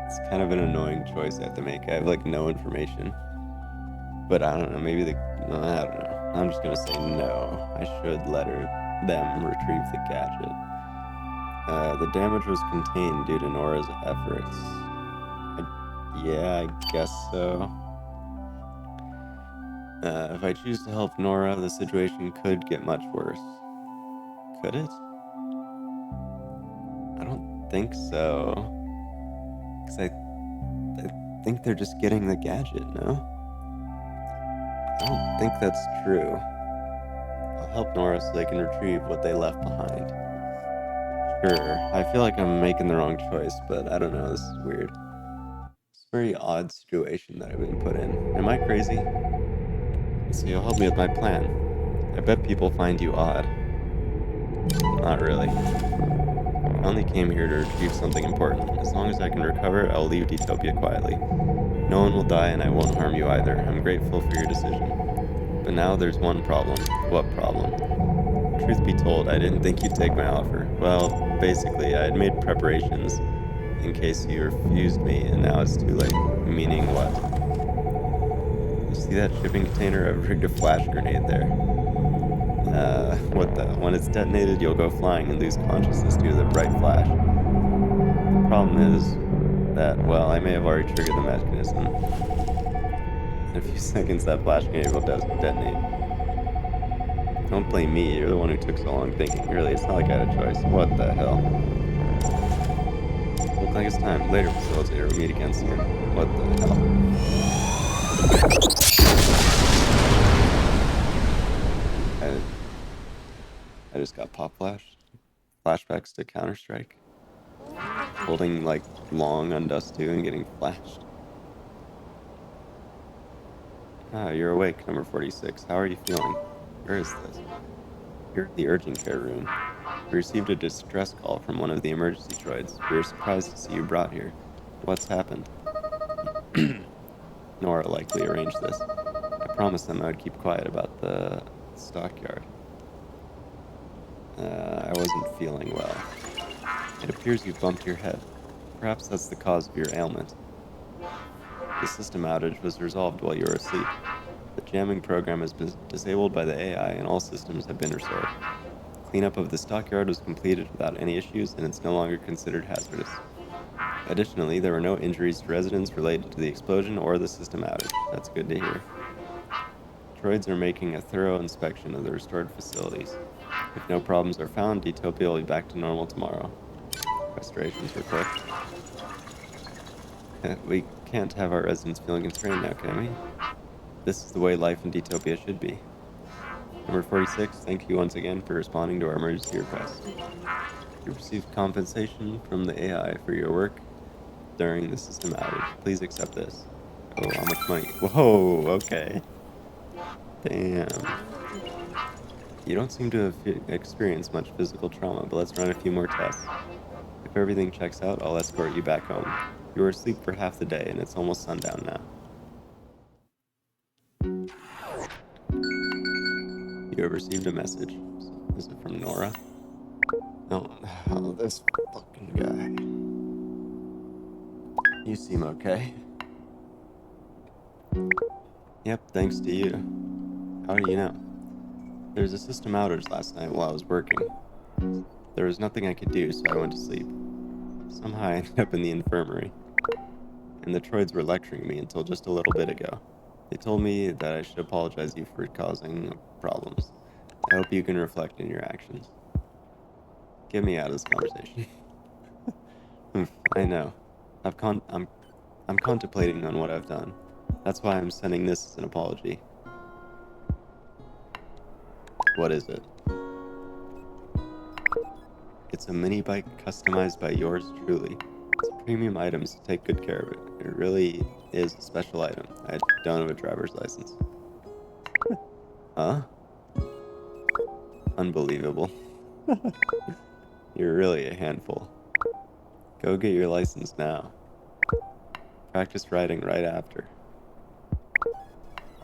It's kind of an annoying choice I have to make. I have, like, no information. But I don't know, maybe I don't know. I'm just gonna say no. I should let them retrieve the gadget. The damage was contained due to Nora's efforts. Yeah, I guess so. If I choose to help Nora, the situation could get much worse. Could it? I don't think so. Because I think they're just getting the gadget, no? I don't think that's true. I'll help Nora so they can retrieve what they left behind. Sure, I feel like I'm making the wrong choice, but I don't know, this is weird. It's a very odd situation that I've been put in. Am I crazy? So you'll help me with my plan. I bet people find you odd. Not really. I only came here to retrieve something important. As long as I can recover, I'll leave D-topia quietly. No one will die and I won't harm you either. I'm grateful for your decision. But now there's one problem. What problem? Truth be told, I didn't think you'd take my offer. Well, basically, I had made preparations in case you refused me, and now it's too late. Meaning what? You see that shipping container? I've rigged a flash grenade there. What the? When it's detonated, you'll go flying and lose consciousness due to the bright flash. The problem is that, well, I may have already triggered the mechanism. In a few seconds, that flash grenade will detonate. Don't blame me, you're the one who took so long thinking. Really, it's not like I had a choice. What the hell? Look like it's time. Later, Facilitator, we'll meet again soon. What the hell? I just got pop flashed. Flashbacks to Counter-Strike. Holding, like, long on Dust 2 and getting flashed. Ah, you're awake, number 46. How are you feeling? Where is this? You're in the urgent care room. We received a distress call from one of the emergency droids. We were surprised to see you brought here. What's happened? Nora likely arranged this. I promised them I would keep quiet about the stockyard. I wasn't feeling well. It appears you've bumped your head. Perhaps that's the cause of your ailment. The system outage was resolved while you were asleep. The jamming program has been disabled by the AI and all systems have been restored. Cleanup of the stockyard was completed without any issues and it's no longer considered hazardous. Additionally, there were no injuries to residents related to the explosion or the system outage. That's good to hear. Droids are making a thorough inspection of the restored facilities. If no problems are found, D-topia will be back to normal tomorrow. Restorations were quick. We can't have our residents feeling constrained now, can we? This is the way life in D-topia should be. Number 46, thank you once again for responding to our emergency request. You received compensation from the AI for your work during the system outage. Please accept this. Oh, how much money? Whoa, okay. Damn. You don't seem to have experienced much physical trauma, but let's run a few more tests. If everything checks out, I'll escort you back home. You were asleep for half the day, and it's almost sundown now. You have received a message. Is it from Nora? No, oh, this fucking guy. You seem okay. Yep, thanks to you. How do you know? There was a system outage last night while I was working. There was nothing I could do, so I went to sleep. Somehow I ended up in the infirmary. And the droids were lecturing me until just a little bit ago. They told me that I should apologize to you for causing problems. I hope you can reflect in your actions. Get me out of this conversation. I know. I'm contemplating on what I've done. That's why I'm sending this as an apology. What is it? It's a mini bike customized by yours truly. It's a premium item, so take good care of it. It really is a special item. I don't have a driver's license. Huh? Unbelievable. You're really a handful. Go get your license now. Practice riding right after.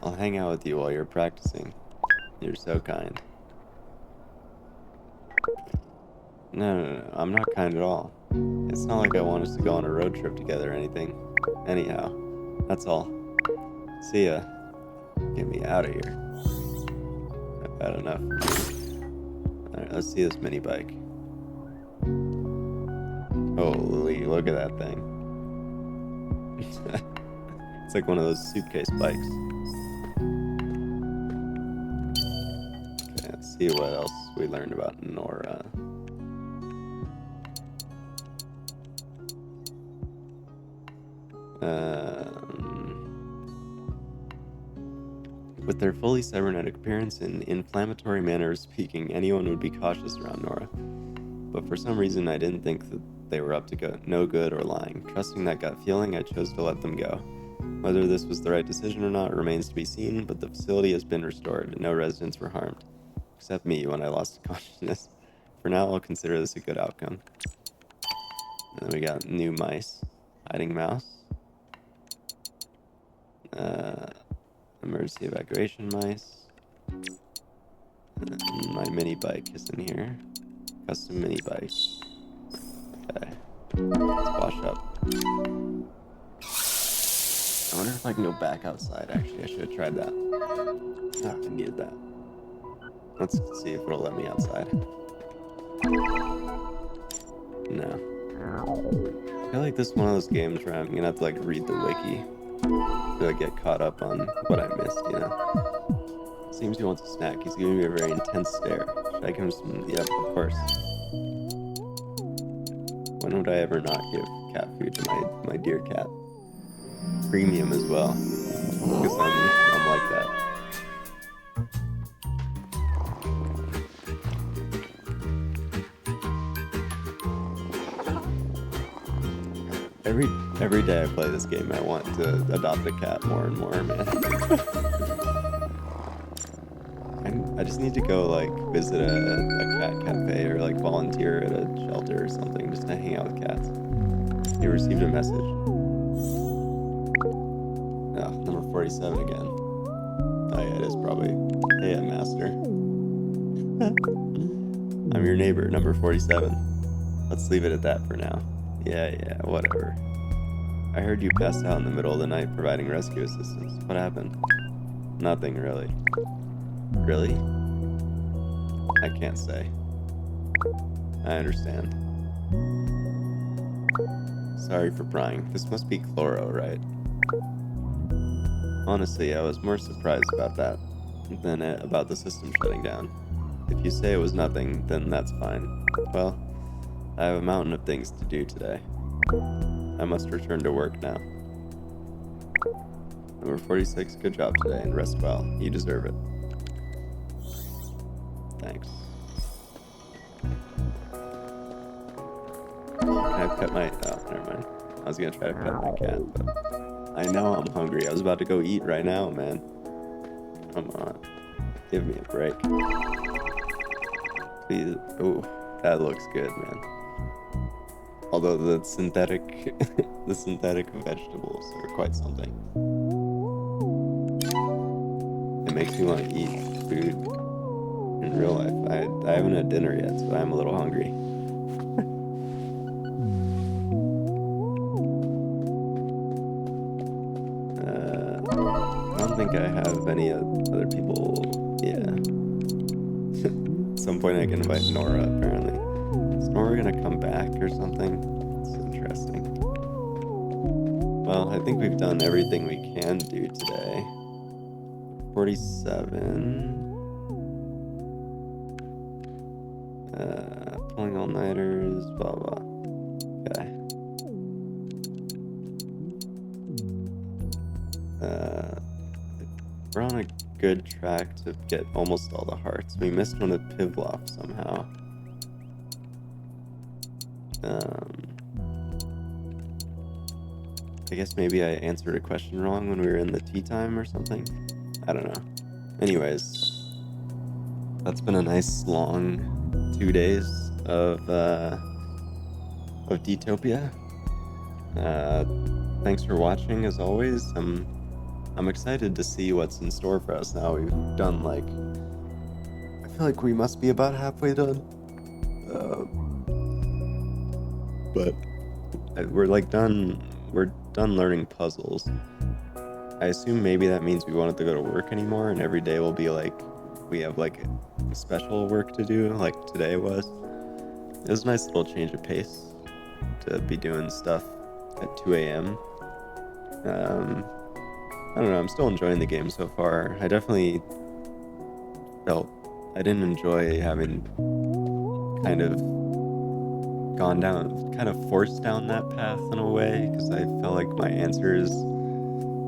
I'll hang out with you while you're practicing. You're so kind. No, I'm not kind at all. It's not like I want us to go on a road trip together or anything. Anyhow, that's all. See ya. Get me out of here. I've had enough. Alright, let's see this mini bike. Holy, look at that thing. It's like one of those suitcase bikes. Okay, let's see what else we learned about Nora. With their fully cybernetic appearance and inflammatory manner of speaking, anyone would be cautious around Nora. but for some reason I didn't think that they were up to no good or lying. Trusting that gut feeling, I chose to let them go. Whether this was the right decision or not remains to be seen, but the facility has been restored and no residents were harmed, except me when I lost consciousness. For now, I'll consider this a good outcome. And then we got new mice. Hiding mouse. Emergency evacuation mice. And my mini bike is in here. Custom mini bike. Okay. Let's wash up. I wonder if I can go back outside. Actually, I should have tried that. Ah, I needed that. Let's see if it'll let me outside. No. I feel like this is one of those games where I'm gonna have to like read the wiki to like get caught up on what I missed, you know? Seems he wants a snack. He's giving me a very intense stare. Should I give him some? Yep, of course. When would I ever not give cat food to my dear cat? Premium as well, because I'm like that. Every day I play this game, I want to adopt a cat more and more, man. I just need to go like visit a cat cafe or like volunteer at a shelter or something just to hang out with cats. You received a message. Oh, number 47 again. Oh yeah, it is probably. Hey, master. I'm your neighbor, number 47. Let's leave it at that for now. Yeah, whatever. I heard you passed out in the middle of the night providing rescue assistance. What happened? Nothing, really. Really? I can't say. I understand. Sorry for prying. This must be chloro, right? Honestly, I was more surprised about that than about the system shutting down. If you say it was nothing, then that's fine. Well, I have a mountain of things to do today. I must return to work now. Number 46, good job today and rest well. You deserve it. Thanks. Can I pet my... Oh, never mind. I was gonna try to pet my cat, but... I know I'm hungry. I was about to go eat right now, man. Come on. Give me a break. Please. Ooh, that looks good, man. Although the synthetic vegetables are quite something. It makes me want to eat food in real life. I haven't had dinner yet, so I'm a little hungry. I don't think I have any other people. Yeah. At some point I can invite Nora, apparently. Is Nora gonna come back or something? It's interesting. Well, I think we've done everything we can do today. 47. Pulling all-nighters, blah blah. Okay. We're on a good track to get almost all the hearts. We missed one at Pivlov somehow. I guess maybe I answered a question wrong when we were in the tea time or something. I don't know. Anyways, that's been a nice long 2 days of D-topia. Thanks for watching as always. I'm excited to see what's in store for us now. We've done like, I feel like we must be about halfway done. But we're like done. We're done learning puzzles. I assume maybe that means we won't have to go to work anymore, and every day will be like we have like special work to do, like today was. It was a nice little change of pace to be doing stuff at 2 a.m. I don't know. I'm still enjoying the game so far. I definitely felt I didn't enjoy having kind of forced down that path in a way, because I felt like my answers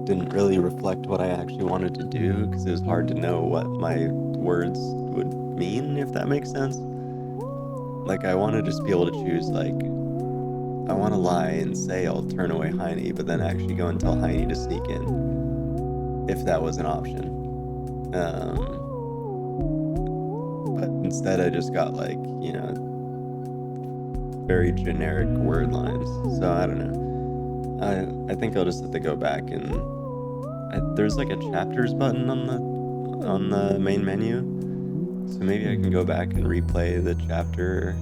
didn't really reflect what I actually wanted to do, because it was hard to know what my words would mean, if that makes sense. like I want to just be able to choose, like, I want to lie and say I'll turn away Heine, but then actually go and tell Heine to sneak in, if that was an option. But instead I just got, like, very generic word lines. So I don't know. I think I'll just have to go back and there's like a chapters button on the main menu, so maybe I can go back and replay the chapter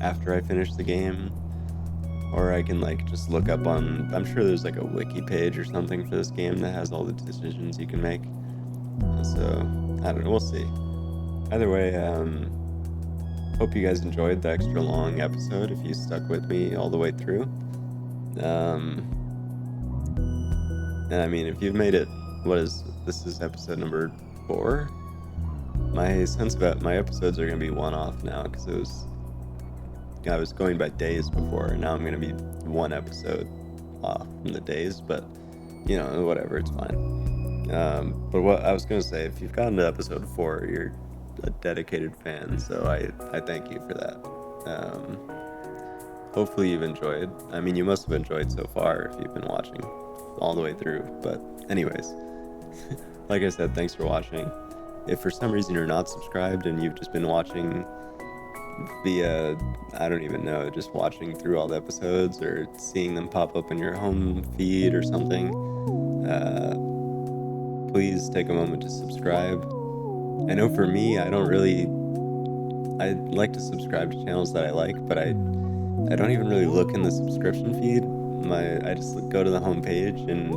after I finish the game, or I can like just look up on. I'm sure there's like a wiki page or something for this game that has all the decisions you can make. So I don't know. We'll see. Either way, hope you guys enjoyed the extra long episode. If you stuck with me all the way through. And I mean, if you've made it, this is episode number 4. My sense about my episodes are gonna be one-off now, because I was going by days before, and now I'm gonna be one episode off from the days. But whatever, it's fine. But what I was gonna say, if you've gotten to episode 4, you're a dedicated fan, so I thank you for that. Hopefully you've enjoyed. I mean, you must have enjoyed so far if you've been watching all the way through. But anyways, like I said, thanks for watching. If for some reason you're not subscribed and you've just been watching via, I don't even know, just watching through all the episodes or seeing them pop up in your home feed or something, please take a moment to subscribe. I know for me, I like to subscribe to channels that I like, but I don't even really look in the subscription feed. I just go to the home page, and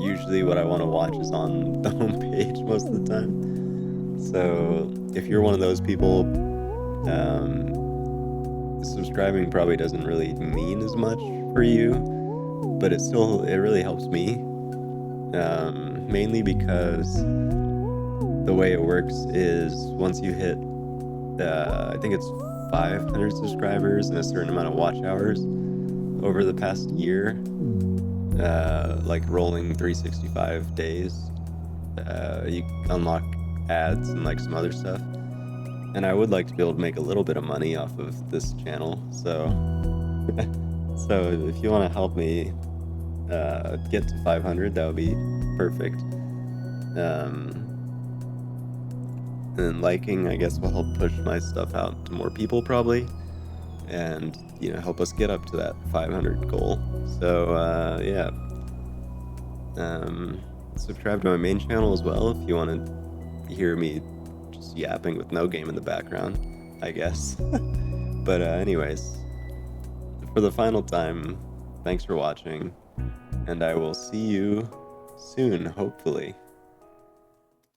usually what I want to watch is on the home page most of the time. So if you're one of those people, subscribing probably doesn't really mean as much for you, but it really helps me. Mainly because the way it works is once you hit, I think it's 500 subscribers and a certain amount of watch hours over the past year, like rolling 365 days, you unlock ads and like some other stuff. And I would like to be able to make a little bit of money off of this channel, so so if you want to help me get to 500, that would be perfect. And liking, I guess, will help push my stuff out to more people probably, and help us get up to that 500 goal. So yeah, subscribe to my main channel as well if you want to hear me just yapping with no game in the background, I guess. But anyways, for the final time, thanks for watching, and I will see you soon, hopefully.